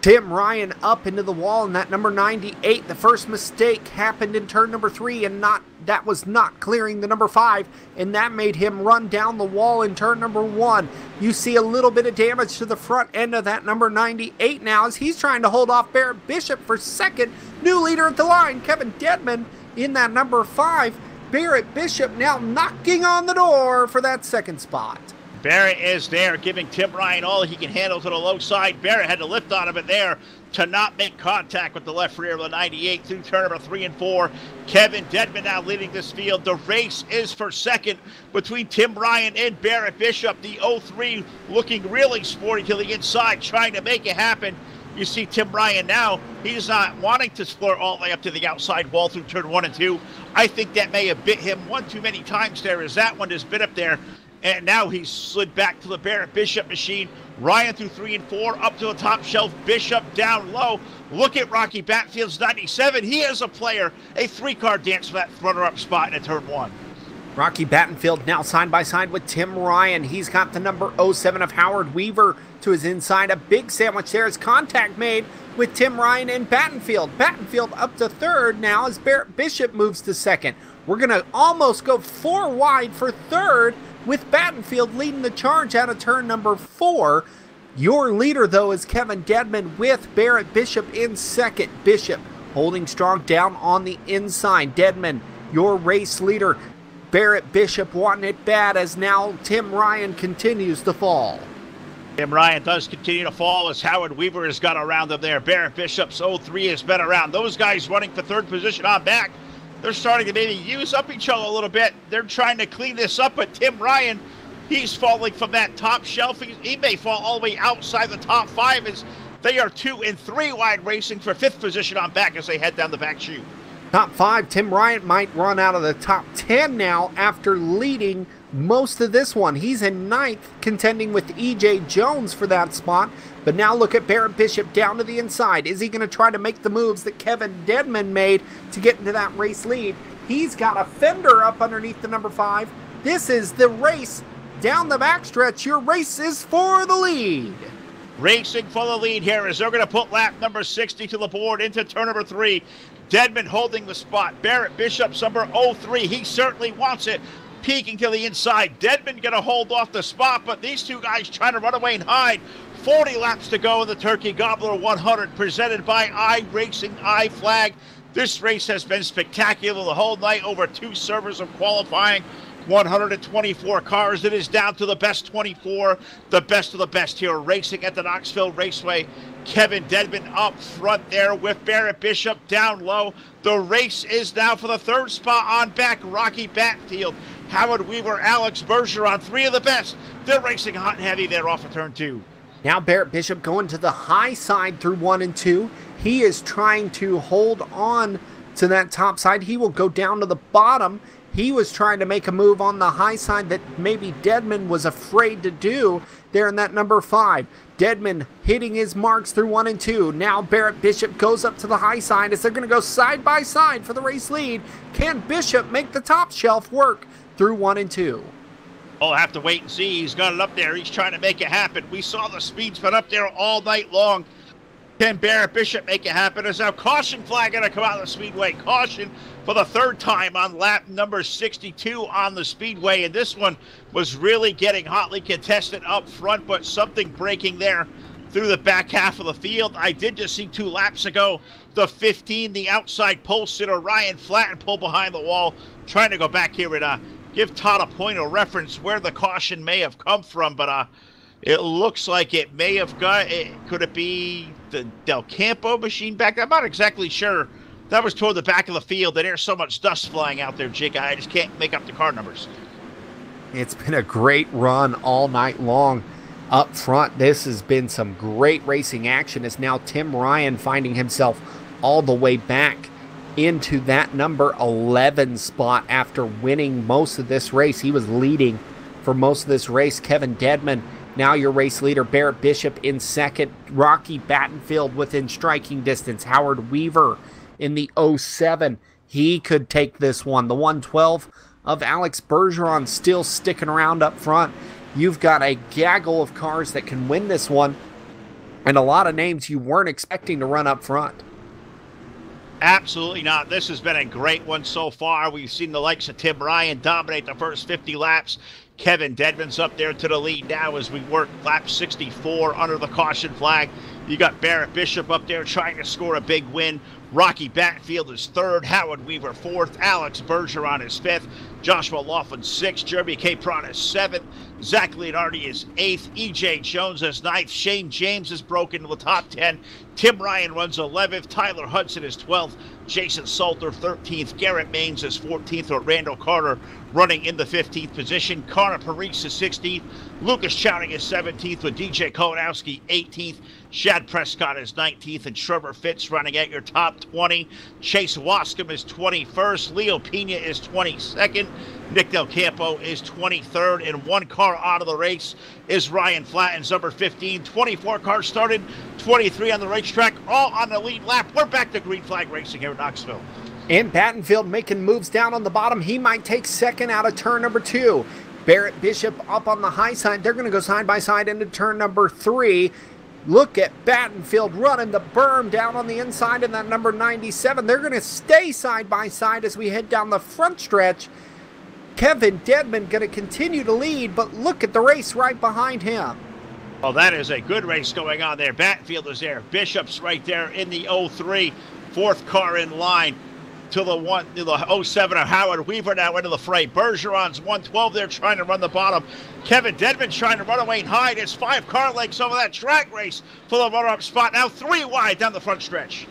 Tim Ryan up into the wall in that number 98. The first mistake happened in turn number 3, and that was not clearing the number 5, and that made him run down the wall in turn number 1. You see a little bit of damage to the front end of that number 98 now as he's trying to hold off Barrett Bishop for 2nd. New leader at the line, Kevin Dedman in that number 5. Barrett Bishop now knocking on the door for that 2nd spot. Barrett is there, giving Tim Ryan all he can handle to the low side. Barrett had to lift on him it there to not make contact with the left rear of the 98 through turn number 3 and 4. Kevin Dedman now leading this field. The race is for 2nd between Tim Ryan and Barrett Bishop. The 03 looking really sporty to the inside, trying to make it happen. You see Tim Ryan now, he's not wanting to splurt all the way up to the outside wall through turn 1 and 2. I think that may have bit him one too many times there, as that one has been up there. And now he's slid back to the Barrett Bishop machine. Ryan through 3 and 4, up to the top shelf. Bishop down low. Look at Rocky Battenfield's 97. He is a player. A 3-car dance for that runner-up spot in turn 1. Rocky Battenfield now side by side with Tim Ryan. He's got the number 07 of Howard Weaver to his inside. A big sandwich there as contact made with Tim Ryan and Battenfield. Battenfield up to 3rd now as Barrett Bishop moves to 2nd. We're going to almost go 4 wide for 3rd with Battenfield leading the charge out of turn number 4. Your leader, though, is Kevin Dedman with Barrett Bishop in second. Bishop holding strong down on the inside. Dedman, your race leader. Barrett Bishop wanting it bad as now Tim Ryan continues to fall. Tim Ryan does continue to fall as Howard Weaver has got around him there. Barrett Bishop's 03 has been around. Those guys running for third position on back, they're starting to maybe use up each other a little bit. They're trying to clean this up, but Tim Ryan, he's falling from that top shelf. He may fall all the way outside the top 5 as they are 2 and 3 wide racing for 5th position on back as they head down the back chute. Top 5, Tim Ryan might run out of the top 10 now after leading most of this one. He's in 9th, contending with E.J. Jones for that spot. But now look at Barrett Bishop down to the inside. Is he going to try to make the moves that Kevin Dedman made to get into that race lead? He's got a fender up underneath the number 5. This is the race down the backstretch. Your race is for the lead. Racing for the lead here as they're going to put lap number 60 to the board into turn number 3. Dedman holding the spot. Barrett Bishop's number 03. He certainly wants it. Peeking to the inside. Dedman going to hold off the spot, but these two guys trying to run away and hide. 40 laps to go in the Turkey Gobbler 100 presented by iRacing IFlag. This race has been spectacular the whole night. Over 2 servers of qualifying. 124 cars. It is down to the best 24, the best of the best here racing at the Knoxville Raceway. Kevin Dedman up front there with Barrett Bishop down low. The race is now for the 3rd spot on back. Rocky Batfield, Howard Weaver, Alex Bergeron, 3 of the best. They're racing hot and heavy there off of turn 2. Now Barrett Bishop going to the high side through 1 and 2. He is trying to hold on to that top side. He will go down to the bottom. He was trying to make a move on the high side that maybe Dedman was afraid to do there in that number 5. Dedman hitting his marks through 1 and 2. Now Barrett Bishop goes up to the high side as they're going to go side by side for the race lead. Can Bishop make the top shelf work through 1 and 2? We'll have to wait and see. He's got it up there. He's trying to make it happen. We saw the speeds been up there all night long. Can Barrett Bishop make it happen? There's now caution flag going to come out of the speedway. Caution for the 3rd time on lap number 62 on the speedway. And this one was really getting hotly contested up front, but something breaking there through the back half of the field. I did just see 2 laps ago, the 15, the outside pole sitter, Ryan Flatten, pull behind the wall, trying to go back here and give Todd a point of reference where the caution may have come from, but it looks like it may have could it be the Del Campo machine back? I'm not exactly sure. That was toward the back of the field, and there's so much dust flying out there, Jake. I just can't make up the car numbers. It's been a great run all night long up front. This has been some great racing action as now Tim Ryan finding himself all the way back into that number 11 spot after winning most of this race. He was leading for most of this race. Kevin Dedman, now your race leader. Barrett Bishop in second. Rocky Battenfield within striking distance. Howard Weaver in the 07. He could take this one. The 112 of Alex Bergeron still sticking around up front. You've got a gaggle of cars that can win this one, and a lot of names you weren't expecting to run up front. Absolutely not. This has been a great one so far. We've seen the likes of Tim Ryan dominate the first 50 laps. Kevin Dedman's up there to the lead now as we work lap 64 under the caution flag. You got Barrett Bishop up there trying to score a big win. Rocky Batfield is 3rd. Howard Weaver 4th. Alex Bergeron is 5th. Joshua Laughlin 6th. Jeremy Capron is 7th. Zach Leonardi is 8th. E.J. Jones is 9th. Shane James is broken into the top 10. Tim Ryan runs 11th. Tyler Hudson is 12th. Jason Salter 13th. Garrett Maines is 14th. Or Randall Carter running in the 15th position. Connor Parise is 16th. Lucas Chowning is 17th with DJ Kolanowski 18th. Shad Prescott is 19th, and Trevor Fitz running at your top 20. Chase Wascom is 21st. Leo Pena is 22nd. Nick Del Campo is 23rd, and 1 car out of the race is Ryan Flatten's number 15. 24 cars started, 23 on the racetrack, all on the lead lap. We're back to green flag racing here in Knoxville. And Battenfield making moves down on the bottom. He might take second out of turn number 2. Barrett Bishop up on the high side. They're going to go side by side into turn number 3. Look at Battenfield running the berm down on the inside in that number 97. They're going to stay side by side as we head down the front stretch. Kevin Dedman going to continue to lead, but look at the race right behind him. Well, that is a good race going on there. Battenfield is there. Bishop's right there in the 03. Fourth car in line to the 07 of Howard Weaver now into the fray. Bergeron's 112 there trying to run the bottom. Kevin Dedman trying to run away and hide. It's 5 car lengths over that track race for the runner-up spot. Now 3 wide down the front stretch.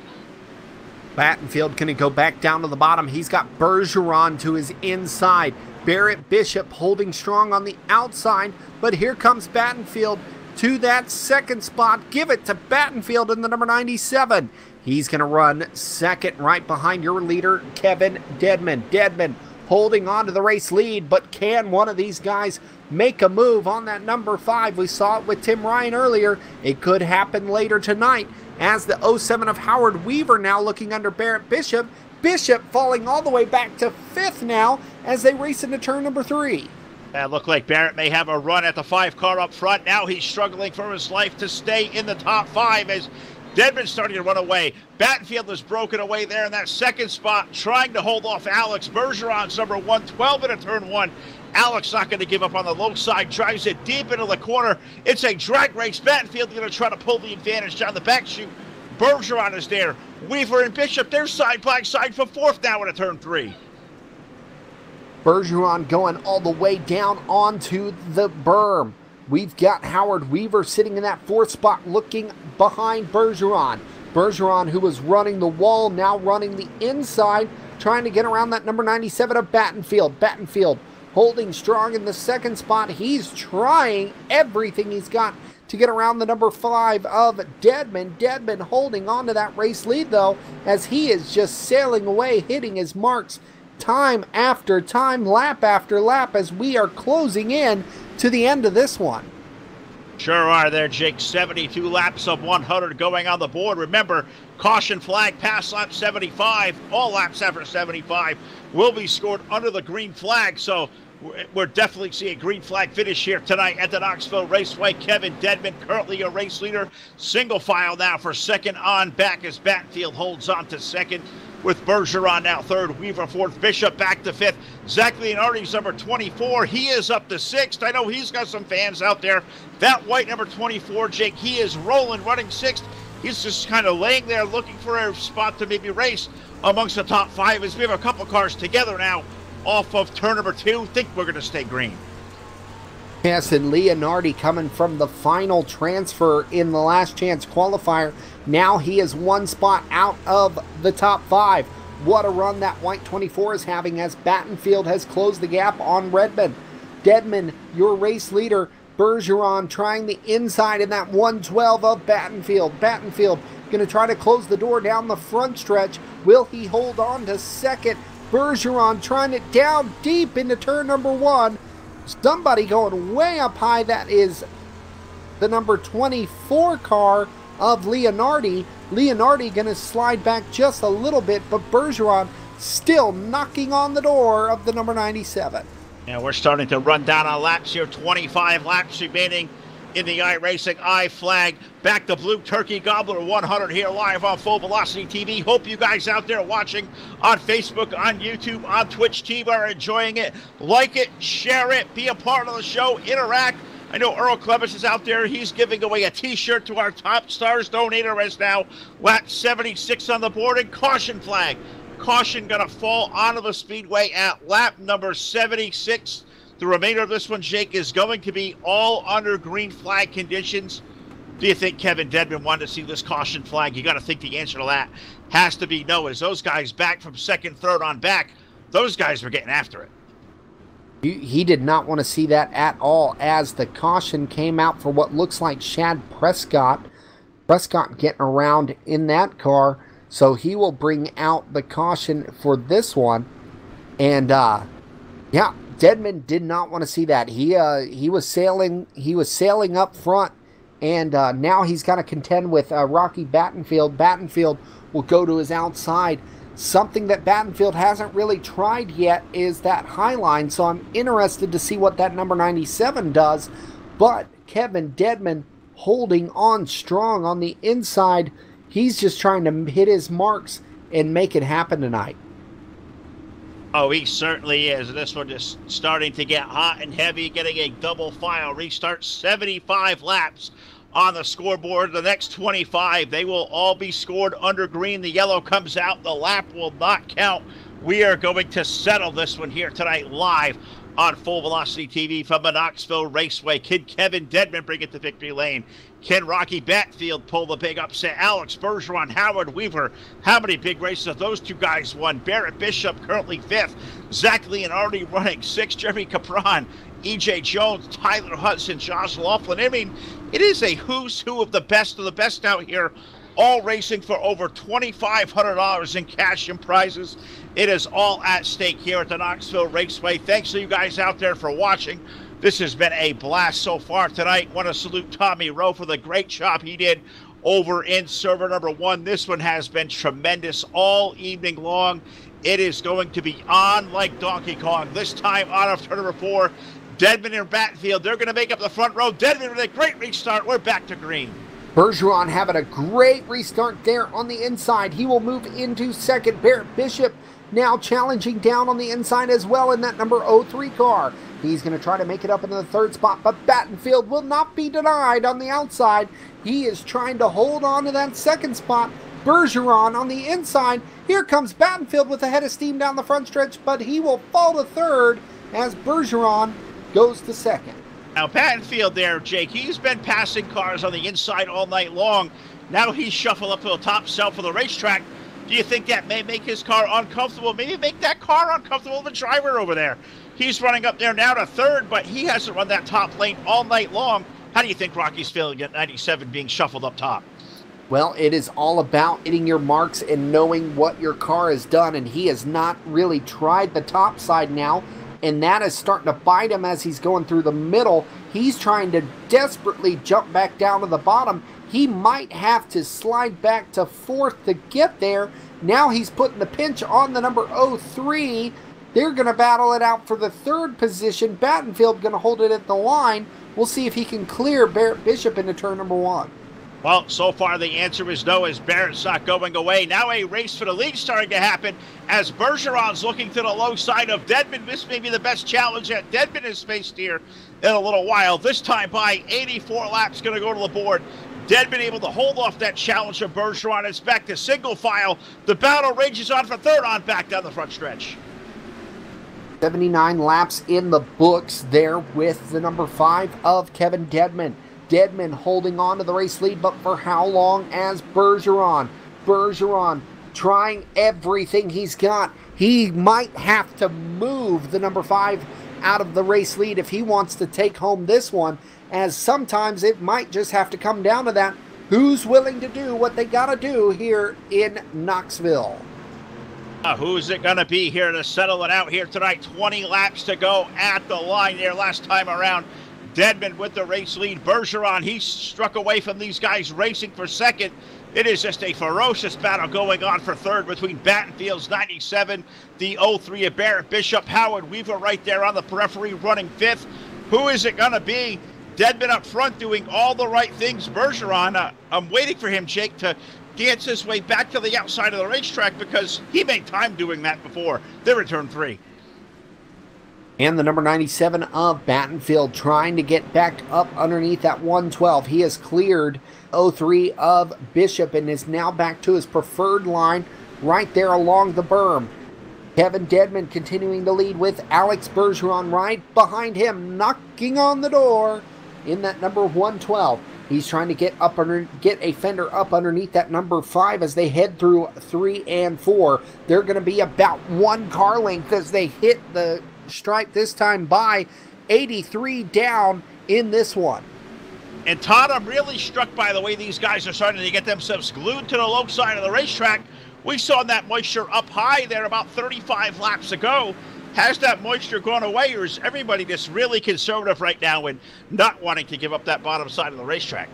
Battenfield going to go back down to the bottom. He's got Bergeron to his inside. Barrett Bishop holding strong on the outside, but here comes Battenfield to that second spot. Give it to Battenfield in the number 97. He's going to run second right behind your leader, Kevin Dedman. Dedman holding on to the race lead, but can one of these guys make a move on that number 5? We saw it with Tim Ryan earlier. It could happen later tonight as the 07 of Howard Weaver now looking under Barrett Bishop. Bishop falling all the way back to 5th now as they race into turn number 3. It looked like Barrett may have a run at the 5 car up front. Now he's struggling for his life to stay in the top 5 as Dedman's starting to run away. Battenfield is broken away there in that second spot, trying to hold off Alex. Bergeron's number 112 into turn 1. Alex not going to give up on the low side, drives it deep into the corner. It's a drag race. Battenfield going to try to pull the advantage down the back chute. Bergeron is there. Weaver and Bishop, they're side by side for 4th now into turn 3. Bergeron going all the way down onto the berm. We've got Howard Weaver sitting in that 4th spot looking behind Bergeron. Bergeron, who was running the wall, now running the inside, trying to get around that number 97 of Battenfield. Battenfield holding strong in the 2nd spot. He's trying everything he's got to get around the number 5 of Dedman. Dedman holding on to that race lead, though, as he is just sailing away, hitting his marks time after time, lap after lap, as we are closing in to the end of this one. Sure are there, Jake. 72 laps of 100 going on the board. Remember, caution flag past lap 75. All laps after 75 will be scored under the green flag. So we're definitely seeing a green flag finish here tonight at the Knoxville Raceway. Kevin Dedman currently your race leader. Single file now for second on back as Battenfield holds on to second, with Bergeron now 3rd, Weaver 4th, Bishop back to 5th. Zach Leonardi's number 24. He is up to 6th. I know he's got some fans out there. That white number 24, Jake, he is rolling, running 6th. He's just kind of laying there looking for a spot to maybe race amongst the top 5 as we have a couple cars together now off of turn number 2. Think we're going to stay green. Yes, and Leonardi coming from the final transfer in the last chance qualifier. Now he is 1 spot out of the top 5. What a run that white 24 is having as Battenfield has closed the gap on Redmond. Dedman, your race leader. Bergeron trying the inside in that 112 of Battenfield. Battenfield going to try to close the door down the front stretch. Will he hold on to second? Bergeron trying it down deep into turn number 1. Somebody going way up high. That is the number 24 car of Leonardi. Leonardi going to slide back just a little bit, but Bergeron still knocking on the door of the number 97. Yeah, we're starting to run down on laps here. 25 laps remaining in the iRacing IFlag. Back to Blue Turkey Gobbler 100 here live on Full Velocity TV. Hope you guys out there watching on Facebook, on YouTube, on Twitch TV are enjoying it. Like it, share it, be a part of the show, interact. I know Earl Clevis is out there. He's giving away a t-shirt to our Top Stars donator as now lap 76 on the board, and caution flag. Caution going to fall onto the speedway at lap number 76. The remainder of this one, Jake, is going to be all under green flag conditions. Do you think Kevin Dedman wanted to see this caution flag? You got to think the answer to that has to be no, as those guys back from 2nd, 3rd on back, those guys were getting after it. He did not want to see that at all as the caution came out for what looks like Shad Prescott. Prescott getting around in that car, so he will bring out the caution for this one. And, yeah, Dedman did not want to see that. He was sailing up front, and now he's got to contend with Rocky Battenfield. Battenfield will go to his outside. Something that Battenfield hasn't really tried yet is that high line, so I'm interested to see what that number 97 does. But Kevin Dedman holding on strong on the inside. He's just trying to hit his marks and make it happen tonight. Oh, he certainly is. This one just starting to get hot and heavy, getting a double file restart. 75 laps on the scoreboard. The next 25, they will all be scored under green. The yellow comes out. The lap will not count. We are going to settle this one here tonight live on Full Velocity TV from the Knoxville Raceway. Can Kevin Dedman bring it to victory lane? Can Rocky Batfield pull the big upset? Alex Bergeron, Howard Weaver. How many big races have those two guys won? Barrett Bishop currently 5th. Zach Leonardi running 6th. Jeremy Capron, E.J. Jones, Tyler Hudson, Josh Laughlin. I mean, it is a who's who of the best out here, all racing for over $2,500 in cash and prizes. It is all at stake here at the Knoxville Raceway. Thanks to you guys out there for watching. This has been a blast so far tonight. Want to salute Tommy Rowe for the great job he did over in server number 1. This one has been tremendous all evening long. It is going to be on like Donkey Kong. This time out of turn number 4, Dedman and Batfield. They're going to make up the front row. Dedman with a great restart. We're back to green. Bergeron having a great restart there on the inside. He will move into second. Barrett Bishop now challenging down on the inside as well in that number 03 car. He's going to try to make it up into the third spot, but Battenfield will not be denied on the outside. He is trying to hold on to that second spot. Bergeron on the inside. Here comes Battenfield with a head of steam down the front stretch, but he will fall to third as Bergeron goes to second. Now, Battenfield there, Jake, he's been passing cars on the inside all night long. Now he's shuffled up to the top shelf of the racetrack. Do you think that may make his car uncomfortable? Maybe make that car uncomfortable, the driver over there. He's running up there now to third, but he hasn't run that top lane all night long. How do you think Rocky's feeling at 97 being shuffled up top? Well, it is all about hitting your marks and knowing what your car has done, and he has not really tried the top side now, and that is starting to bite him as he's going through the middle. He's trying to desperately jump back down to the bottom. He might have to slide back to fourth to get there. Now he's putting the pinch on the number 03. They're going to battle it out for the third position. Battenfield going to hold it at the line. We'll see if he can clear Barrett Bishop into turn number 1. Well, so far the answer is no, as Barrett's not going away. Now a race for the lead starting to happen as Bergeron's looking to the low side of Dedman. This may be the best challenge that Dedman has faced here in a little while. This time by 84 laps going to go to the board. Dedman able to hold off that challenge of Bergeron. It's back to single file. The battle rages on for third on back down the front stretch. 79 laps in the books there with the number 5 of Kevin Dedman. Dedman holding on to the race lead, but for how long as Bergeron? Bergeron trying everything he's got. He might have to move the number 5 out of the race lead if he wants to take home this one, as sometimes it might just have to come down to that. Who's willing to do what they got to do here in Knoxville? Who's it going to be here to settle it out here tonight? 20 laps to go at the line there last time around. Dedman with the race lead. Bergeron, he struck away from these guys racing for second. It is just a ferocious battle going on for third between Battenfield's 97, the 03 of Barrett Bishop, Howard Weaver right there on the periphery running 5th. Who is it going to be? Dedman up front doing all the right things. Bergeron, I'm waiting for him, Jake, to dance his way back to the outside of the racetrack because he made time doing that before. They're in turn 3. And the number 97 of Battenfield trying to get back up underneath that 112. He has cleared 03 of Bishop and is now back to his preferred line right there along the berm. Kevin Dedman continuing to lead with Alex Bergeron right behind him, knocking on the door in that number 112. He's trying to get a fender up underneath that number 5 as they head through 3 and 4. They're going to be about 1 car length as they hit the stripe this time by 83 down in this one. And Todd, I'm really struck by the way these guys are starting to get themselves glued to the low side of the racetrack. We saw that moisture up high there about 35 laps ago. Has that moisture gone away, or is everybody just really conservative right now and not wanting to give up that bottom side of the racetrack?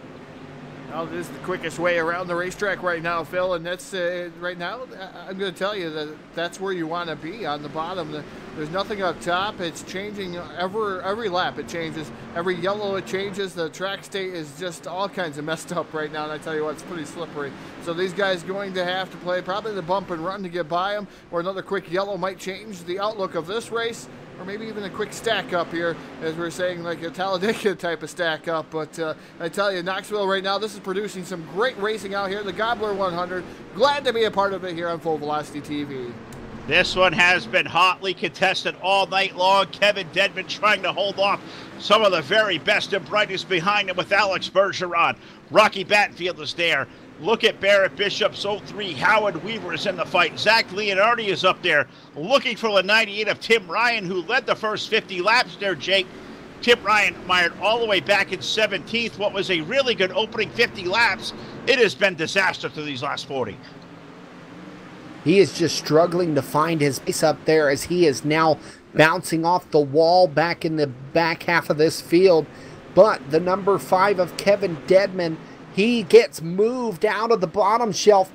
Well, this is the quickest way around the racetrack right now, Phil, and that's right now I'm going to tell you that that's where you want to be on the bottom. There's nothing up top. It's changing every lap. It changes. Every yellow it changes. The track state is just all kinds of messed up right now, and I tell you what, it's pretty slippery. So these guys going to have to play probably the bump and run to get by them, or another quick yellow might change the outlook of this race, or maybe even a quick stack up here, as we're saying, like a Talladega type of stack up. But I tell you, Knoxville right now, this is producing some great racing out here. The Gobbler 100. Glad to be a part of it here on Full Velocity TV. This one has been hotly contested all night long. Kevin Dedman trying to hold off some of the very best and brightest behind him with Alex Bergeron. Rocky Battenfield is there. Look at Barrett Bishop's 03. Howard Weaver is in the fight. Zach Leonardi is up there looking for the 98 of Tim Ryan, who led the first 50 laps there, Jake. Tim Ryan mired all the way back in 17th. What was a really good opening 50 laps, it has been disaster through these last 40. He is just struggling to find his pace up there as he is now bouncing off the wall back in the back half of this field. But the number 5 of Kevin Dedman, he gets moved out of the bottom shelf.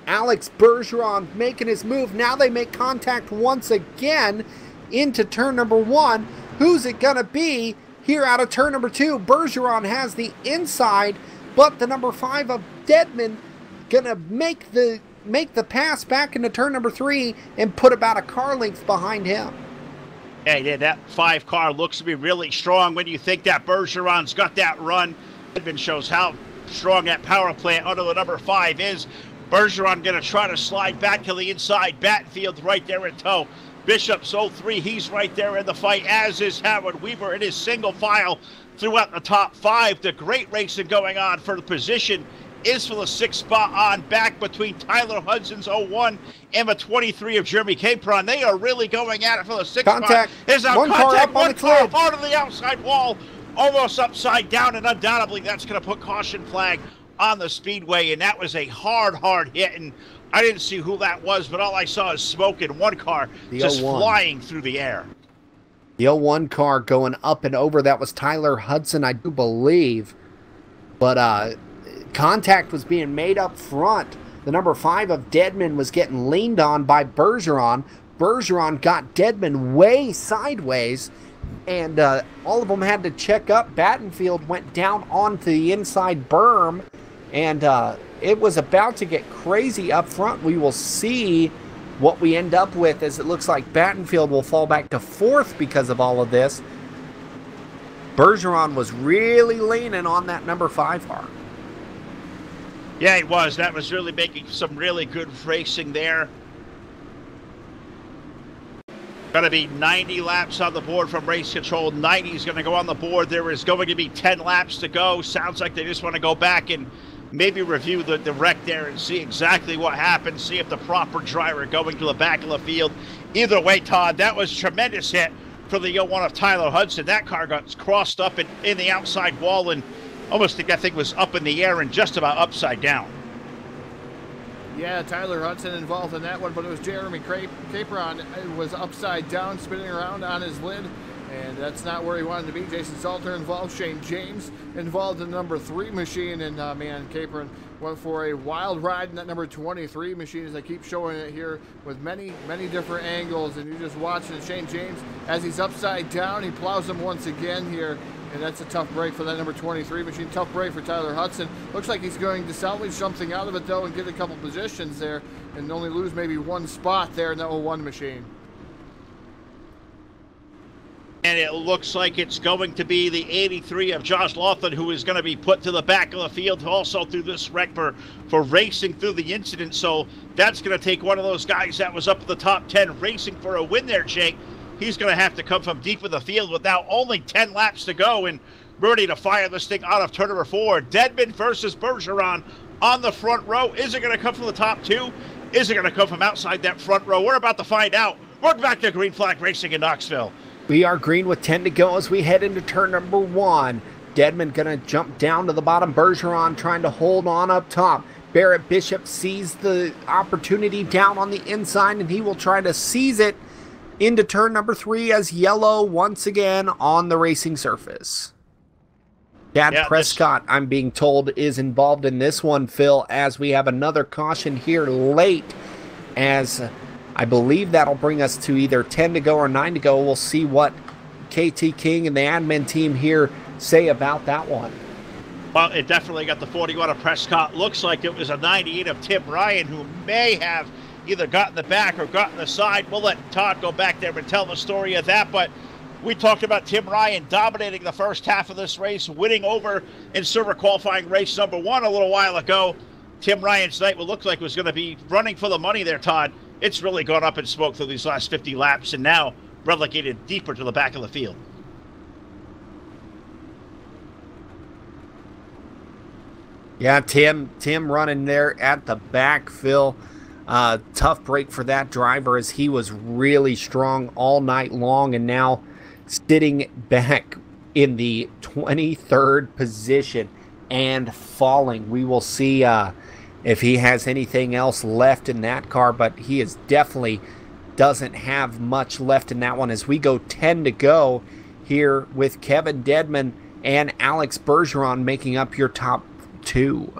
Alex Bergeron making his move. Now they make contact once again into turn number 1. Who's it going to be here out of turn number 2? Bergeron has the inside, but the number 5 of Dedman going to make the pass back into turn number 3 and put about a car length behind him. Yeah, that 5 car looks to be really strong when you think that Bergeron's got that run. It shows how strong that power plant under the number 5 is. Bergeron going to try to slide back to the inside. Battenfield right there in tow. Bishop's 03, he's right there in the fight, as is Howard Weaver in his single file throughout the top 5. The great racing going on for the position is for the 6th spot on back between Tyler Hudson's 01 and the 23 of Jeremy Capron. They are really going at it for the 6th spot. There's a contact, one car up onto the outside wall, almost upside down, and undoubtedly that's going to put caution flag on the speedway, and that was a hard hit, and I didn't see who that was, but all I saw is smoke and one car just flying through the air. The 01 car going up and over, that was Tyler Hudson, I do believe, but contact was being made up front. The number 5 of Dedman was getting leaned on by Bergeron. Bergeron got Dedman way sideways, and all of them had to check up. Battenfield went down onto the inside berm, and it was about to get crazy up front. We will see what we end up with, as it looks like Battenfield will fall back to 4th because of all of this. Bergeron was really leaning on that number 5 car. Yeah, it was. That was really making some really good racing there. Going to be 90 laps on the board from race control. 90 is going to go on the board. There is going to be 10 laps to go. Sounds like they just want to go back and maybe review the wreck there and see exactly what happened, see if the proper driver going to the back of the field. Either way, Todd, that was a tremendous hit for the 01 of Tyler Hudson. That car got crossed up in the outside wall and almost, I think, was up in the air and just about upside down. Yeah, Tyler Hudson involved in that one, but it was Jeremy Capron. It was upside down, spinning around on his lid, and that's not where he wanted to be. Jason Salter involved, Shane James involved in the number 3 machine, and man, Capron went for a wild ride in that number 23 machine, as I keep showing it here with many different angles, and you're just watching Shane James as he's upside down. He plows him once again here. And that's a tough break for that number 23 machine. Tough break for Tyler Hudson. Looks like he's going to salvage something out of it, though, and get a couple positions there and only lose maybe 1 spot there in that 01 machine. And it looks like it's going to be the 83 of Josh Laughlin who is going to be put to the back of the field also through this wreck for racing through the incident. So that's going to take one of those guys that was up at the top 10 racing for a win there, Jake. He's going to have to come from deep in the field with now only 10 laps to go, and ready to fire this thing out of turn number 4. Dedman versus Bergeron on the front row. Is it going to come from the top 2? Is it going to come from outside that front row? We're about to find out. We're back to Green Flag Racing in Knoxville. We are green with 10 to go as we head into turn number 1. Dedman going to jump down to the bottom. Bergeron trying to hold on up top. Barrett Bishop sees the opportunity down on the inside, and he will try to seize it into turn number 3 as yellow once again on the racing surface. Chad Prescott, I'm being told, is involved in this one, Phil, as we have another caution here late as I believe that'll bring us to either 10 to go or 9 to go. We'll see what KT King and the admin team here say about that one. Well, it definitely got the 41 of Prescott. Looks like it was a 98 of Tim Ryan, who may have either gotten the back or gotten the side. We'll let Todd go back there and tell the story of that. But we talked about Tim Ryan dominating the first half of this race, winning over in server qualifying race number 1 a little while ago. Tim Ryan's night would look like it was going to be running for the money there, Todd. It's really gone up in smoke through these last 50 laps and now relegated deeper to the back of the field. Yeah, Tim running there at the back, Phil. Tough break for that driver as he was really strong all night long and now sitting back in the 23rd position and falling. We will see if he has anything else left in that car, but he is definitely doesn't have much left in that one as we go 10 to go here with Kevin Dedman and Alex Bergeron making up your top 2.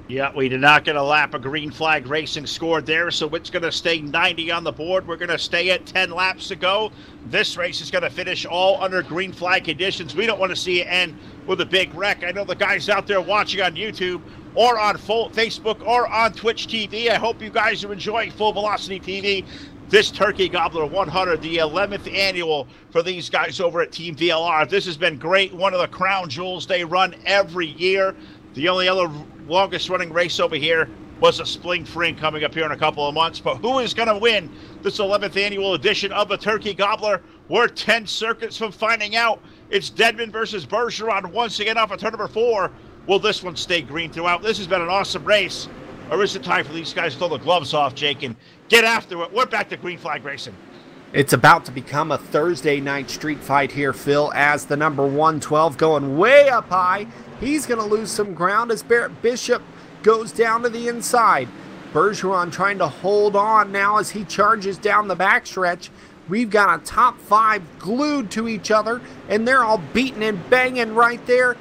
Yeah, we did not get a lap of green flag racing scored there, so it's going to stay 90 on the board. We're going to stay at 10 laps to go. This race is going to finish all under green flag conditions. We don't want to see it end with a big wreck. I know the guys out there watching on YouTube or on Facebook or on Twitch TV, I hope you guys are enjoying Full Velocity TV. This Turkey Gobbler 100, the 11th annual for these guys over at Team VLR. This has been great, one of the crown jewels they run every year. The only other longest running race over here was a Spring Fling coming up here in a couple of months. But who is going to win this 11th annual edition of the Turkey Gobbler? We're 10 circuits from finding out. It's Dedman versus Bergeron once again off of turn number 4. Will this one stay green throughout? This has been an awesome race. Or is it time for these guys to throw the gloves off, Jake, and get after it? We're back to green flag racing. It's about to become a Thursday night street fight here, Phil, as the number 112 going way up high. He's going to lose some ground as Barrett Bishop goes down to the inside. Bergeron trying to hold on now as he charges down the backstretch. We've got a top 5 glued to each other, and they're all beating and banging right there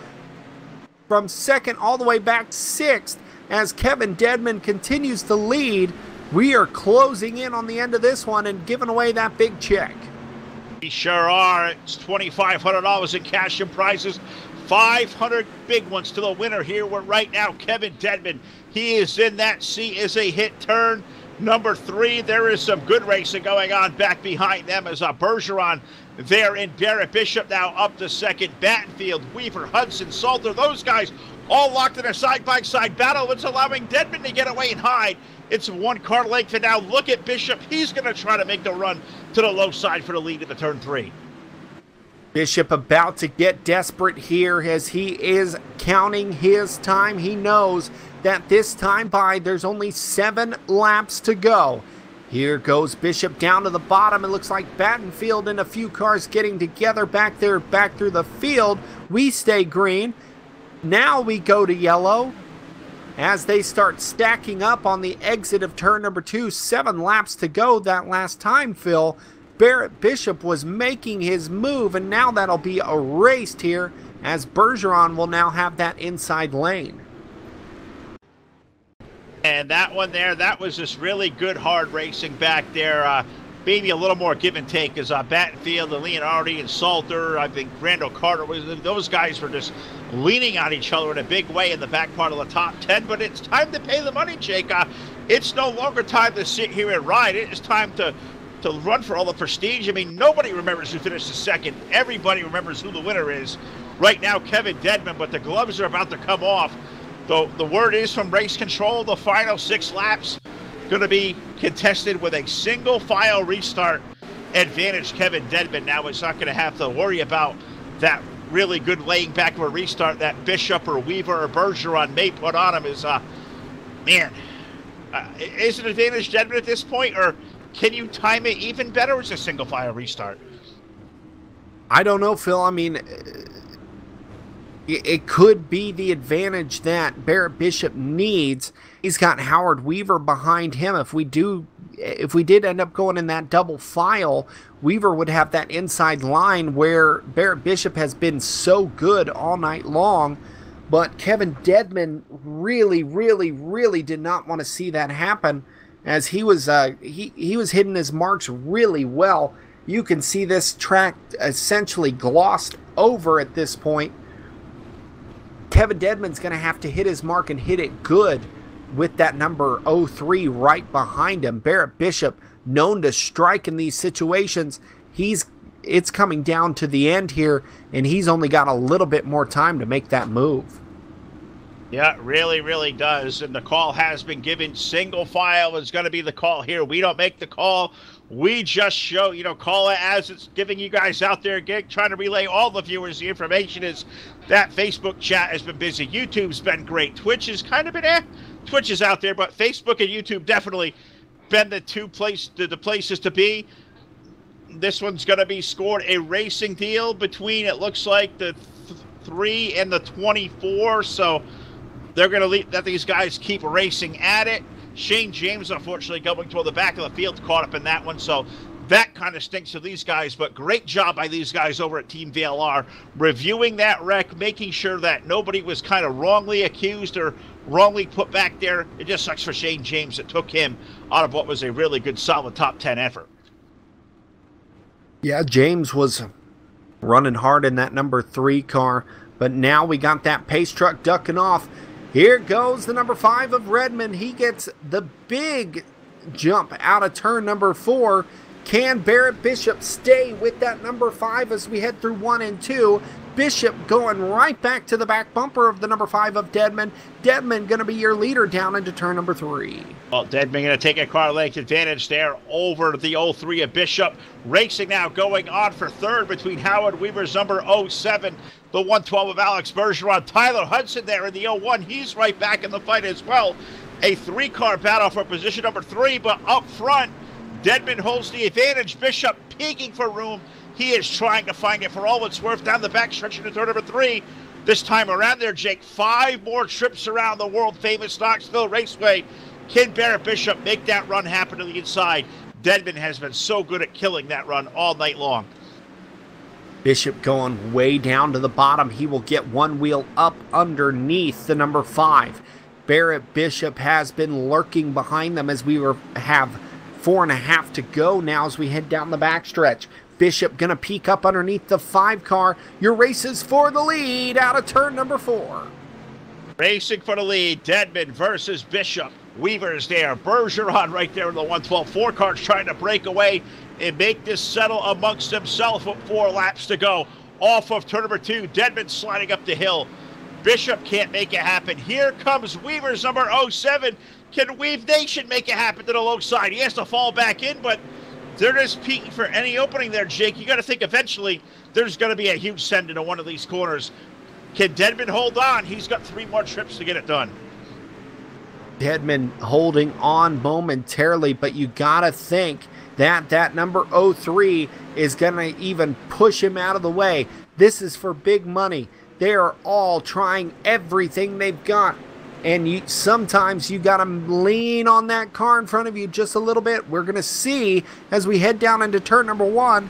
from second all the way back 6th as Kevin Dedman continues to lead. We are closing in on the end of this one and giving away that big check. We sure are. It's $2,500 in cash and prizes. 500 big ones to the winner here. We're right now Kevin Dedman. He is in that seat as they hit turn number 3. There is some good racing going on back behind them as Bergeron there in Barrett Bishop now up to second. Battenfield, Weaver, Hudson, Salter, those guys all locked in a side-by-side battle. It's allowing Dedman to get away and hide. It's 1 car length, and now look at Bishop. He's going to try to make the run to the low side for the lead at the turn 3. Bishop about to get desperate here as he is counting his time. He knows that this time there's only 7 laps to go. Here goes Bishop down to the bottom. It looks like Battenfield and a few cars getting together back there, back through the field. We stay green. Now we go to yellow as they start stacking up on the exit of turn number 2. 7 laps to go that last time, Phil. Barrett Bishop was making his move, and now that'll be erased here as Bergeron will now have that inside lane. And that one there, that was just really good hard racing back there. Maybe a little more give and take as Battenfield and Leonardi and Salter, I think Randall Carter, those guys were just leaning on each other in a big way in the back part of the top 10. But it's time to pay the money, Jake. It's no longer time to sit here and ride. It is time to run for all the prestige. I mean, nobody remembers who finished the second. Everybody remembers who the winner is. Right now, Kevin Dedman, but the gloves are about to come off. The word is from race control, the final 6 laps going to be contested with a single file restart advantage. Kevin Dedman now is not going to have to worry about that really good laying back of a restart that Bishop or Weaver or Bergeron may put on him. Is is it advantage Dedman at this point, or can you time it even better as a single file restart? I don't know, Phil. I mean, it could be the advantage that Barrett Bishop needs. He's got Howard Weaver behind him. If we did end up going in that double file, Weaver would have that inside line where Barrett Bishop has been so good all night long. But Kevin Dedman really, really, really did not want to see that happen as he was hitting his marks really well. You can see this track essentially glossed over at this point. Kevin Dedman's going to have to hit his mark and hit it good with that number 03 right behind him. Barrett Bishop, known to strike in these situations, it's coming down to the end here, and he's only got a little bit more time to make that move. Yeah, it really, really does. And the call has been given. Single file is going to be the call here. We don't make the call. We just show, call it as it's giving you guys out there, trying to relay all the viewers. The information is that Facebook chat has been busy. YouTube's been great. Twitch has kind of been Twitch is out there, but Facebook and YouTube definitely been the places to be. This one's going to be scored a racing deal between, it looks like, the 3 and the 24. So they're going to let these guys keep racing at it. Shane James, unfortunately, going toward the back of the field, caught up in that one. So that kind of stinks to these guys. But great job by these guys over at Team VLR, reviewing that wreck, making sure that nobody was kind of wrongly accused or wrongly put back there. It just sucks for Shane James. It took him out of what was a really good, solid top 10 effort. Yeah, James was running hard in that number 3 car, but now we got that pace truck ducking off. Here goes the number 5 of Redmond. He gets the big jump out of turn number 4. Can Barrett Bishop stay with that number 5 as we head through 1 and 2? Bishop going right back to the back bumper of the number 5 of Dedman. Dedman going to be your leader down into turn number 3. Well, Dedman going to take a car length advantage there over the 03 of Bishop. Racing now going on for third between Howard Weaver's number 07, the 112 of Alex Bergeron. Tyler Hudson there in the 01. He's right back in the fight as well. A 3-car battle for position number 3, but up front, Dedman holds the advantage. Bishop peeking for room. He is trying to find it for all it's worth down the backstretch into turn number 3. This time around there, Jake, 5 more trips around the world-famous Knoxville Raceway. Can Barrett Bishop make that run happen to the inside? Dedman has been so good at killing that run all night long. Bishop going way down to the bottom. He will get one wheel up underneath the number 5. Barrett Bishop has been lurking behind them as we have 4.5 to go now as we head down the backstretch. Bishop going to peek up underneath the 5 car. Your race is for the lead out of turn number 4. Racing for the lead, Dedman versus Bishop. Weaver's there, Bergeron right there in the 112. 4 cars trying to break away and make this settle amongst themselves with 4 laps to go. Off of turn number 2, Dedman sliding up the hill. Bishop can't make it happen. Here comes Weaver's number 07. Can Weave Nation make it happen to the low side? He has to fall back in, but they're just peeking for any opening there, Jake. You got to think eventually there's going to be a huge send into one of these corners. Can Dedman hold on? He's got 3 more trips to get it done. Dedman holding on momentarily, but you got to think that number 03 is going to even push him out of the way. This is for big money. They are all trying everything they've got. And sometimes you got to lean on that car in front of you just a little bit. We're going to see as we head down into turn number 1.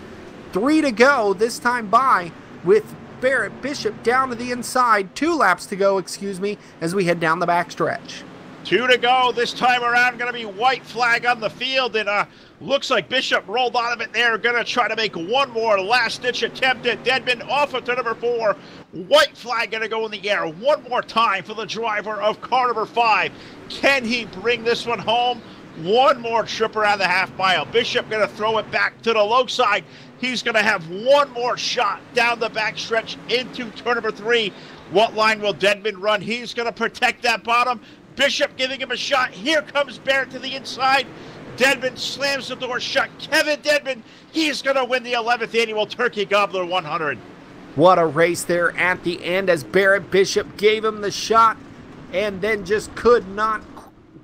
3 to go this time by with Barrett Bishop down to the inside. 2 laps to go, excuse me, as we head down the backstretch. 2 to go this time around. Going to be white flag on the field. And looks like Bishop rolled out of it there. Going to try to make one more last-ditch attempt at Dedman off of turn number 4. White flag going to go in the air one more time for the driver of car number 5. Can he bring this one home? One more trip around the half mile. Bishop going to throw it back to the low side. He's going to have one more shot down the backstretch into turn number 3. What line will Dedman run? He's going to protect that bottom. Bishop giving him a shot. Here comes Barrett to the inside. Dedman slams the door shut. Kevin Dedman, he's going to win the 11th annual Turkey Gobbler 100. What a race there at the end as Barrett Bishop gave him the shot and then just could not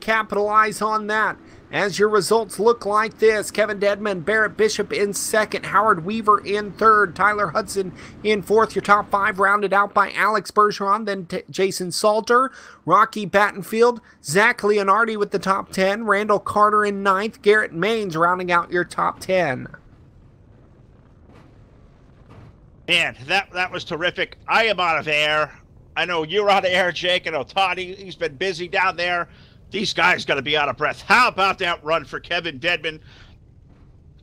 capitalize on that. As your results look like this, Kevin Dedman, Barrett Bishop in 2nd, Howard Weaver in 3rd, Tyler Hudson in 4th. Your top 5 rounded out by Alex Bergeron, then Jason Salter, Rocky Battenfield, Zach Leonardi with the top 10, Randall Carter in 9th, Garrett Maines rounding out your top 10. Man, that was terrific. I am out of air. I know you're out of air, Jake. I know Todd, he's been busy down there. These guys got to be out of breath. How about that run for Kevin Dedman?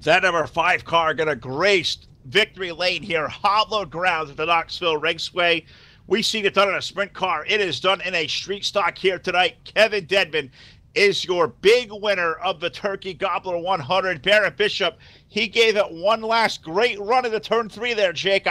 That number 5 car going to grace victory lane here. Hallowed grounds at the Knoxville Raceway. We see it done in a sprint car. It is done in a street stock here tonight. Kevin Dedman is your big winner of the Turkey Gobbler 100. Barrett Bishop, he gave it one last great run into turn 3 there, Jake.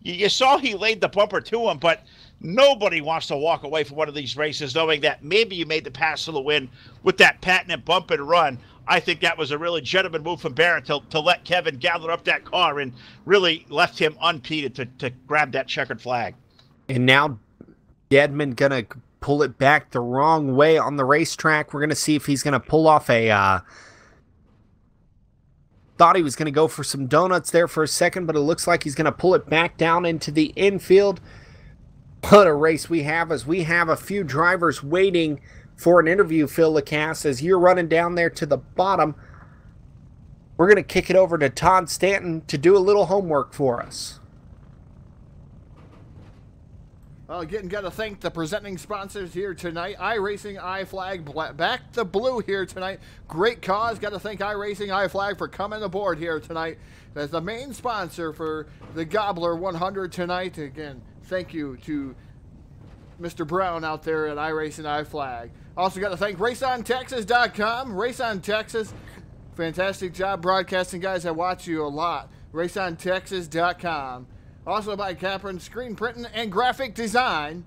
You saw he laid the bumper to him, but nobody wants to walk away from one of these races knowing that maybe you made the pass to the win with that patented bump and run. I think that was a really gentleman move from Barrett to let Kevin gather up that car and really left him unimpeded to grab that checkered flag. And now Dedman going to pull it back the wrong way on the racetrack. We're going to see if he's going to pull off a... thought he was going to go for some donuts there for a second, but it looks like he's going to pull it back down into the infield. What a race we have, as we have a few drivers waiting for an interview, Phil Lacasse. As you're running down there to the bottom, we're going to kick it over to Todd Stanton to do a little homework for us. Well, again, got to thank the presenting sponsors here tonight. iRacing, IFlag, back the blue here tonight. Great cause. Got to thank iRacing, IFlag for coming aboard here tonight as the main sponsor for the Gobbler 100 tonight. Again, thank you to Mr. Brown out there at iRacing, IFlag. Also got to thank RaceOnTexas.com. Race on Texas, fantastic job broadcasting, guys. I watch you a lot. RaceOnTexas.com. Also by Capron Screen Printing and Graphic Design.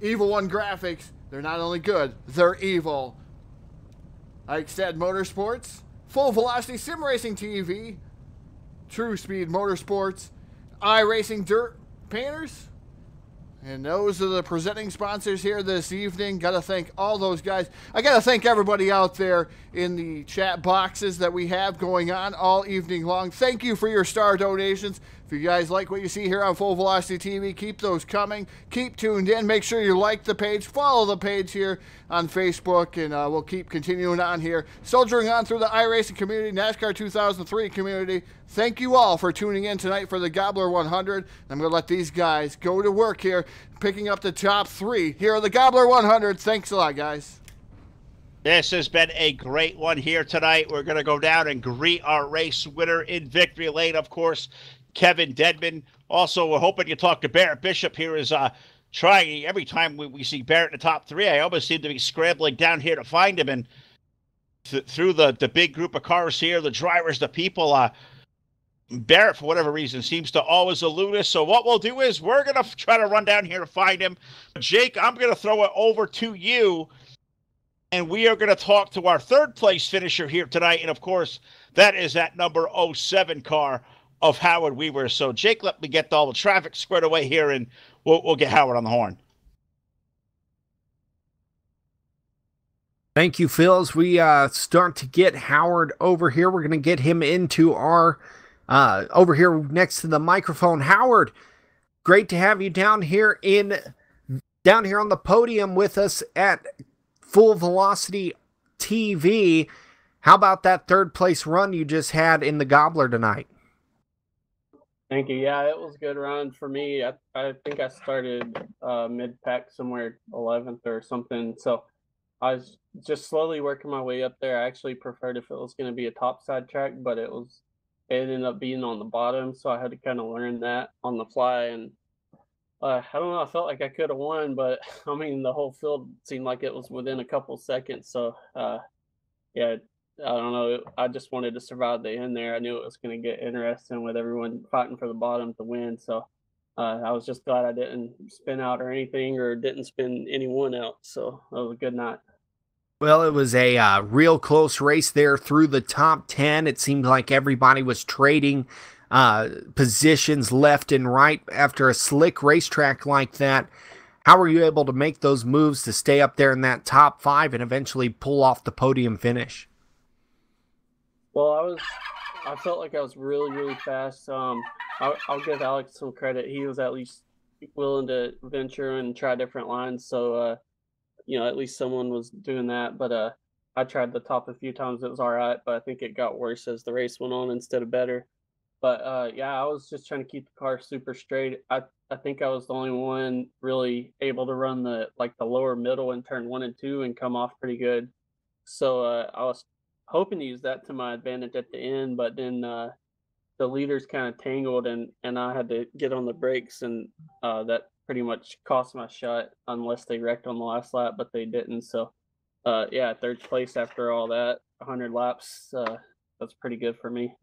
Evil One Graphics. They're not only good, they're evil. Eichstad Motorsports. Full Velocity Sim Racing TV. True Speed Motorsports. iRacing Dirt Painters. And those are the presenting sponsors here this evening. Got to thank all those guys. I got to thank everybody out there in the chat boxes that we have going on all evening long. Thank you for your star donations. If you guys like what you see here on Full Velocity TV, keep those coming. Keep tuned in. Make sure you like the page. Follow the page here on Facebook, and we'll keep continuing on here. Soldiering on through the iRacing community, NASCAR 2003 community. Thank you all for tuning in tonight for the Gobbler 100. I'm going to let these guys go to work here, picking up the top 3 here at the Gobbler 100. Thanks a lot, guys. This has been a great one here tonight. We're going to go down and greet our race winner in victory lane, of course, Kevin Dedman. Also, we're hoping you talk to Barrett Bishop here. Is trying every time we see Barrett in the top 3. I almost seem to be scrambling down here to find him. And through the big group of cars here, the drivers, the people, Barrett, for whatever reason, seems to always elude us. So what we'll do is we're going to try to run down here to find him. Jake, I'm going to throw it over to you. And we are going to talk to our 3rd place finisher here tonight. And, of course, that is that number 07 car of Howard Weaver. So, Jake, let me get all the traffic squared away here, and we'll get Howard on the horn. Thank you, Phil. As we start to get Howard over here, we're going to get him into our, over here next to the microphone. Howard, great to have you down here on the podium with us at Full Velocity TV. How about that 3rd place run you just had in the Gobbler tonight? Thank you. Yeah, it was a good run for me. I think I started mid-pack somewhere 11th or something. So I was just slowly working my way up there. I actually preferred if it was going to be a topside track, but it ended up being on the bottom. So I had to kind of learn that on the fly. And I don't know, I felt like I could have won, but I mean, the whole field seemed like it was within a couple seconds. So yeah, I don't know. I just wanted to survive the end there. I knew it was going to get interesting with everyone fighting for the bottom to win. So I was just glad I didn't spin out or anything, or didn't spin anyone out. So that was a good night. Well, it was a real close race there through the top 10. It seemed like everybody was trading positions left and right after a slick racetrack like that. How were you able to make those moves to stay up there in that top 5 and eventually pull off the podium finish? Well, I felt like I was really, really fast. I'll give Alex some credit. He was at least willing to venture and try different lines. So, you know, at least someone was doing that. But I tried the top a few times. It was all right, but I think it got worse as the race went on instead of better. But yeah, I was just trying to keep the car super straight. I think I was the only one really able to run the lower middle in turn 1 and 2 and come off pretty good. So I was hoping to use that to my advantage at the end, but then the leaders kind of tangled and I had to get on the brakes, and that pretty much cost my shot unless they wrecked on the last lap, but they didn't. So yeah, third place after all that 100 laps, that's pretty good for me.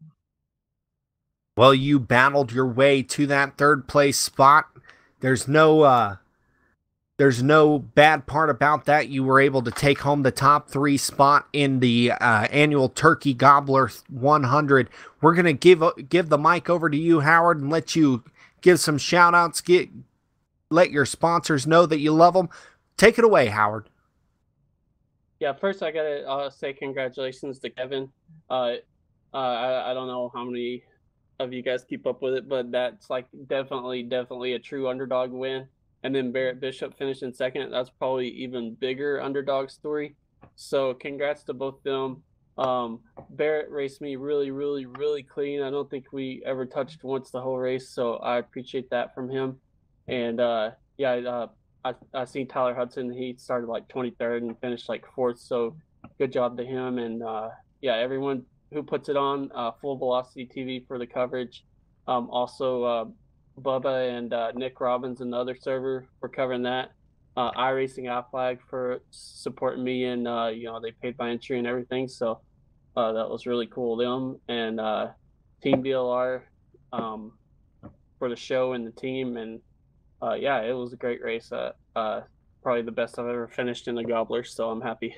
Well, you battled your way to that third place spot. There's no bad part about that. You were able to take home the top 3 spot in the annual Turkey Gobbler 100. We're going to give the mic over to you, Howard, and let you give some shout outs, let your sponsors know that you love them. Take it away, Howard. Yeah, first I got to say congratulations to Kevin. I don't know how many of you guys keep up with it, but that's like definitely a true underdog win. And then Barrett Bishop finished in second. That's probably even bigger underdog story. So congrats to both them. Barrett raced me really clean. I don't think we ever touched once the whole race, so I appreciate that from him. And yeah, I seen Tyler Hudson. He started like 23rd and finished like 4th. So good job to him. And yeah, everyone who puts it on, Full Velocity TV for the coverage. Also, Bubba and Nick Robbins and the other server for covering that. iRacing IFlag for supporting me, and you know, they paid my entry and everything. So that was really cool of them. And Team DLR for the show and the team. And yeah, it was a great race. Probably the best I've ever finished in the Gobbler, so I'm happy.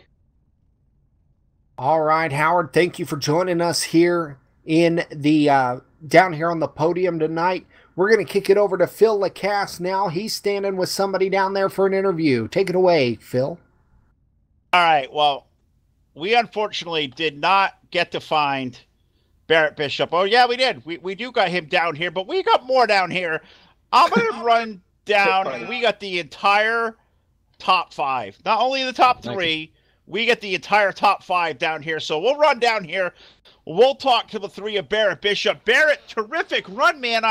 All right, Howard, thank you for joining us here in the down here on the podium tonight. We're going to kick it over to Phil Lacasse now. He's standing with somebody down there for an interview. Take it away, Phil. All right, well, we unfortunately did not get to find Barrett Bishop. Oh, yeah, we did. We do got him down here, but we got more down here. I'm going to run down. We got the entire top 5. Not only the top 3, we get the entire top 5 down here. So we'll run down here. We'll talk to the 3 of Barrett Bishop. Barrett, terrific run, man.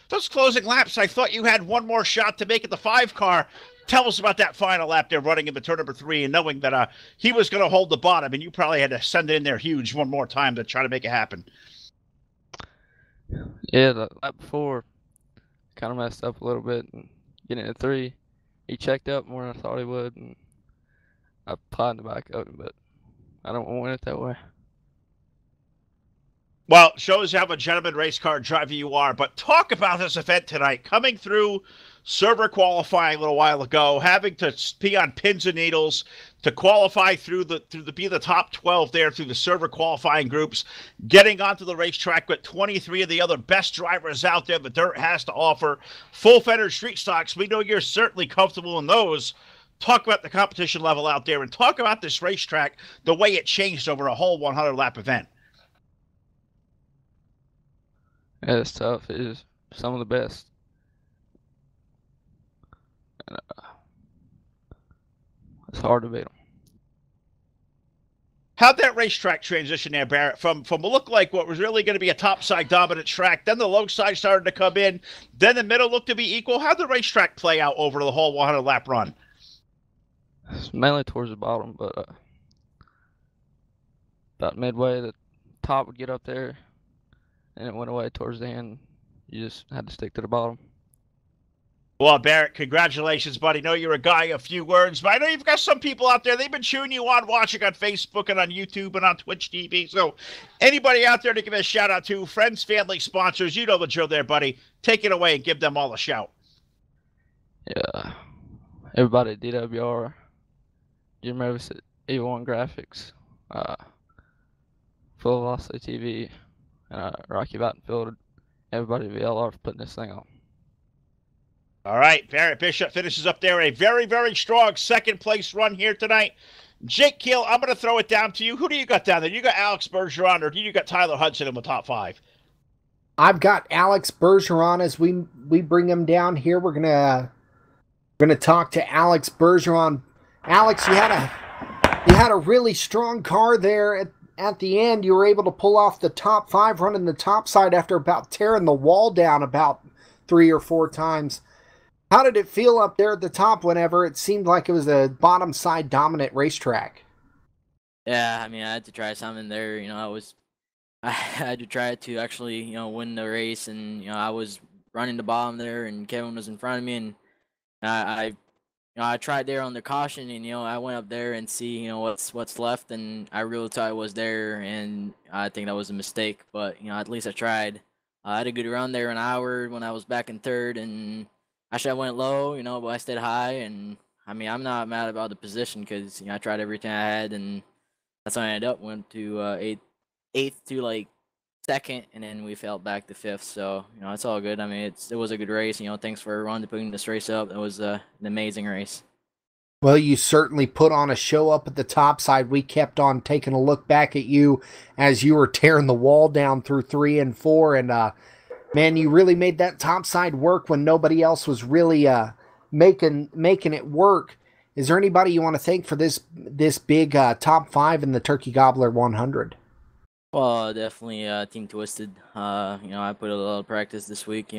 Those closing laps, I thought you had one more shot to make it the 5 car. Tell us about that final lap there running in the turn number 3 and knowing that he was going to hold the bottom, and you probably had to send it in there huge one more time to try to make it happen. Yeah, the lap before kind of messed up a little bit. And getting to 3, he checked up more than I thought he would, and I plotted to back up, but I don't want to win it that way. Well, shows how a gentleman race car driver you are. But talk about this event tonight. Coming through server qualifying a little while ago, having to be on pins and needles to qualify be the top 12 there through the server qualifying groups, getting onto the racetrack with 23 of the other best drivers out there the dirt has to offer. Full fender street stocks. We know you're certainly comfortable in those. Talk about the competition level out there and talk about this racetrack, the way it changed over a whole 100-lap event. Yeah, it's tough. It is some of the best. And, it's hard to beat them. How'd that racetrack transition there, Barrett, from a look like what was really going to be a topside dominant track, then the low side started to come in, then the middle looked to be equal? How'd the racetrack play out over the whole 100-lap run? It's mainly towards the bottom, but about midway, the top would get up there, and it went away towards the end. You just had to stick to the bottom. Well, Barrett, congratulations, buddy. Know you're a guy of few words, but I know you've got some people out there. They've been cheering you on, watching on Facebook and on YouTube and on Twitch TV. So anybody out there to give a shout-out to, friends, family, sponsors, you know the drill there, buddy. Take it away and give them all a shout. Yeah. Everybody at DWR, Jim Revis at E1 Graphics, Full Velocity TV, and Rocky Vattenfield, everybody at VLR for putting this thing on. All right, Barrett Bishop finishes up there a very, very strong second-place run here tonight. Jake Keel, I'm going to throw it down to you. Who do you got down there? You got Alex Bergeron, or do you got Tyler Hudson in the top 5? I've got Alex Bergeron as we bring him down here. We're gonna talk to Alex Bergeron. Alex, you had a really strong car there at the end, you were able to pull off the top 5, running the top side after about tearing the wall down about 3 or 4 times. How did it feel up there at the top whenever it seemed like it was a bottom side dominant racetrack? Yeah, I mean, I had to try something there. I had to try to actually, win the race, and I was running the bottom there, and Kevin was in front of me, and I tried there on the caution, and I went up there and see what's left, and I really thought it was there, and I think that was a mistake, but at least I tried. I had a good run there an hour when I was back in third, and actually I went low, but I stayed high, and I mean I'm not mad about the position because I tried everything I had, and that's how I ended up. Went to eighth to like second, and then we fell back to fifth. So it's all good. I mean it was a good race. Thanks for everyone to putting this race up. It was an amazing race. Well, you certainly put on a show up at the top side. We kept on taking a look back at you as you were tearing the wall down through 3 and 4, and man, you really made that top side work when nobody else was really making it work. Is there anybody you want to thank for this big top 5 in the Turkey Gobbler 100? Well, definitely Team Twisted. I put a lot of practice this week.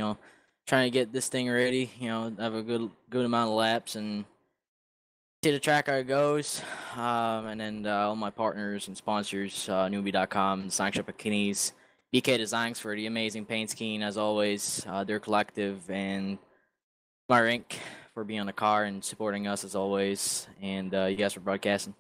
Trying to get this thing ready. Have a good amount of laps and see the track how it goes. And then all my partners and sponsors, newbie.com, Sign Shop Bikinis, BK Designs for the amazing paint scheme as always. Their collective, and my rink for being on the car and supporting us as always. And you guys for broadcasting.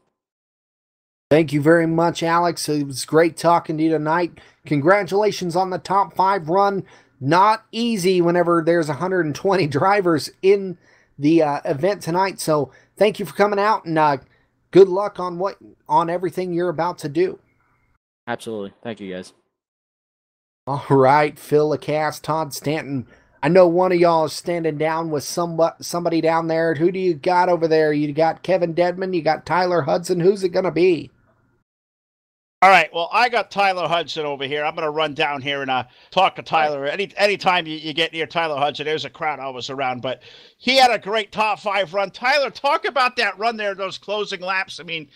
Thank you very much, Alex. It was great talking to you tonight. Congratulations on the top 5 run. Not easy whenever there's 120 drivers in the event tonight. So thank you for coming out, and good luck on everything you're about to do. Absolutely. Thank you, guys. All right, Phil Lacasse, Todd Stanton. I know one of y'all is standing down with somebody down there. Who do you got over there? You got Kevin Dedman, you got Tyler Hudson. Who's it going to be? All right, well, I got Tyler Hudson over here. I'm going to run down here and talk to Tyler. Anytime you get near Tyler Hudson, there's a crowd always around. But he had a great top 5 run. Tyler, talk about that run there, those closing laps. I mean,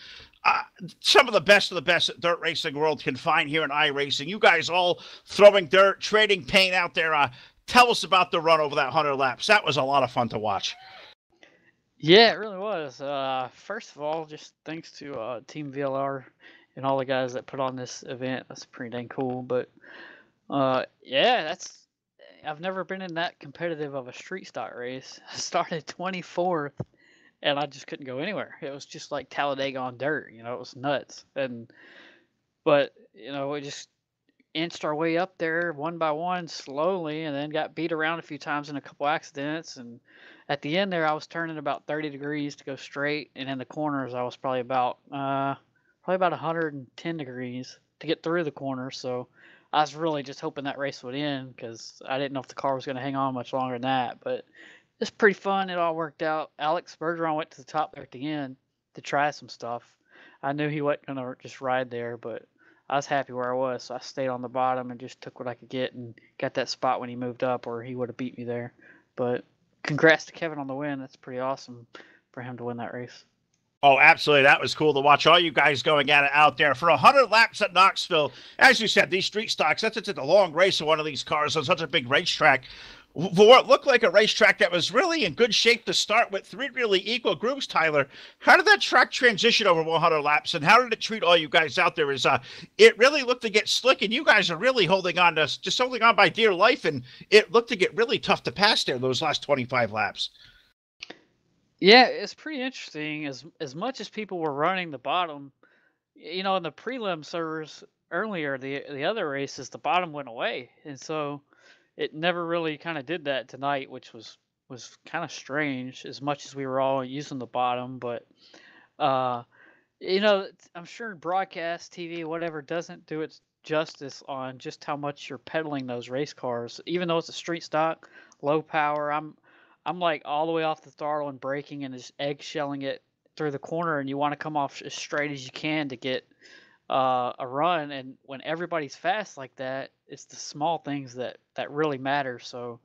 some of the best that dirt racing world can find here in iRacing. You guys all throwing dirt, trading paint out there. Tell us about the run over that 100 laps. That was a lot of fun to watch. Yeah, it really was. First of all, just thanks to Team VLR and all the guys that put on this event. That's pretty dang cool. But yeah, I've never been in that competitive of a street stock race. I started 24th, and I just couldn't go anywhere. It was just like Talladega on dirt. It was nuts. But we just inched our way up there one by one slowly, and then got beat around a few times in a couple accidents. And at the end there, I was turning about 30 degrees to go straight, and in the corners I was probably about 110 degrees to get through the corner. So I was really just hoping that race would end, because I didn't know if the car was going to hang on much longer than that. But it's pretty fun. It all worked out. Alex Bergeron went to the top there at the end to try some stuff. I knew he wasn't going to just ride there, but I was happy where I was, so I stayed on the bottom and just took what I could get and got that spot when he moved up, or he would have beat me there. But congrats to Kevin on the win. That's pretty awesome for him to win that race. Oh, absolutely. That was cool to watch all you guys going at it out there for 100 laps at Knoxville. As you said, these street stocks, that's a long race of one of these cars on such a big racetrack. For what looked like a racetrack that was really in good shape to start with, 3 really equal groups, Tyler. How did that track transition over 100 laps, and how did it treat all you guys out there? It really looked to get slick, and you guys are really holding on by dear life, and it looked to get really tough to pass there those last 25 laps. Yeah, it's pretty interesting. As much as people were running the bottom, in the prelim servers earlier, the other races, the bottom went away, and so it never really kind of did that tonight, which was kind of strange, as much as we were all using the bottom. But I'm sure broadcast TV, whatever, doesn't do its justice on just how much you're pedaling those race cars. Even though it's a street stock, low power, I'm like all the way off the throttle and braking and just eggshelling it through the corner, and you want to come off as straight as you can to get a run. And when everybody's fast like that, it's the small things that really matter. So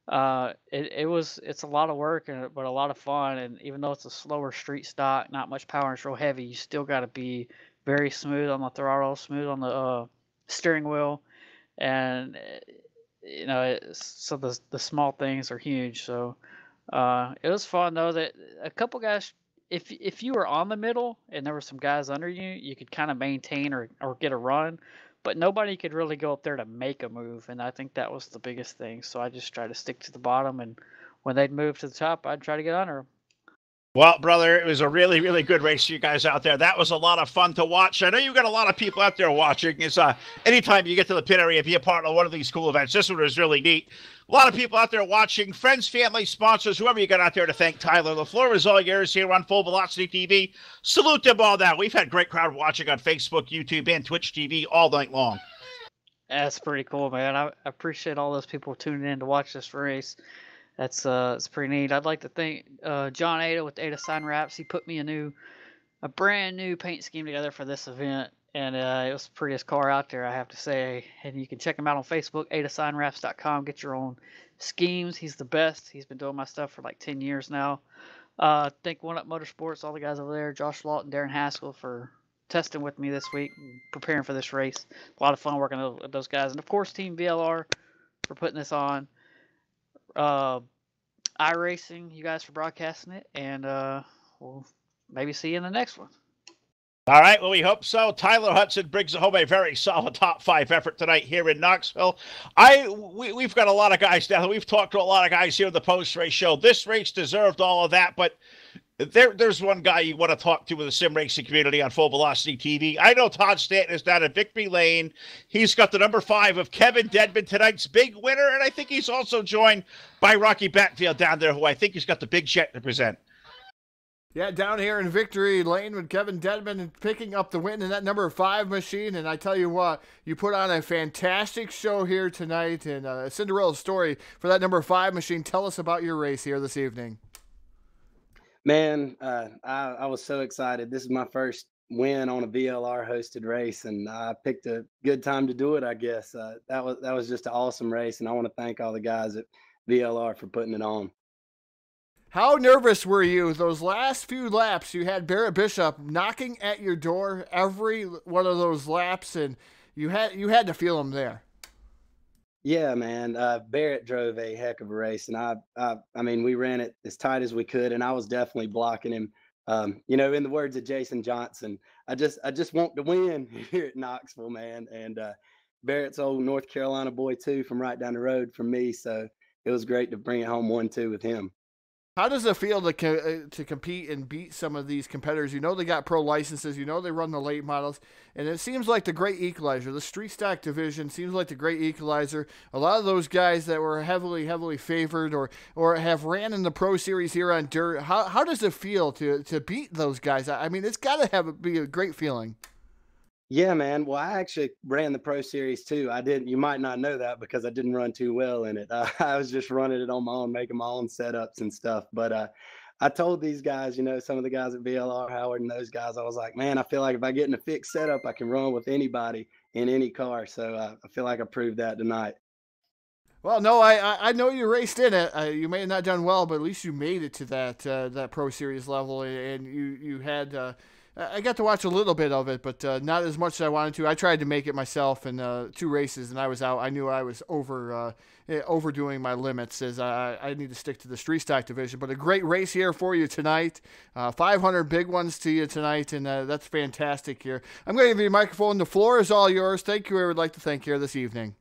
it's a lot of work, but a lot of fun. And even though it's a slower street stock, not much power, and it's real heavy, you still got to be very smooth on the throttle, smooth on the steering wheel, and so the small things are huge. So it was fun though that a couple guys. If you were on the middle and there were some guys under you, you could kind of maintain or get a run, but nobody could really go up there to make a move, and I think that was the biggest thing. So I just tried to stick to the bottom, and when they'd move to the top, I'd try to get under them. Well, brother, it was a really, really good race for you guys out there. That was a lot of fun to watch. I know you got a lot of people out there watching. It's anytime you get to the pit area, be a part of one of these cool events. This one was really neat. A lot of people out there watching, friends, family, sponsors, whoever you got out there to thank Tyler. The floor is all yours here on Full Velocity TV. Salute them all now. We've had great crowd watching on Facebook, YouTube, and Twitch TV all night long. That's pretty cool, man. I appreciate all those people tuning in to watch this race. That's it's pretty neat. I'd like to thank John Ada with Ada Sign Wraps. He put me a brand new paint scheme together for this event, and it was the prettiest car out there, I have to say. And you can check him out on Facebook, adasignwraps.com. Get your own schemes. He's the best. He's been doing my stuff for like 10 years now. Thank One Up Motorsports, all the guys over there, Josh Lawton, Darren Haskell for testing with me this week, preparing for this race. A lot of fun working with those guys, and of course Team VLR for putting this on. iRacing, you guys for broadcasting it, and we'll maybe see you in the next one. All right, well, we hope so. Tyler Hudson brings home a very solid top 5 effort tonight here in Knoxville. We've got a lot of guys now. We've talked to a lot of guys here in the post-race show. This race deserved all of that, but there's one guy you want to talk to with the sim racing community on Full Velocity TV. I know Todd Stanton is down at Victory Lane. He's got the number 5 of Kevin Dedman, tonight's big winner, and I think he's also joined by Rocky Batfield down there, who I think has got the big jet to present. Yeah, down here in Victory Lane with Kevin Dedman picking up the win in that number 5 machine. And I tell you what, you put on a fantastic show here tonight, and a Cinderella story for that number 5 machine. Tell us about your race here this evening. Man, I was so excited. This is my first win on a VLR hosted race, and I picked a good time to do it, I guess. That was just an awesome race, and I want to thank all the guys at VLR for putting it on. How nervous were you those last few laps? You had Barrett Bishop knocking at your door every one of those laps, and you had to feel him there. Yeah, man. Barrett drove a heck of a race, and I mean, we ran it as tight as we could, and I was definitely blocking him. In the words of Jason Johnson, I just want to win here at Knoxville, man. And Barrett's old North Carolina boy too, from right down the road from me, so it was great to bring it home 1-2 with him. How does it feel to compete and beat some of these competitors? You know they got pro licenses. You know they run the late models. And it seems like the great equalizer. The street stock division seems like the great equalizer. A lot of those guys that were heavily, heavily favored or have ran in the pro series here on dirt, how does it feel to beat those guys? I mean, it's got to be a great feeling. Yeah, man. Well, I actually ran the Pro Series too. You might not know that because I didn't run too well in it. I was just running it on my own, making my own setups and stuff. But I told these guys, some of the guys at VLR, Howard and those guys, I was like, man, I feel like if I get in a fixed setup, I can run with anybody in any car. So I feel like I proved that tonight. Well, no, I know you raced in it. You may have not done well, but at least you made it to that Pro Series level, and you had. I got to watch a little bit of it, but not as much as I wanted to. I tried to make it myself in 2 races, and I was out. I knew I was overdoing my limits, as I need to stick to the street stock division. But a great race here for you tonight. 500 big ones to you tonight, and that's fantastic here. I'm going to give you a microphone. The floor is all yours. Thank you. I would like to thank you this evening.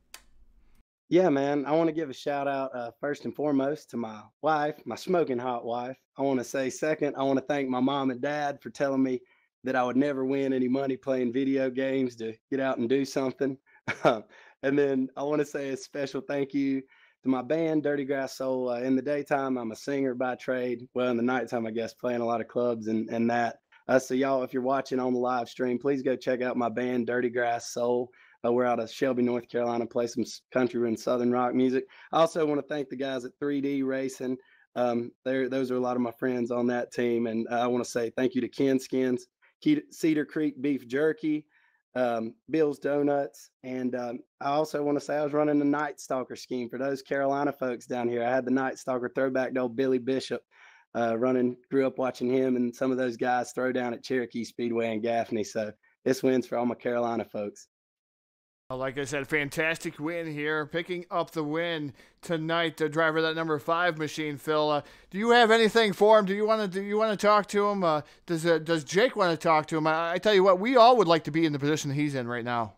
Yeah, man. I want to give a shout out first and foremost to my wife, my smoking hot wife. I want to say second, I want to thank my mom and dad for telling me that I would never win any money playing video games, to get out and do something. And then I want to say a special thank you to my band, Dirty Grass Soul. In the daytime, I'm a singer by trade. Well, in the nighttime, I guess, playing a lot of clubs and that. So y'all, if you're watching on the live stream, please go check out my band, Dirty Grass Soul. We're out of Shelby, North Carolina, play some country and southern rock music. I also want to thank the guys at 3D Racing. Those are a lot of my friends on that team. And I want to say thank you to Ken Skins, Cedar Creek Beef Jerky, Bill's Donuts, and I also want to say I was running the Night Stalker scheme for those Carolina folks down here. I had the Night Stalker throwback to old Billy Bishop, grew up watching him and some of those guys throw down at Cherokee Speedway and Gaffney. So this win's for all my Carolina folks. Like I said, fantastic win here, picking up the win tonight. The driver of that number 5 machine, Phil. Do you have anything for him? Do you want to talk to him? Does Jake want to talk to him? I tell you what, we all would like to be in the position he's in right now.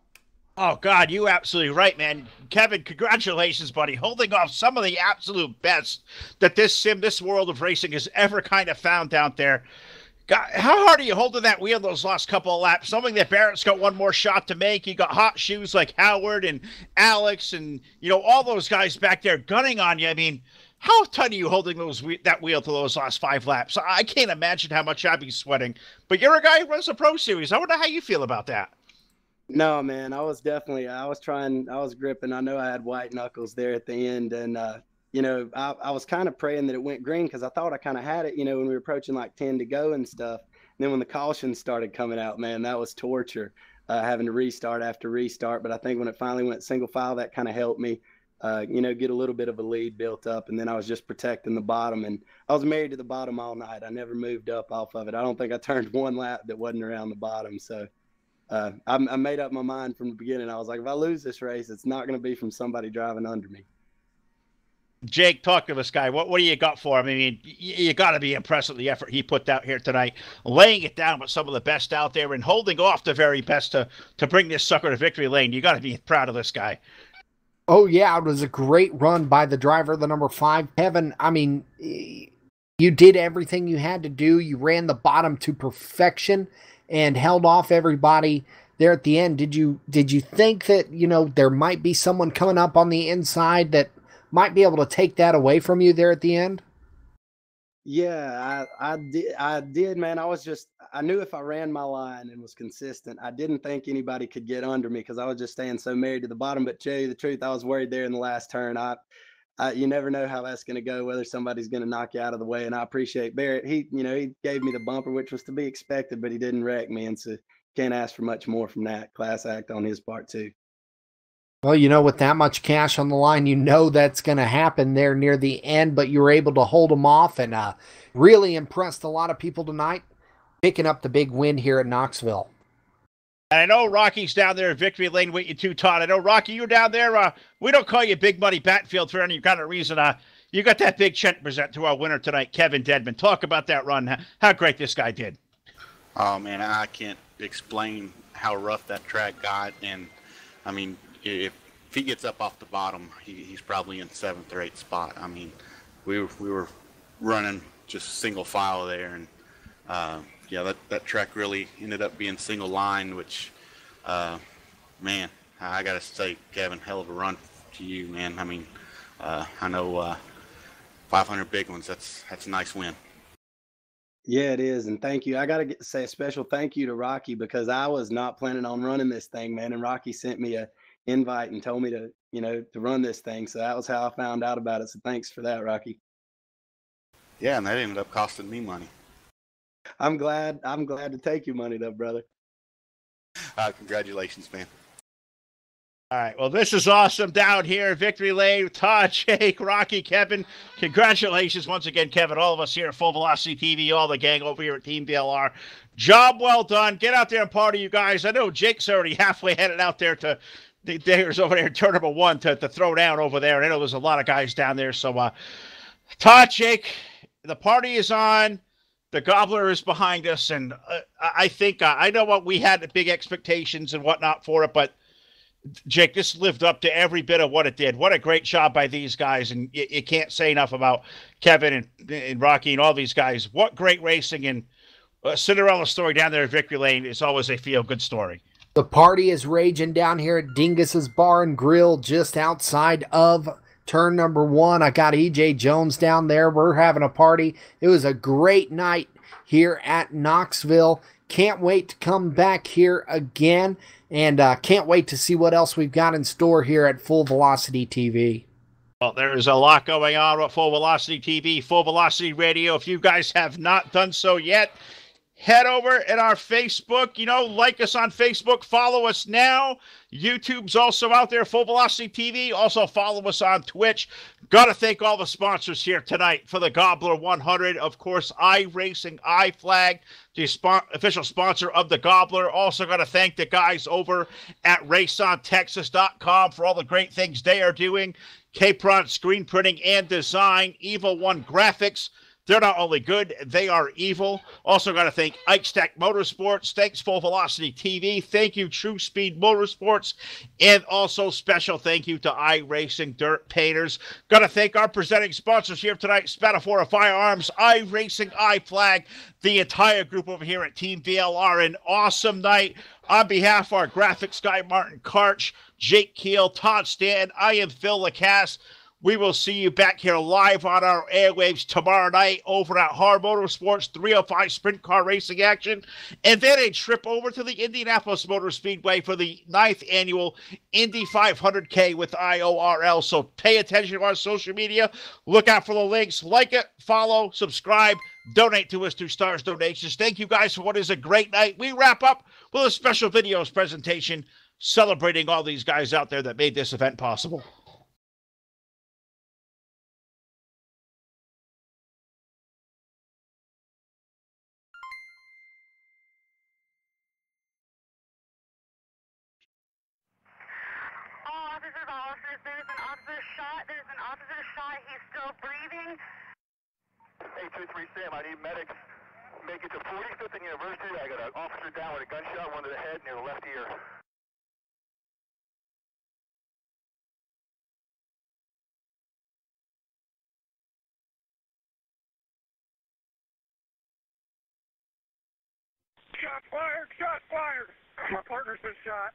Oh, God, you absolutely right, man. Kevin, congratulations, buddy. Holding off some of the absolute best that this world of racing has ever kind of found out there. God, how hard are you holding that wheel those last couple of laps? Knowing that Barrett's got one more shot to make. You got hot shoes like Howard and Alex and, you know, all those guys back there gunning on you. I mean, how tight are you holding that wheel to those last 5 laps? I can't imagine how much I'd be sweating. But you're a guy who runs a Pro Series. I wonder how you feel about that. No, man, I was gripping. I know I had white knuckles there at the end. And, you know, I was kind of praying that it went green because I thought I kind of had it, you know, when we were approaching like 10 to go and stuff. And then when the cautions started coming out, man, that was torture, having to restart after restart. But I think when it finally went single file, that kind of helped me, you know, get a little bit of a lead built up. And then I was just protecting the bottom. And I was married to the bottom all night. I never moved up off of it. I don't think I turned one lap that wasn't around the bottom. So I made up my mind from the beginning. I was like, if I lose this race, it's not going to be from somebody driving under me. Jake, talk to this guy. What do you got for him? I mean, you got to be impressed with the effort he put out here tonight, laying it down with some of the best out there and holding off the very best to bring this sucker to victory lane. You got to be proud of this guy. Oh, yeah, it was a great run by the driver, the number 5. Kevin, I mean, you did everything you had to do. You ran the bottom to perfection and held off everybody there at the end. Did you think that, you know, there might be someone coming up on the inside that might be able to take that away from you there at the end? Yeah, I did, man. I knew if I ran my line and was consistent, I didn't think anybody could get under me because I was just staying so married to the bottom. But to tell you the truth, I was worried there in the last turn. You never know how that's going to go, whether somebody's going to knock you out of the way. And I appreciate Barrett. He gave me the bumper, which was to be expected, but he didn't wreck me. And so can't ask for much more from that. Class act on his part too. Well, you know, with that much cash on the line, you know that's going to happen there near the end, but you were able to hold them off and really impressed a lot of people tonight, picking up the big win here at Knoxville. And I know Rocky's down there in victory lane with you too, Todd. I know, Rocky, you're down there. We don't call you Big Money Batfield for any kind of reason. You got that big check to present to our winner tonight, Kevin Dedman. Talk about that run, how great this guy did. Oh, man, I can't explain how rough that track got. And, I mean, if he gets up off the bottom, he's probably in 7th or 8th spot. I mean, we were running just single file there, and yeah, that track really ended up being single line, which man, I gotta say, Kevin, hell of a run to you, man. I mean, I know 500 big ones, that's a nice win. Yeah, it is. And thank you. I got to say a special thank you to Rocky because I was not planning on running this thing, man. And Rocky sent me a invite and told me to, to run this thing. So that was how I found out about it. So thanks for that, Rocky. Yeah, and that ended up costing me money. I'm glad to take your money though, brother. Congratulations, man. All right, well, this is awesome down here at Victory Lane. Todd, Jake, Rocky, Kevin, congratulations once again, Kevin. All of us here at Full Velocity TV, all the gang over here at Team DLR. Job well done. Get out there and party, you guys. I know Jake's already halfway headed out there to there's over there, turn number 1 to throw down over there. I know there's a lot of guys down there. So, Todd, Jake, the party is on. The Gobbler is behind us, and I think I know what we had big expectations and whatnot for it, but Jake, this lived up to every bit of what it did. What a great job by these guys, and you can't say enough about Kevin and Rocky and all these guys. What great racing, and Cinderella story down there at Victory Lane is always a feel-good story. The party is raging down here at Dingus's Bar and Grill just outside of turn number 1. I got EJ Jones down there. We're having a party. It was a great night here at Knoxville. Can't wait to come back here again. And can't wait to see what else we've got in store here at Full Velocity TV. Well, there is a lot going on with Full Velocity TV, Full Velocity Radio. If you guys have not done so yet, head over in our Facebook. Like us on Facebook. Follow us now. YouTube's also out there, Full Velocity TV. Also follow us on Twitch. Got to thank all the sponsors here tonight for the Gobbler 100. Of course, iRacing, IFlag, the official sponsor of the Gobbler. Also got to thank the guys over at RaceOnTexas.com for all the great things they are doing. Capron Screen Printing and Design, Evil One Graphics. They're not only good, they are evil. Also got to thank Ike Stack Motorsports. Thanks, Full Velocity TV. Thank you, True Speed Motorsports. And also special thank you to iRacing Dirt Painters. Got to thank our presenting sponsors here tonight, Spadafora Firearms, iRacing, IFlag, the entire group over here at Team VLR. An awesome night. On behalf of our graphics guy, Martin Karch, Jake Keel, Todd Stanton, I am Phil Lacasse. We will see you back here live on our airwaves tomorrow night over at Hard Motorsports 305 Sprint Car Racing action. And then a trip over to the Indianapolis Motor Speedway for the 9th annual Indy 500K with IORL. So pay attention to our social media. Look out for the links. Like it, follow, subscribe, donate to us through Stars Donations. Thank you guys for what is a great night. We wrap up with a special videos presentation celebrating all these guys out there that made this event possible. Officers, there's an officer shot. There's an officer shot. He's still breathing. 823 Sam, I need medics. Make it to 45th and University. I got an officer down with a gunshot, one to the head near the left ear. Shots fired! Shots fired! My partner's been shot.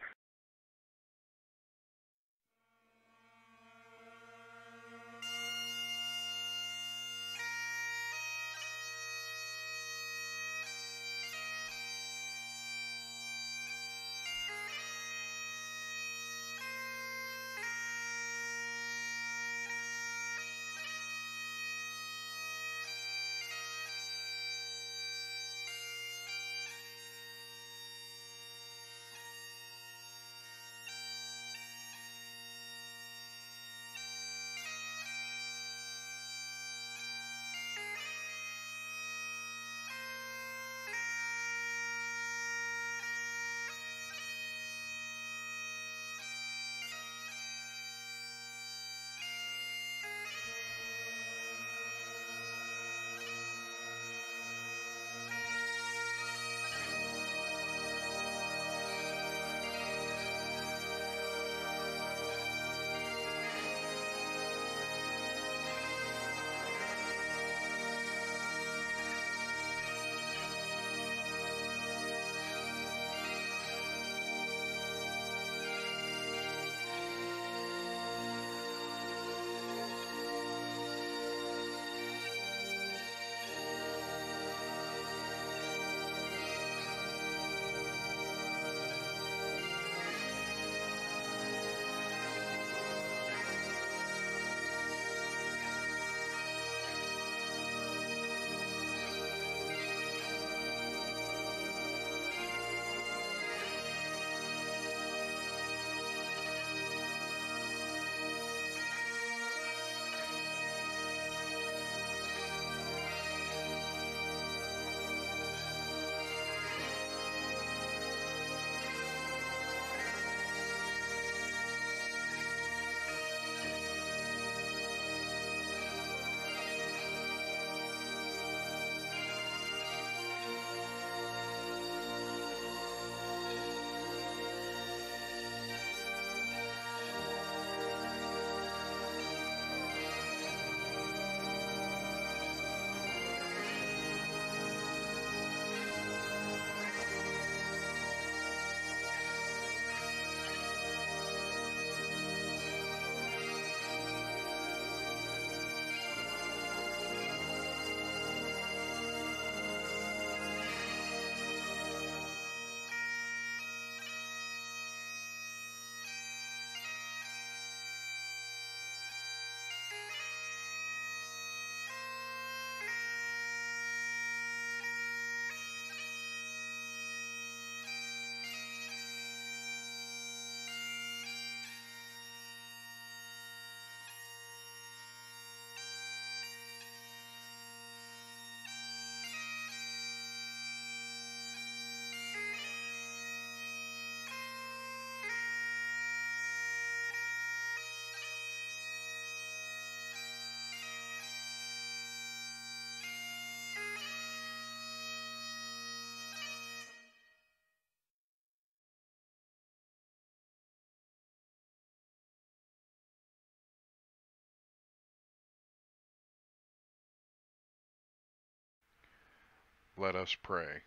Let us pray.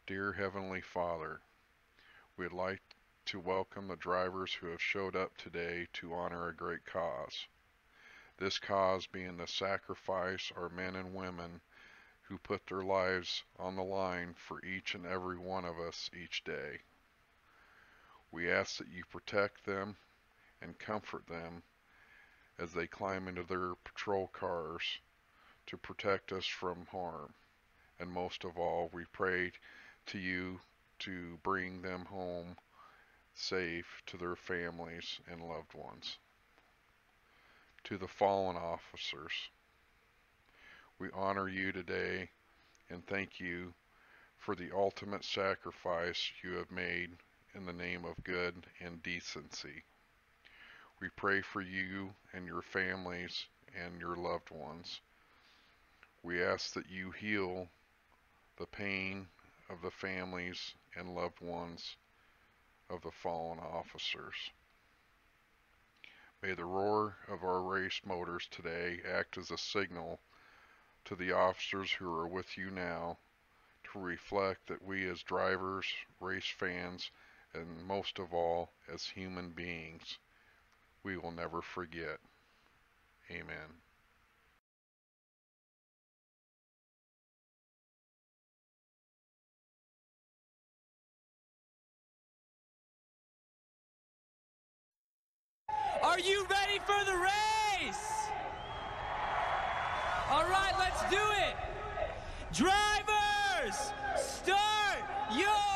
Dear Heavenly Father, we'd like to welcome the drivers who have showed up today to honor a great cause. This cause being the sacrifice our men and women who put their lives on the line for each and every one of us each day. We ask that you protect them and comfort them as they climb into their patrol cars to protect us from harm. And most of all, we pray to you to bring them home safe to their families and loved ones. To the fallen officers, we honor you today and thank you for the ultimate sacrifice you have made in the name of good and decency. We pray for you and your families and your loved ones. We ask that you heal the pain of the families and loved ones of the fallen officers. May the roar of our race motors today act as a signal to the officers who are with you now to reflect that we as drivers, race fans, and most of all as human beings, we will never forget. Amen. Are you ready for the race? All right, let's do it. Drivers, start your